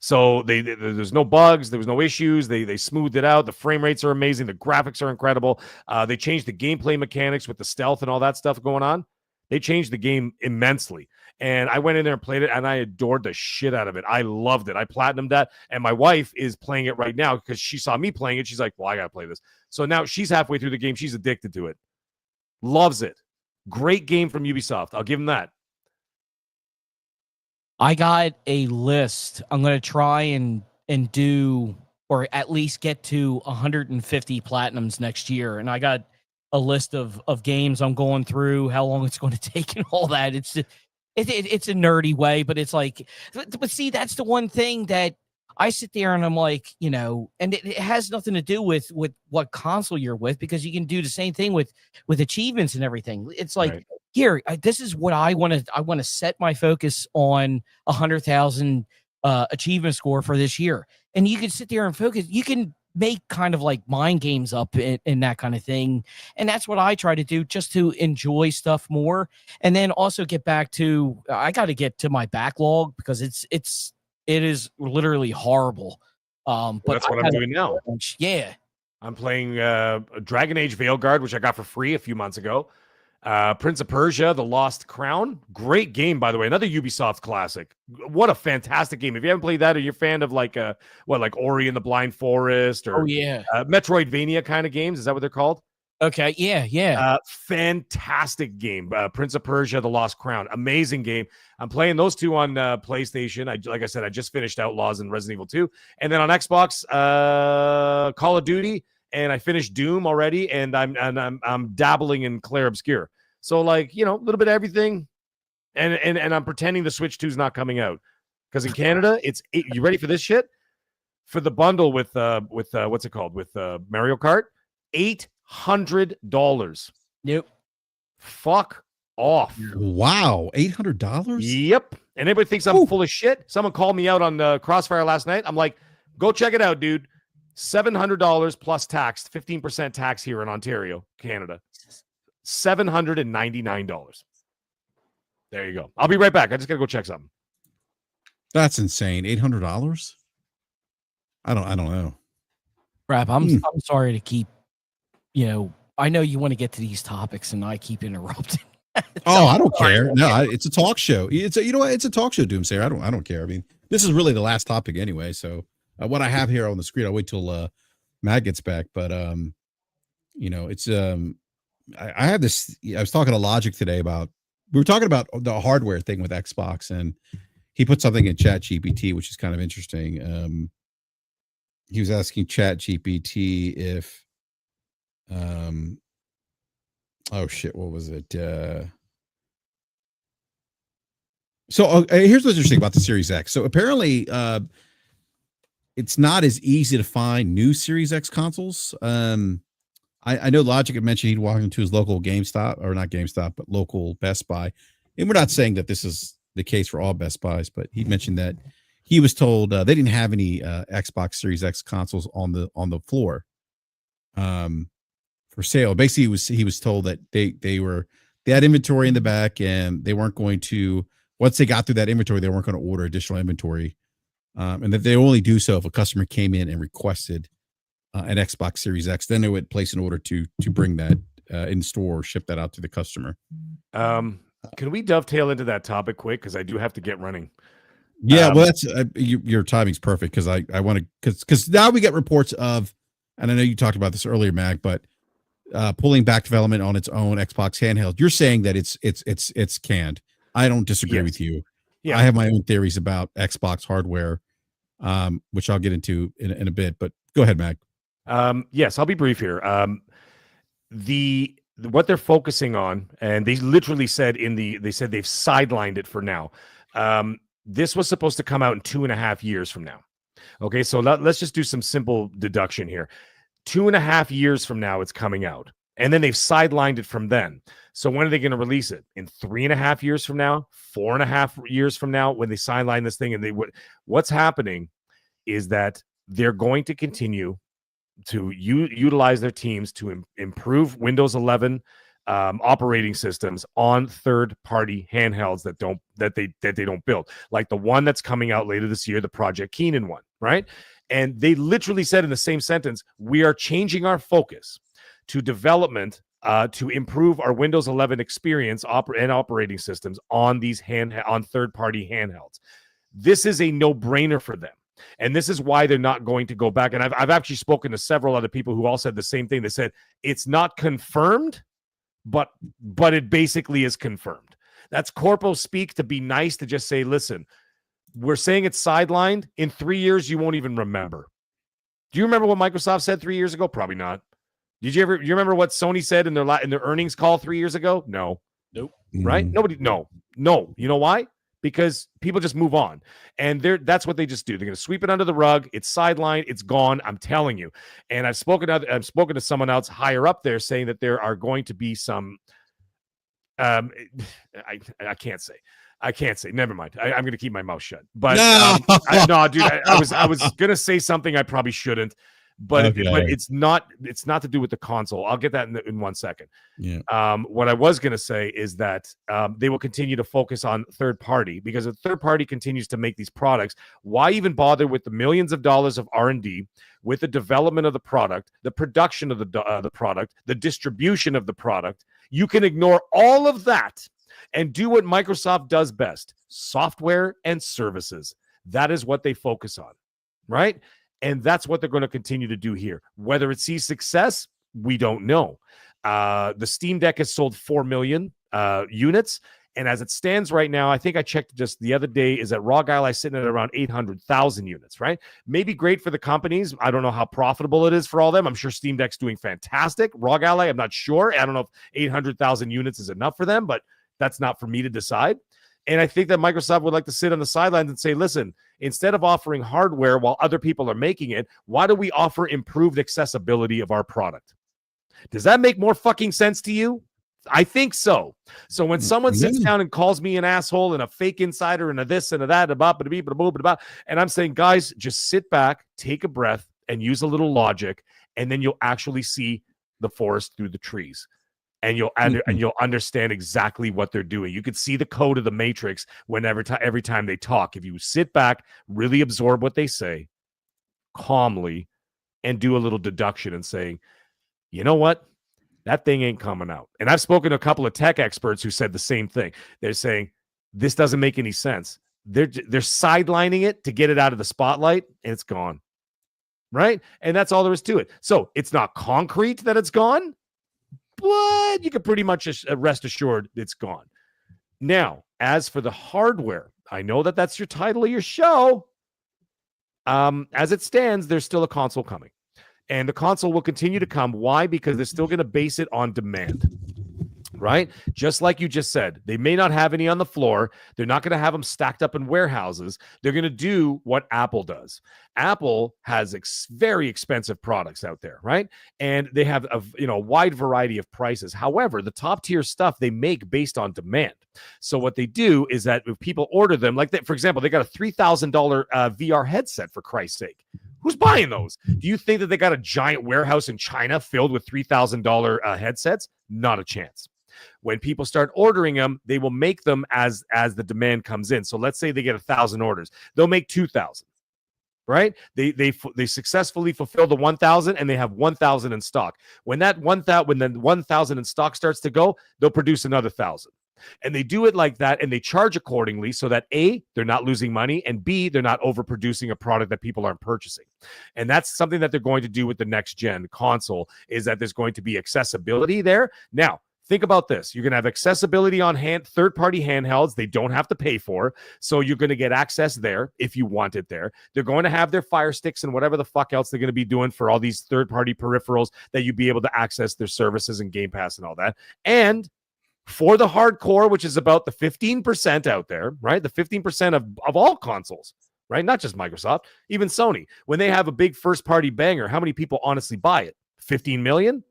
So there's no bugs, there was no issues. They smoothed it out. The frame rates are amazing. The graphics are incredible. They changed the gameplay mechanics with the stealth and all that stuff going on. They changed the game immensely. And I went in there and played it, and I adored the shit out of it. I loved it. I platinumed that, and my wife is playing it right now because she saw me playing it. She's like, well, I got to play this. So now she's halfway through the game. She's addicted to it. Loves it. Great game from Ubisoft. I'll give them that. I got a list. I'm going to try and do, or at least get to 150 platinums next year. And I got a list of games I'm going through, how long it's going to take and all that. It's a nerdy way, but it's like, but see, that's the one thing that I sit there and I'm like, and it has nothing to do with what console you're with, because you can do the same thing with achievements and everything. It's like, right. Here, this is what I want to set my focus on 100,000 achievement score for this year. And you can sit there and focus. You can make kind of like mind games up in that kind of thing. And that's what I try to do, just to enjoy stuff more. And then also get back to, I got to get to my backlog, because it is literally horrible. But that's what I'm doing now. Yeah. I'm playing Dragon Age Veilguard, which I got for free a few months ago. Prince of Persia, The Lost Crown. Great game, by the way. Another Ubisoft classic. What a fantastic game. If you haven't played that, or you're a fan of like Ori and the Blind Forest, or Metroidvania kind of games. Is that what they're called? Okay, yeah. Fantastic game. Prince of Persia, The Lost Crown. Amazing game. I'm playing those two on PlayStation. Like I said, I just finished Outlaws and Resident Evil 2. And then on Xbox, Call of Duty, and I finished Doom already, and I'm dabbling in Clair Obscur. So, like, a little bit of everything. And I'm pretending the Switch 2 is not coming out. Because in Canada, you ready for this shit? For the bundle with what's it called? With Mario Kart, $800. Yep. Fuck off. Wow, $800. Yep. And everybody thinks I'm full of shit. Someone called me out on Crossfire last night. I'm like, go check it out, dude. $700 plus tax, 15% tax here in Ontario, Canada. $799. There you go. I'll be right back. I just gotta go check something. That's insane. $800. I don't know. BRAP, I'm sorry to keep. I know you want to get to these topics, and I keep interrupting. I don't care. No, it's a talk show. It's a talk show, Doomsayer. I don't care. I mean, this is really the last topic anyway. So what I have here on the screen, I'll wait till Matt gets back. But it's I have this. I was talking to Logic today about. We were talking about the hardware thing with Xbox, and he put something in Chat GPT, which is kind of interesting. He was asking Chat GPT if oh shit, what was it? So here's what's interesting about the Series X. So apparently it's not as easy to find new Series X consoles. I know Logic had mentioned he'd walk into his local GameStop, or not GameStop, but local Best Buy. And we're not saying that this is the case for all Best Buys, but he mentioned that he was told they didn't have any Xbox Series X consoles on the floor for sale. Basically, he was told that they had inventory in the back, and they weren't going to, once they got through that inventory, they weren't going to order additional inventory, and that they only do so if a customer came in and requested an Xbox Series X. Then they would place an order to bring that in store or ship that out to the customer. Can we dovetail into that topic quick? Because I do have to get running. Yeah, well, that's your timing's perfect, because I want to, because now we get reports of, and I know you talked about this earlier, Mag, but pulling back development on its own Xbox handheld. You're saying that it's canned. I don't disagree with you. Yeah, I have my own theories about Xbox hardware, which I'll get into in a bit. But go ahead, Mag. Yes, I'll be brief here. What they're focusing on, and they literally said they said they've sidelined it for now. This was supposed to come out in 2.5 years from now. Okay, so let's just do some simple deduction here. 2.5 years from now, it's coming out. And then they've sidelined it from then. So when are they going to release it? In 3.5 years from now? 4.5 years from now, when they sideline this thing? And what's happening is that they're going to continue to utilize their teams to improve Windows 11 operating systems on third-party handhelds that they don't build, like the one that's coming out later this year, the Project Keenan one, right? And they literally said in the same sentence, we are changing our focus to development to improve our Windows 11 experience and operating systems on these on third-party handhelds. This is a no-brainer for them. And this is why they're not going to go back. And I've actually spoken to several other people who all said the same thing. They said it's not confirmed, but it basically is confirmed. That's corpo speak, to be nice, to just say, listen, we're saying it's sidelined. In 3 years, you won't even remember. Do you remember what Microsoft said 3 years ago? Probably not. You remember what Sony said in their earnings call 3 years ago? No. Nope. Right? Nobody. No. You know why? Because people just move on, and that's what they just do. They're going to sweep it under the rug. It's sidelined. It's gone. I'm telling you. And I've spoken to someone else higher up there saying that there are going to be some. I can't say. Never mind. I'm going to keep my mouth shut. But no, dude, I was going to say something I probably shouldn't. but it's not to do with the console. I'll get that in 1 second. Yeah. What I was going to say is that they will continue to focus on third party, because if third party continues to make these products, why even bother with the millions of dollars of R&D, with the development of the product, the production of the product, the distribution of the product? You can ignore all of that and do what Microsoft does best: software and services. That is what they focus on, right? And that's what they're going to continue to do here. Whether it sees success, we don't know. The Steam Deck has sold 4 million units. And as it stands right now, I think I checked just the other day, is that Raw Ally sitting at around 800,000 units, right? Maybe great for the companies. I don't know how profitable it is for all of them. I'm sure Steam Deck's doing fantastic. Raw Ally, I'm not sure. I don't know if 800,000 units is enough for them, but that's not for me to decide. And I think that Microsoft would like to sit on the sidelines and say, listen, instead of offering hardware while other people are making it, why do we offer improved accessibility of our product? Does that make more fucking sense to you? I think so. So when someone sits down and calls me an asshole and a fake insider and a this and a that, and I'm saying, guys, just sit back, take a breath, and use a little logic, and then you'll actually see the forest through the trees. And you'll understand exactly what they're doing. You could see the code of the Matrix every time they talk. If you sit back, really absorb what they say calmly, and do a little deduction and saying, you know what? That thing ain't coming out. And I've spoken to a couple of tech experts who said the same thing. They're saying, this doesn't make any sense. They're sidelining it to get it out of the spotlight, and it's gone. Right? And that's all there is to it. So it's not concrete that it's gone, but you can pretty much rest assured it's gone. Now, as for the hardware, I know that that's your title of your show. As it stands, there's still a console coming. And the console will continue to come. Why? Because they're still going to base it on demand, right? Just like you just said, they may not have any on the floor. They're not going to have them stacked up in warehouses. They're going to do what Apple does. Apple has very expensive products out there, right? And they have a wide variety of prices. However, the top tier stuff they make based on demand. So what they do is that if people order them, like that, for example, they got a $3,000 VR headset, for Christ's sake. Who's buying those? Do you think that they got a giant warehouse in China filled with $3,000 headsets? Not a chance. When people start ordering them, they will make them as the demand comes in. So let's say they get 1,000 orders. They'll make 2,000, right? They successfully fulfill the 1,000, and they have 1,000 in stock. When the 1,000 in stock starts to go, they'll produce another 1,000. And they do it like that, and they charge accordingly so that A, they're not losing money, and B, they're not overproducing a product that people aren't purchasing. And that's something that they're going to do with the next gen console, is that there's going to be accessibility there. Now, think about this. You're going to have accessibility on third-party handhelds they don't have to pay for, so you're going to get access there if you want it there. They're going to have their Fire Sticks and whatever the fuck else they're going to be doing for all these third-party peripherals that you'd be able to access their services and Game Pass and all that. And for the hardcore, which is about the 15% out there, right? The 15% of all consoles, right? Not just Microsoft, even Sony. When they have a big first-party banger, how many people honestly buy it? 15 million?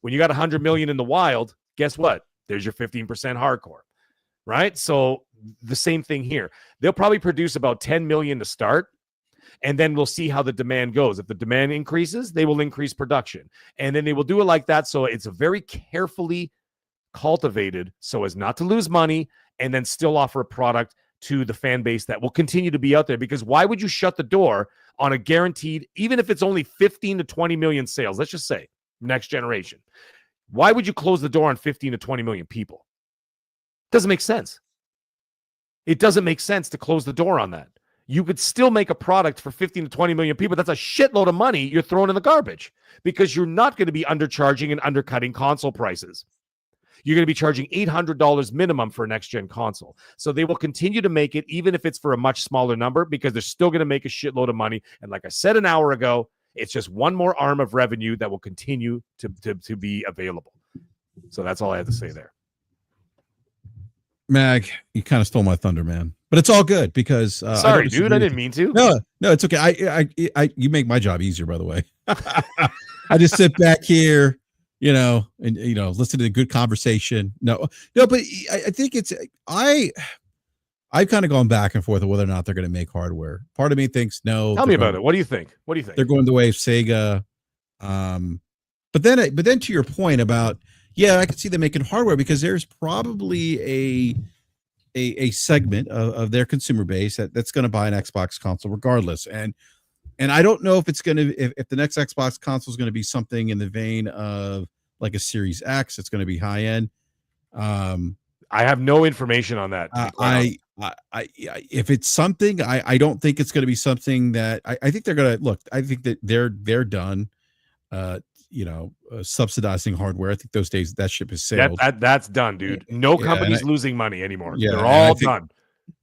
When you got 100 million in the wild, guess what? There's your 15% hardcore, right? So the same thing here. They'll probably produce about 10 million to start, and then we'll see how the demand goes. If the demand increases, they will increase production. And then they will do it like that, so it's a very carefully cultivated so as not to lose money, and then still offer a product to the fan base that will continue to be out there. Because why would you shut the door on a guaranteed, even if it's only 15 to 20 million sales, let's just say next generation, why would you close the door on 15 to 20 million people? Doesn't make sense. It doesn't make sense to close the door on that. You could still make a product for 15 to 20 million people. That's a shitload of money you're throwing in the garbage, because you're not going to be undercharging and undercutting console prices. You're going to be charging $800 minimum for a next-gen console. So they will continue to make it, even if it's for a much smaller number, because they're still going to make a shitload of money. And like I said an hour ago, it's just one more arm of revenue that will continue to be available. So that's all I have to say there. Mag, you kind of stole my thunder, man. But it's all good because sorry, dude, I didn't mean to. No, it's okay. I you make my job easier, by the way. I just sit back here, and listen to a good conversation. No, but I think I've kind of gone back and forth on whether or not they're going to make hardware. Part of me thinks no. Tell me about it. What do you think? They're going the way of Sega. But then to your point about, yeah, I could see them making hardware because there's probably a segment of their consumer base that's going to buy an Xbox console regardless. And I don't know if it's going to, if the next Xbox console is going to be something in the vein of like a Series X, it's going to be high end. I have no information on that. If it's something, I don't think it's going to be something that I think they're going to look. I think that they're done. Subsidizing hardware. I think those days that ship has sailed. That's done, dude. No company's losing money anymore. Yeah, they're all done.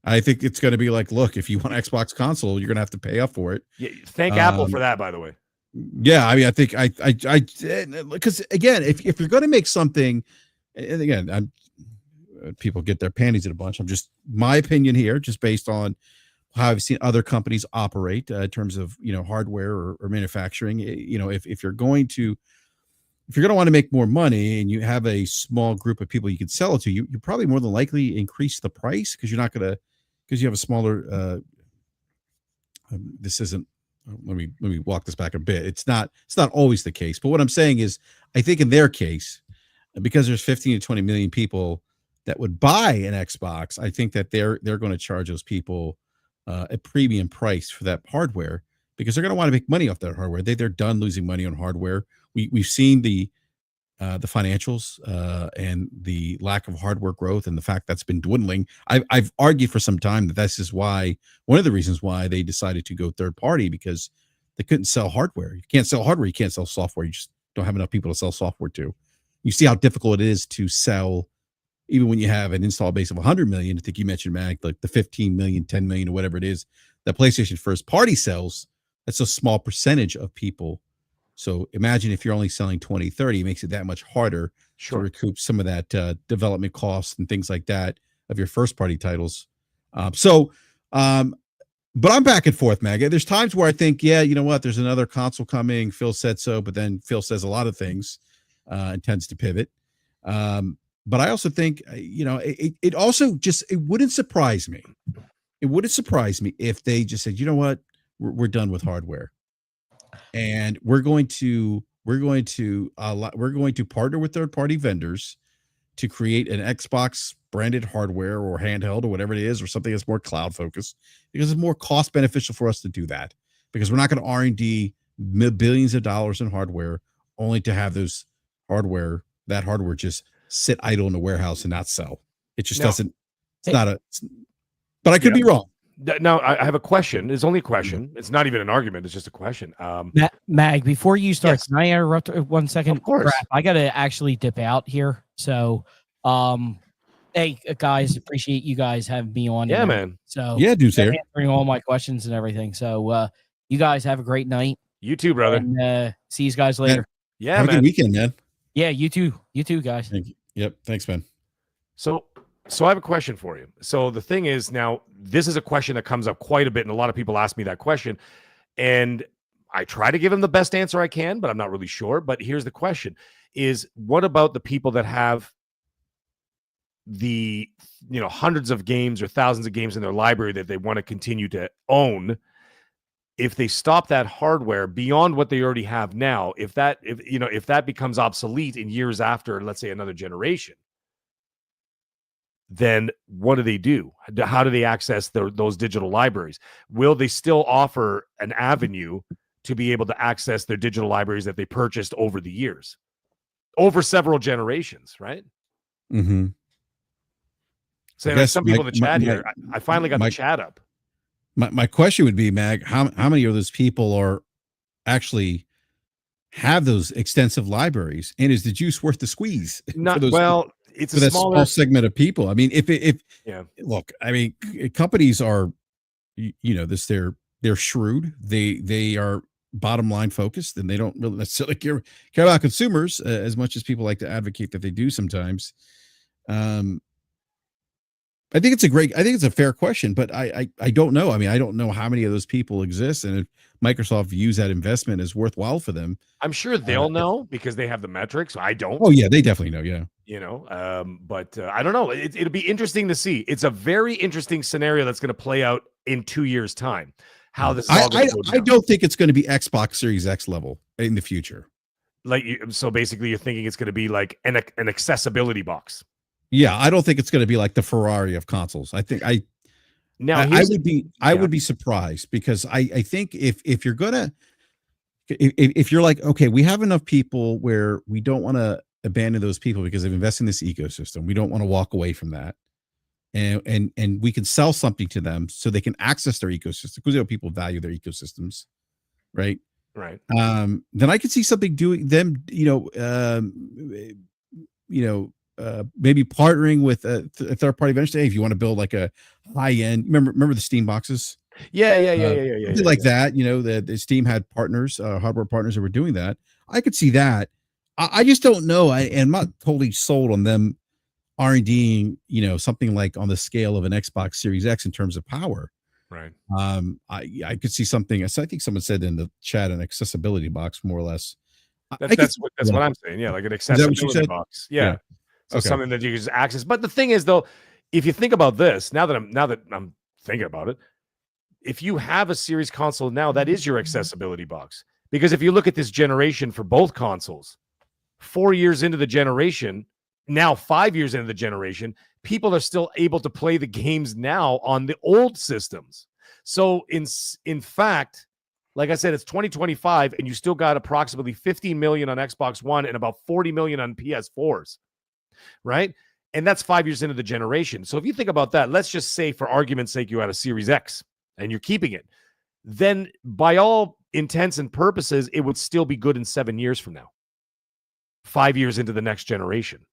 I think it's going to be like, look, if you want an Xbox console, you're going to have to pay up for it. Yeah, thank Apple for that, by the way. Yeah, I mean, I think I because again, if you're going to make something, and again, people get their panties in a bunch. I'm just my opinion here, just based on how I've seen other companies operate in terms of hardware or manufacturing. If you're going to want to make more money and you have a small group of people you can sell it to, you probably more than likely increase the price because you're not going to, because you have a smaller. This isn't. Let me walk this back a bit. It's not always the case, but what I'm saying is, I think in their case, because there's 15 to 20 million people that would buy an Xbox, I think that they're going to charge those people a premium price for that hardware because they're going to want to make money off that hardware. They're done losing money on hardware. We've seen the financials and the lack of hardware growth and the fact that's been dwindling. I've argued for some time that this is why, one of the reasons why they decided to go third party, because they couldn't sell hardware. You can't sell hardware. You can't sell software. You just don't have enough people to sell software to. You see how difficult it is to sell, even when you have an install base of 100 million. I think you mentioned, Mac, like the 15 million, 10 million, or whatever it is, that PlayStation first party sells. That's a small percentage of people. So imagine if you're only selling 20, 30, it makes it that much harder to recoup some of that development costs and things like that of your first party titles. But I'm back and forth, Mag. There's times where I think, yeah, you know what, there's another console coming. Phil said so, but then Phil says a lot of things and tends to pivot. But I also think, it also just, it wouldn't surprise me. It wouldn't surprise me if they just said, you know what, we're done with hardware. And we're going to partner with third-party vendors to create an Xbox branded hardware or handheld or whatever it is, or something that's more cloud focused, because it's more cost beneficial for us to do that, because we're not going to R&D billions of dollars in hardware only to have that hardware just sit idle in a warehouse and not sell. It just doesn't. It's not a. But I could be wrong. Now, I have a question. It's only a question. It's not even an argument. It's just a question. Mag, before you start, can I interrupt 1 second? Of course. I got to actually dip out here. So, hey, guys, appreciate you guys having me on. Yeah, man. So, yeah, dude, answering all my questions and everything. So, you guys have a great night. You too, brother. And see you guys later. Yeah, have a good weekend, man. Yeah, you too. You too, guys. Thank you. Yep. Thanks, man. So I have a question for you. So the thing is, now this is a question that comes up quite a bit, and a lot of people ask me that question, and I try to give them the best answer I can, but I'm not really sure. But here's the question: is what about the people that have the hundreds of games or thousands of games in their library that they want to continue to own? If they stop that hardware beyond what they already have now, if that becomes obsolete in years after, let's say, another generation, then what do? How do they access those digital libraries? Will they still offer an avenue to be able to access their digital libraries that they purchased over the years, over several generations, right? Mm-hmm. So like some people in the chat here, I finally got the chat up. My question would be, Mag, how many of those people are actually have those extensive libraries, and is the juice worth the squeeze? It's a small segment of people. I mean, look, I mean, companies are, they're shrewd. They are bottom line focused, and they don't really necessarily care about consumers as much as people like to advocate that they do sometimes. I think it's a fair question, but I don't know. I mean, I don't know how many of those people exist, and if Microsoft views that investment as worthwhile for them, I'm sure they'll know because they have the metrics. I don't. Oh yeah, they definitely know. Yeah. But I don't know. It'll be interesting to see. It's a very interesting scenario that's going to play out in 2 years' time. how this is all going to go down. I don't think it's going to be Xbox Series X level in the future. Like, so basically, you're thinking it's going to be like an accessibility box. Yeah, I don't think it's going to be like the Ferrari of consoles. I think I would be surprised, because I think if you're gonna, if you're like, okay, we have enough people where we don't want to abandon those people because they've invested in this ecosystem. We don't want to walk away from that. And we can sell something to them so they can access their ecosystem, because people value their ecosystems, right? Right. Then I could see something doing them, maybe partnering with a third party vendor. Hey, if you want to build like a high end, remember the Steam boxes? Yeah. Like that, the Steam had partners, hardware partners that were doing that. I could see that. I just don't know. I'm not totally sold on them R&Ding, something like on the scale of an Xbox Series X in terms of power. Right. I could see something. I think someone said in the chat, an accessibility box, more or less. That's what I'm saying. Yeah, like an accessibility box. Yeah. So okay. Something that you can just access. But the thing is, though, if you think about this, now that I'm thinking about it, if you have a series console now, that is your accessibility box. Because if you look at this generation for both consoles, 4 years into the generation, now 5 years into the generation, people are still able to play the games now on the old systems. So in fact, like I said, it's 2025, and you still got approximately 15 million on Xbox One and about 40 million on PS4s, right? And that's 5 years into the generation. So if you think about that, let's just say, for argument's sake, you had a Series X and you're keeping it, then by all intents and purposes, it would still be good in 7 years from now, 5 years into the next generation,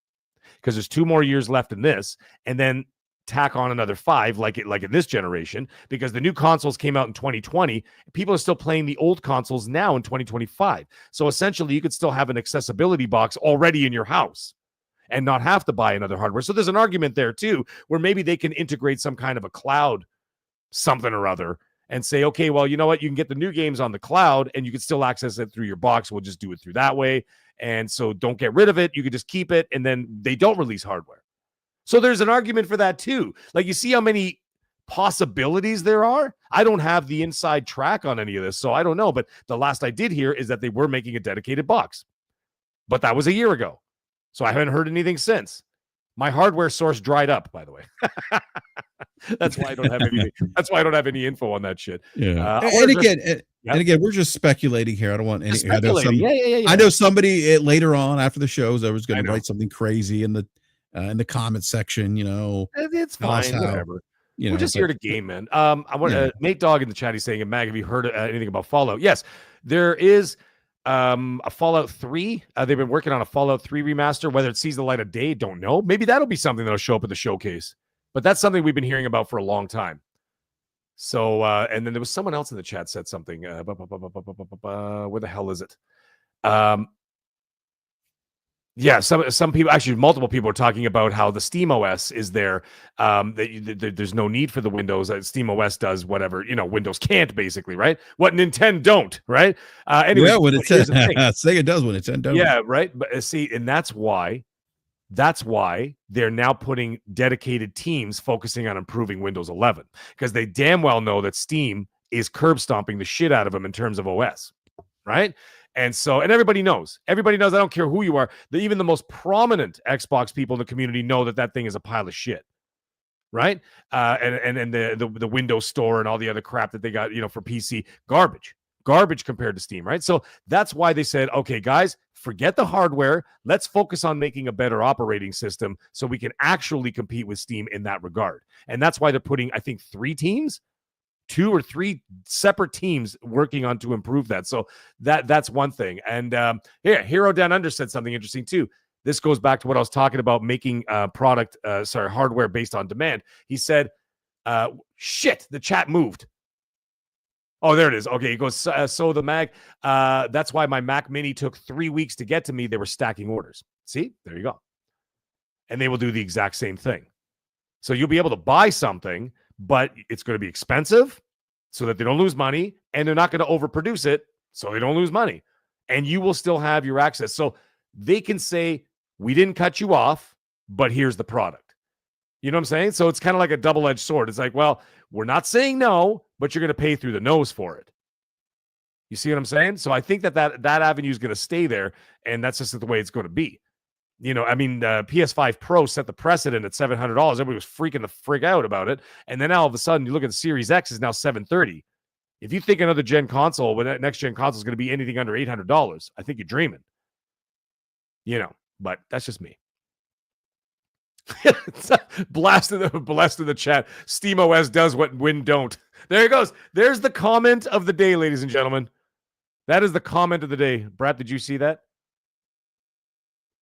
because there's 2 more years left in this, and then tack on another 5 like in this generation, because the new consoles came out in 2020. People are still playing the old consoles now in 2025. So essentially, you could still have an accessibility box already in your house and not have to buy another hardware. So there's an argument there too, where maybe they can integrate some kind of a cloud something or other and say, okay, well, you know what? You can get the new games on the cloud and you can still access it through your box. We'll just do it through that way. And so don't get rid of it. You can just keep it, and then they don't release hardware. So there's an argument for that too. Like, you see how many possibilities there are? I don't have the inside track on any of this, so I don't know. But the last I did hear is that they were making a dedicated box. But that was a year ago. So I haven't heard anything since. My hardware source dried up, by the way. That's why I don't have anything. That's why I don't have any info on that shit. Yeah. And again, we're just speculating here. I don't want any. I know somebody later on after the shows, I was going to write something crazy in the comment section. It's fine. Whatever. We're just here to game, man. I want Nate Dogg in the chat. He's saying, "Mag, have you heard anything about Fallout?" Yes, there is a Fallout 3. They've been working on a Fallout 3 remaster. Whether it sees the light of day, don't know. Maybe that'll be something that'll show up at the showcase. But that's something we've been hearing about for a long time. So, and then there was someone else in the chat said something. Where the hell is it? Yeah, some people, actually multiple people, are talking about how the Steam OS is there. There's no need for the Windows. Steam OS does whatever Windows can't, basically, right? What Nintendo don't, right? Anyway, yeah, when Sega does what Nintendo don't. Yeah, right. But see, and that's why they're now putting dedicated teams focusing on improving Windows 11, because they damn well know that Steam is curb stomping the shit out of them in terms of OS, right? And so, and everybody knows, I don't care who you are, even the most prominent Xbox people in the community know that thing is a pile of shit, right? And the Windows Store and all the other crap that they got, for PC, garbage compared to Steam, right? So that's why they said, okay, guys, forget the hardware. Let's focus on making a better operating system so we can actually compete with Steam in that regard. And that's why they're putting, I think, 2 or 3 separate teams working on to improve that. So that's one thing. And Hero Down Under said something interesting too. This goes back to what I was talking about, making hardware based on demand. He said, shit, the chat moved. Oh, there it is. Okay, he goes, so the Mag, that's why my Mac Mini took 3 weeks to get to me. They were stacking orders. See, there you go. And they will do the exact same thing. So you'll be able to buy something, but it's going to be expensive so that they don't lose money, and they're not going to overproduce it so they don't lose money. And you will still have your access. So they can say, we didn't cut you off, but here's the product. You know what I'm saying? So it's kind of like a double-edged sword. It's like, well, we're not saying no, but you're going to pay through the nose for it. You see what I'm saying? So I think that avenue is going to stay there, and that's just the way it's going to be. You know, I mean, PS5 Pro set the precedent at $700. Everybody was freaking the frig out about it, and then all of a sudden, you look at the Series X is now $730. If you think another gen console, when that next gen console is going to be anything under $800, I think you're dreaming. You know, but that's just me. Blast in the chat. SteamOS does what Win don't. There it goes. There's the comment of the day, ladies and gentlemen. That is the comment of the day. Brap, did you see that?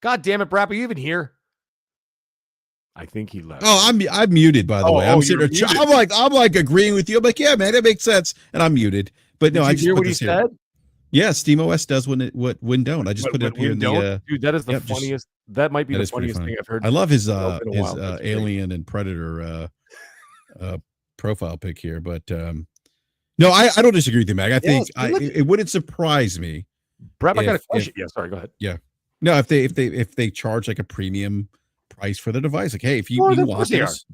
God damn it, Brap, are you even here? I think he left. Oh, I'm muted, by the way. I'm sitting there. I'm like agreeing with you. I'm like, yeah, man, that makes sense. And I'm muted. But no, I just hear what he said. Yeah, SteamOS does what Win don't. I just put it up here in the dude. That is the funniest. That might be the funniest thing I've heard. I love his Alien and Predator profile pic here, but no, I don't disagree with you, Mag. I think it wouldn't surprise me. Brad, I got a question. Yeah, sorry, go ahead. Yeah, no, if they charge like a premium price for the device, like, hey, if you want this,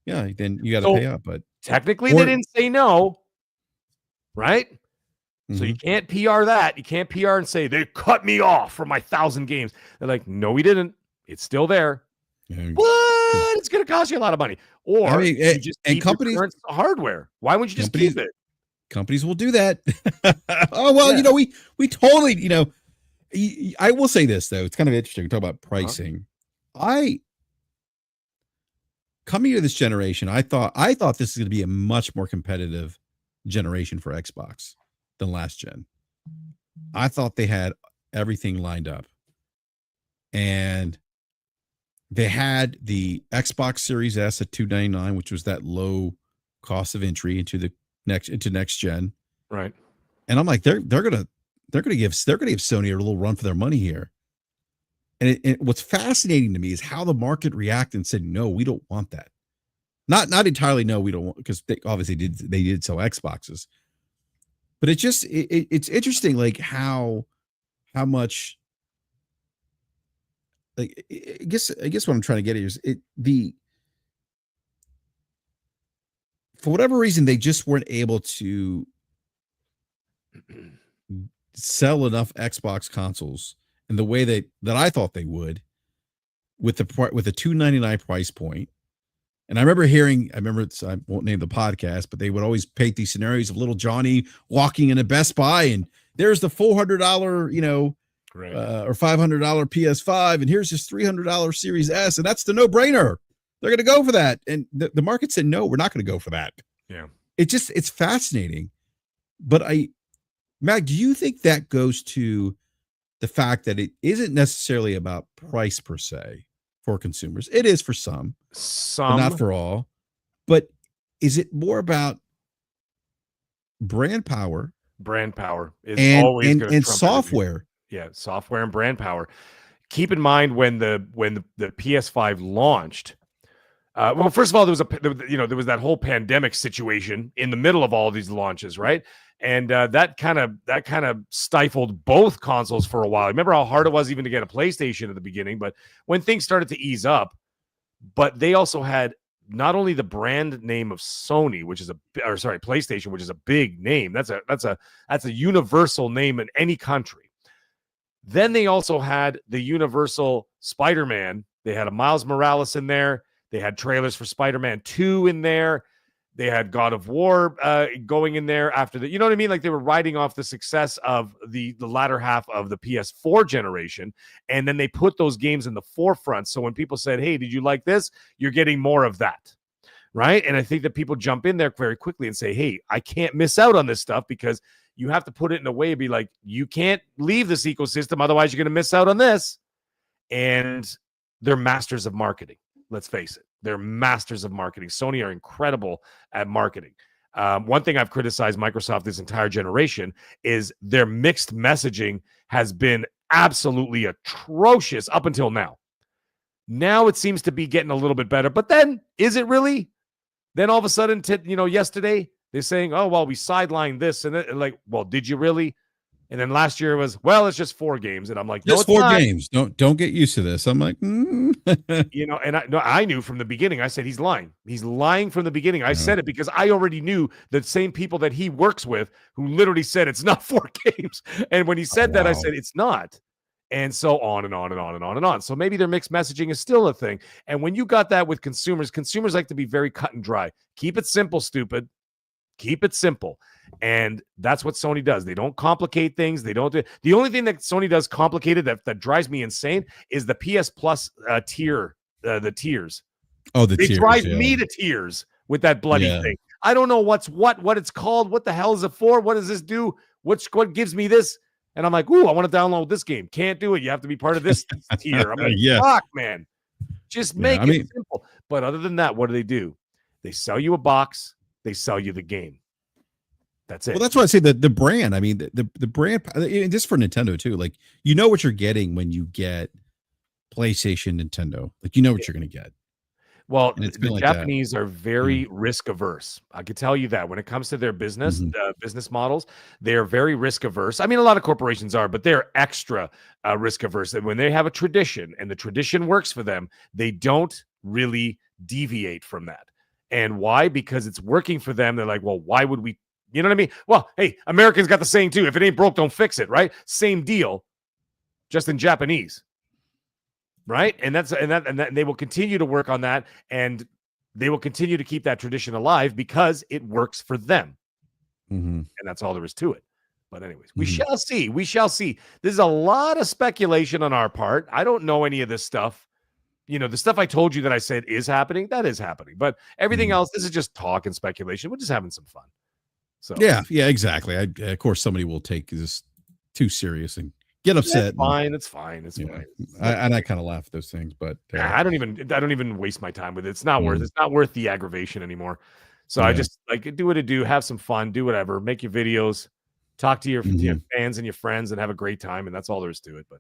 yeah, then you got to pay up. But technically, they didn't say no, right? So you can't PR that. You can't PR and say, they cut me off from my 1,000 games. They're like, no, we didn't. It's still there. Yeah. But it's going to cost you a lot of money. Or I mean, you just keep companies your current hardware. Why wouldn't you just keep it? Companies will do that. Oh, well, you know, we totally, you know, I will say this, though. It's kind of interesting. We talk about pricing. Coming to this generation, I thought this is going to be a much more competitive generation for Xbox than last gen. I thought they had everything lined up, and they had the Xbox Series S at $299, which was that low cost of entry into next gen, right? And I'm like, they're gonna give Sony a little run for their money here. And what's fascinating to me is how the market reacted and said, no, we don't want that. Not entirely no, we don't want, because they obviously did sell Xboxes. But it's interesting, like how much, like, I guess what I'm trying to get at is for whatever reason, they just weren't able to sell enough Xbox consoles in the way that I thought they would, with the $299 price point. And I remember I won't name the podcast, but they would always paint these scenarios of little Johnny walking in a Best Buy, and there's the $400, you know, right, or $500 PS5, and here's this $300 Series S, and that's the no-brainer. They're going to go for that. And the market said, no, we're not going to go for that. Yeah. It's fascinating. But Mac, do you think that goes to the fact that it isn't necessarily about price per se for consumers? It is for some, but not for all. But is it more about brand power? Brand power is always going to trump software. Everything. Yeah, software and brand power. Keep in mind when the PS5 launched. Well, first of all, there was that whole pandemic situation in the middle of all these launches, right? And that kind of stifled both consoles for a while. Remember how hard it was even to get a PlayStation at the beginning, but when things started to ease up, but they also had not only the brand name of Sony, PlayStation, which is a big name. That's a universal name in any country. Then they also had the Universal Spider-Man. They had a Miles Morales in there. They had trailers for Spider-Man 2 in there. They had God of War going in there after the, you know what I mean? Like they were riding off the success of the latter half of the PS4 generation. And then they put those games in the forefront. So when people said, hey, did you like this? You're getting more of that. Right. And I think that people jump in there very quickly and say, hey, I can't miss out on this stuff, because you have to put it in a way to be like, you can't leave this ecosystem. Otherwise, you're going to miss out on this. And they're masters of marketing. Let's face it. They're masters of marketing. Sony are incredible at marketing. One thing I've criticized Microsoft this entire generation is their mixed messaging has been absolutely atrocious up until now. Now it seems to be getting a little bit better. But then, is it really? Then all of a sudden, yesterday, they're saying, oh, well, we sidelined this. And like, well, did you really? And then last year was, well, it's just 4 games. And I'm like, no, just it's 4 not. games. Don't get used to this. I'm like, you know, and I knew from the beginning. I said he's lying. He's lying from the beginning. I said it because I already knew the same people that he works with who literally said it's not 4 games. And when he said that, I said it's not. And so on and on and on and on and on. So maybe their mixed messaging is still a thing. And when you got that with consumers like to be very cut and dry. Keep it simple, stupid. Keep it simple. And that's what Sony does. They don't complicate things. They don't do the only thing that Sony does complicated that drives me insane is the PS Plus tier, the tiers. Oh, they drive me to tears with that bloody thing. I don't know what it's called. What the hell is it for? What does this do? What gives me this? And I'm like, ooh, I want to download this game. Can't do it. You have to be part of this tier. I'm like, fuck, man. Just make it simple. But other than that, what do? They sell you a box. They sell you the game. That's it. Well, that's why I say the brand. I mean, the brand, just for Nintendo too. Like, you know what you're getting when you get PlayStation, Nintendo. Like, you know what you're going to get. Well, the Japanese are very risk averse. I can tell you that when it comes to their business, business models, they're very risk averse. I mean, a lot of corporations are, but they're extra risk averse. And when they have a tradition and the tradition works for them, they don't really deviate from that. And why? Because it's working for them. They're like, well, why would we? You know what I mean? Well, hey, Americans got the saying too. If it ain't broke, don't fix it, right? Same deal, just in Japanese. Right? And they will continue to work on that, and they will continue to keep that tradition alive because it works for them. And that's all there is to it. But anyways, we shall see. We shall see. There's a lot of speculation on our part. I don't know any of this stuff. You know, the stuff I told you that I said is happening, that is happening. But everything else, this is just talk and speculation. We're just having some fun. So yeah, exactly. Of course, somebody will take this too serious and get upset. It's fine. And I kind of laugh at those things, but I don't even waste my time with it. It's not worth. It's not worth the aggravation anymore. So I just like do what I do, have some fun, do whatever, make your videos, talk to your fans and your friends, and have a great time. And that's all there is to it. But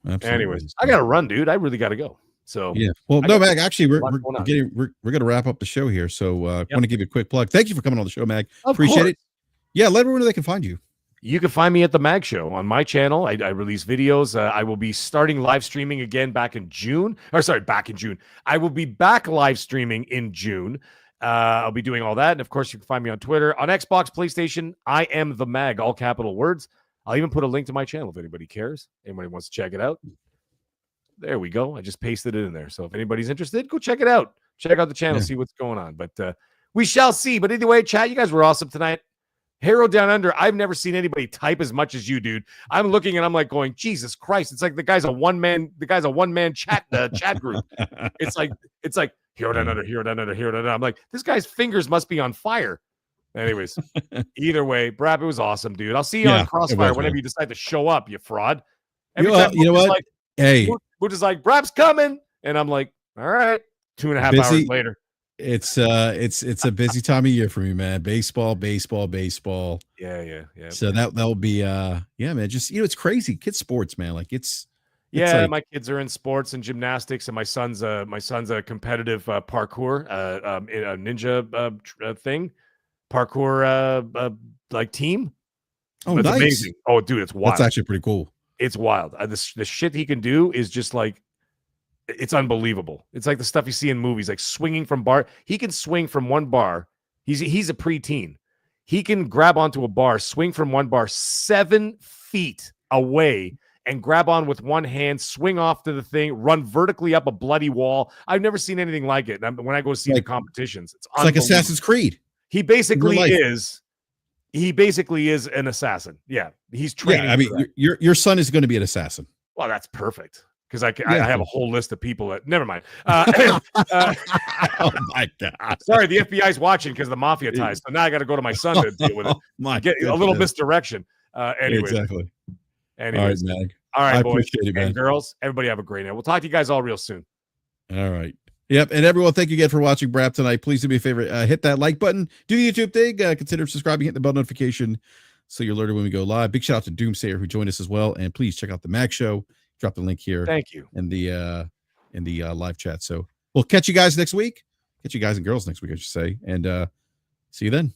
absolutely. Anyways, I gotta run, dude. I really gotta go. So well, no, Mag. Actually, we're gonna wrap up the show here. So I want to give you a quick plug. Thank you for coming on the show, Mag. Appreciate it. Yeah, let everyone know they can find you. You can find me at the Mag Show on my channel. I release videos. I will be starting live streaming again back in June. I will be back live streaming in June. I'll be doing all that. And of course, you can find me on Twitter, on Xbox, PlayStation. I am the Mag, all capital words. I'll even put a link to my channel if anybody cares. Anybody wants to check it out. There we go. I just pasted it in there. So if anybody's interested, go check it out. Check out the channel, see what's going on. But we shall see. But either way, chat, you guys were awesome tonight. Hero Down Under, I've never seen anybody type as much as you, dude. I'm looking and I'm like going, Jesus Christ! It's like the guy's a one man chat chat group. It's like Hero Down Under, Hero Down Under, Hero Down Under. I'm like, this guy's fingers must be on fire. Anyways, either way, BRAP, it was awesome, dude. I'll see you on Crossfire whenever you decide to show up, you fraud. Every time you know what? Like, hey, we're just like, BRAP's coming, and I'm like, all right. 2.5 hours later. It's a busy time of year for me, man. Baseball. Yeah. So that'll be man. Just it's crazy. Kids sports, man. Like it's like, my kids are in sports and gymnastics, and my son's a competitive parkour a ninja thing, parkour like team. Oh, it's nice. Amazing. Oh, dude, it's wild. That's actually pretty cool. It's wild. The shit he can do is just like, it's unbelievable. It's like the stuff you see in movies, like swinging from bar. He can swing from one bar. He's a preteen. He can grab onto a bar, swing from one bar 7 feet away, and grab on with one hand, swing off to the thing, run vertically up a bloody wall. I've never seen anything like it. And when I go see the competitions, it's like Assassin's Creed. He basically is. He basically is an assassin. Yeah, he's training. Yeah, I mean, your son is going to be an assassin. Well, that's perfect. Because I have a whole list of people that never mind. Oh my God! Sorry, the FBI's watching because of the mafia ties. So now I got to go to my son to deal with it. Get a little misdirection. Anyway, exactly. Anyways, all right, Mag. All right, boys it, and girls. Everybody have a great night. We'll talk to you guys all real soon. All right. Yep. And everyone, thank you again for watching BRAP tonight. Please do me a favor, hit that like button. Do the YouTube thing. Consider subscribing, hit the bell notification so you're alerted when we go live. Big shout out to Doomsayer who joined us as well. And please check out the Mag Show. Drop the link here. Thank you. In the live chat. So we'll catch you guys next week. Catch you guys and girls next week, I should say. And see you then.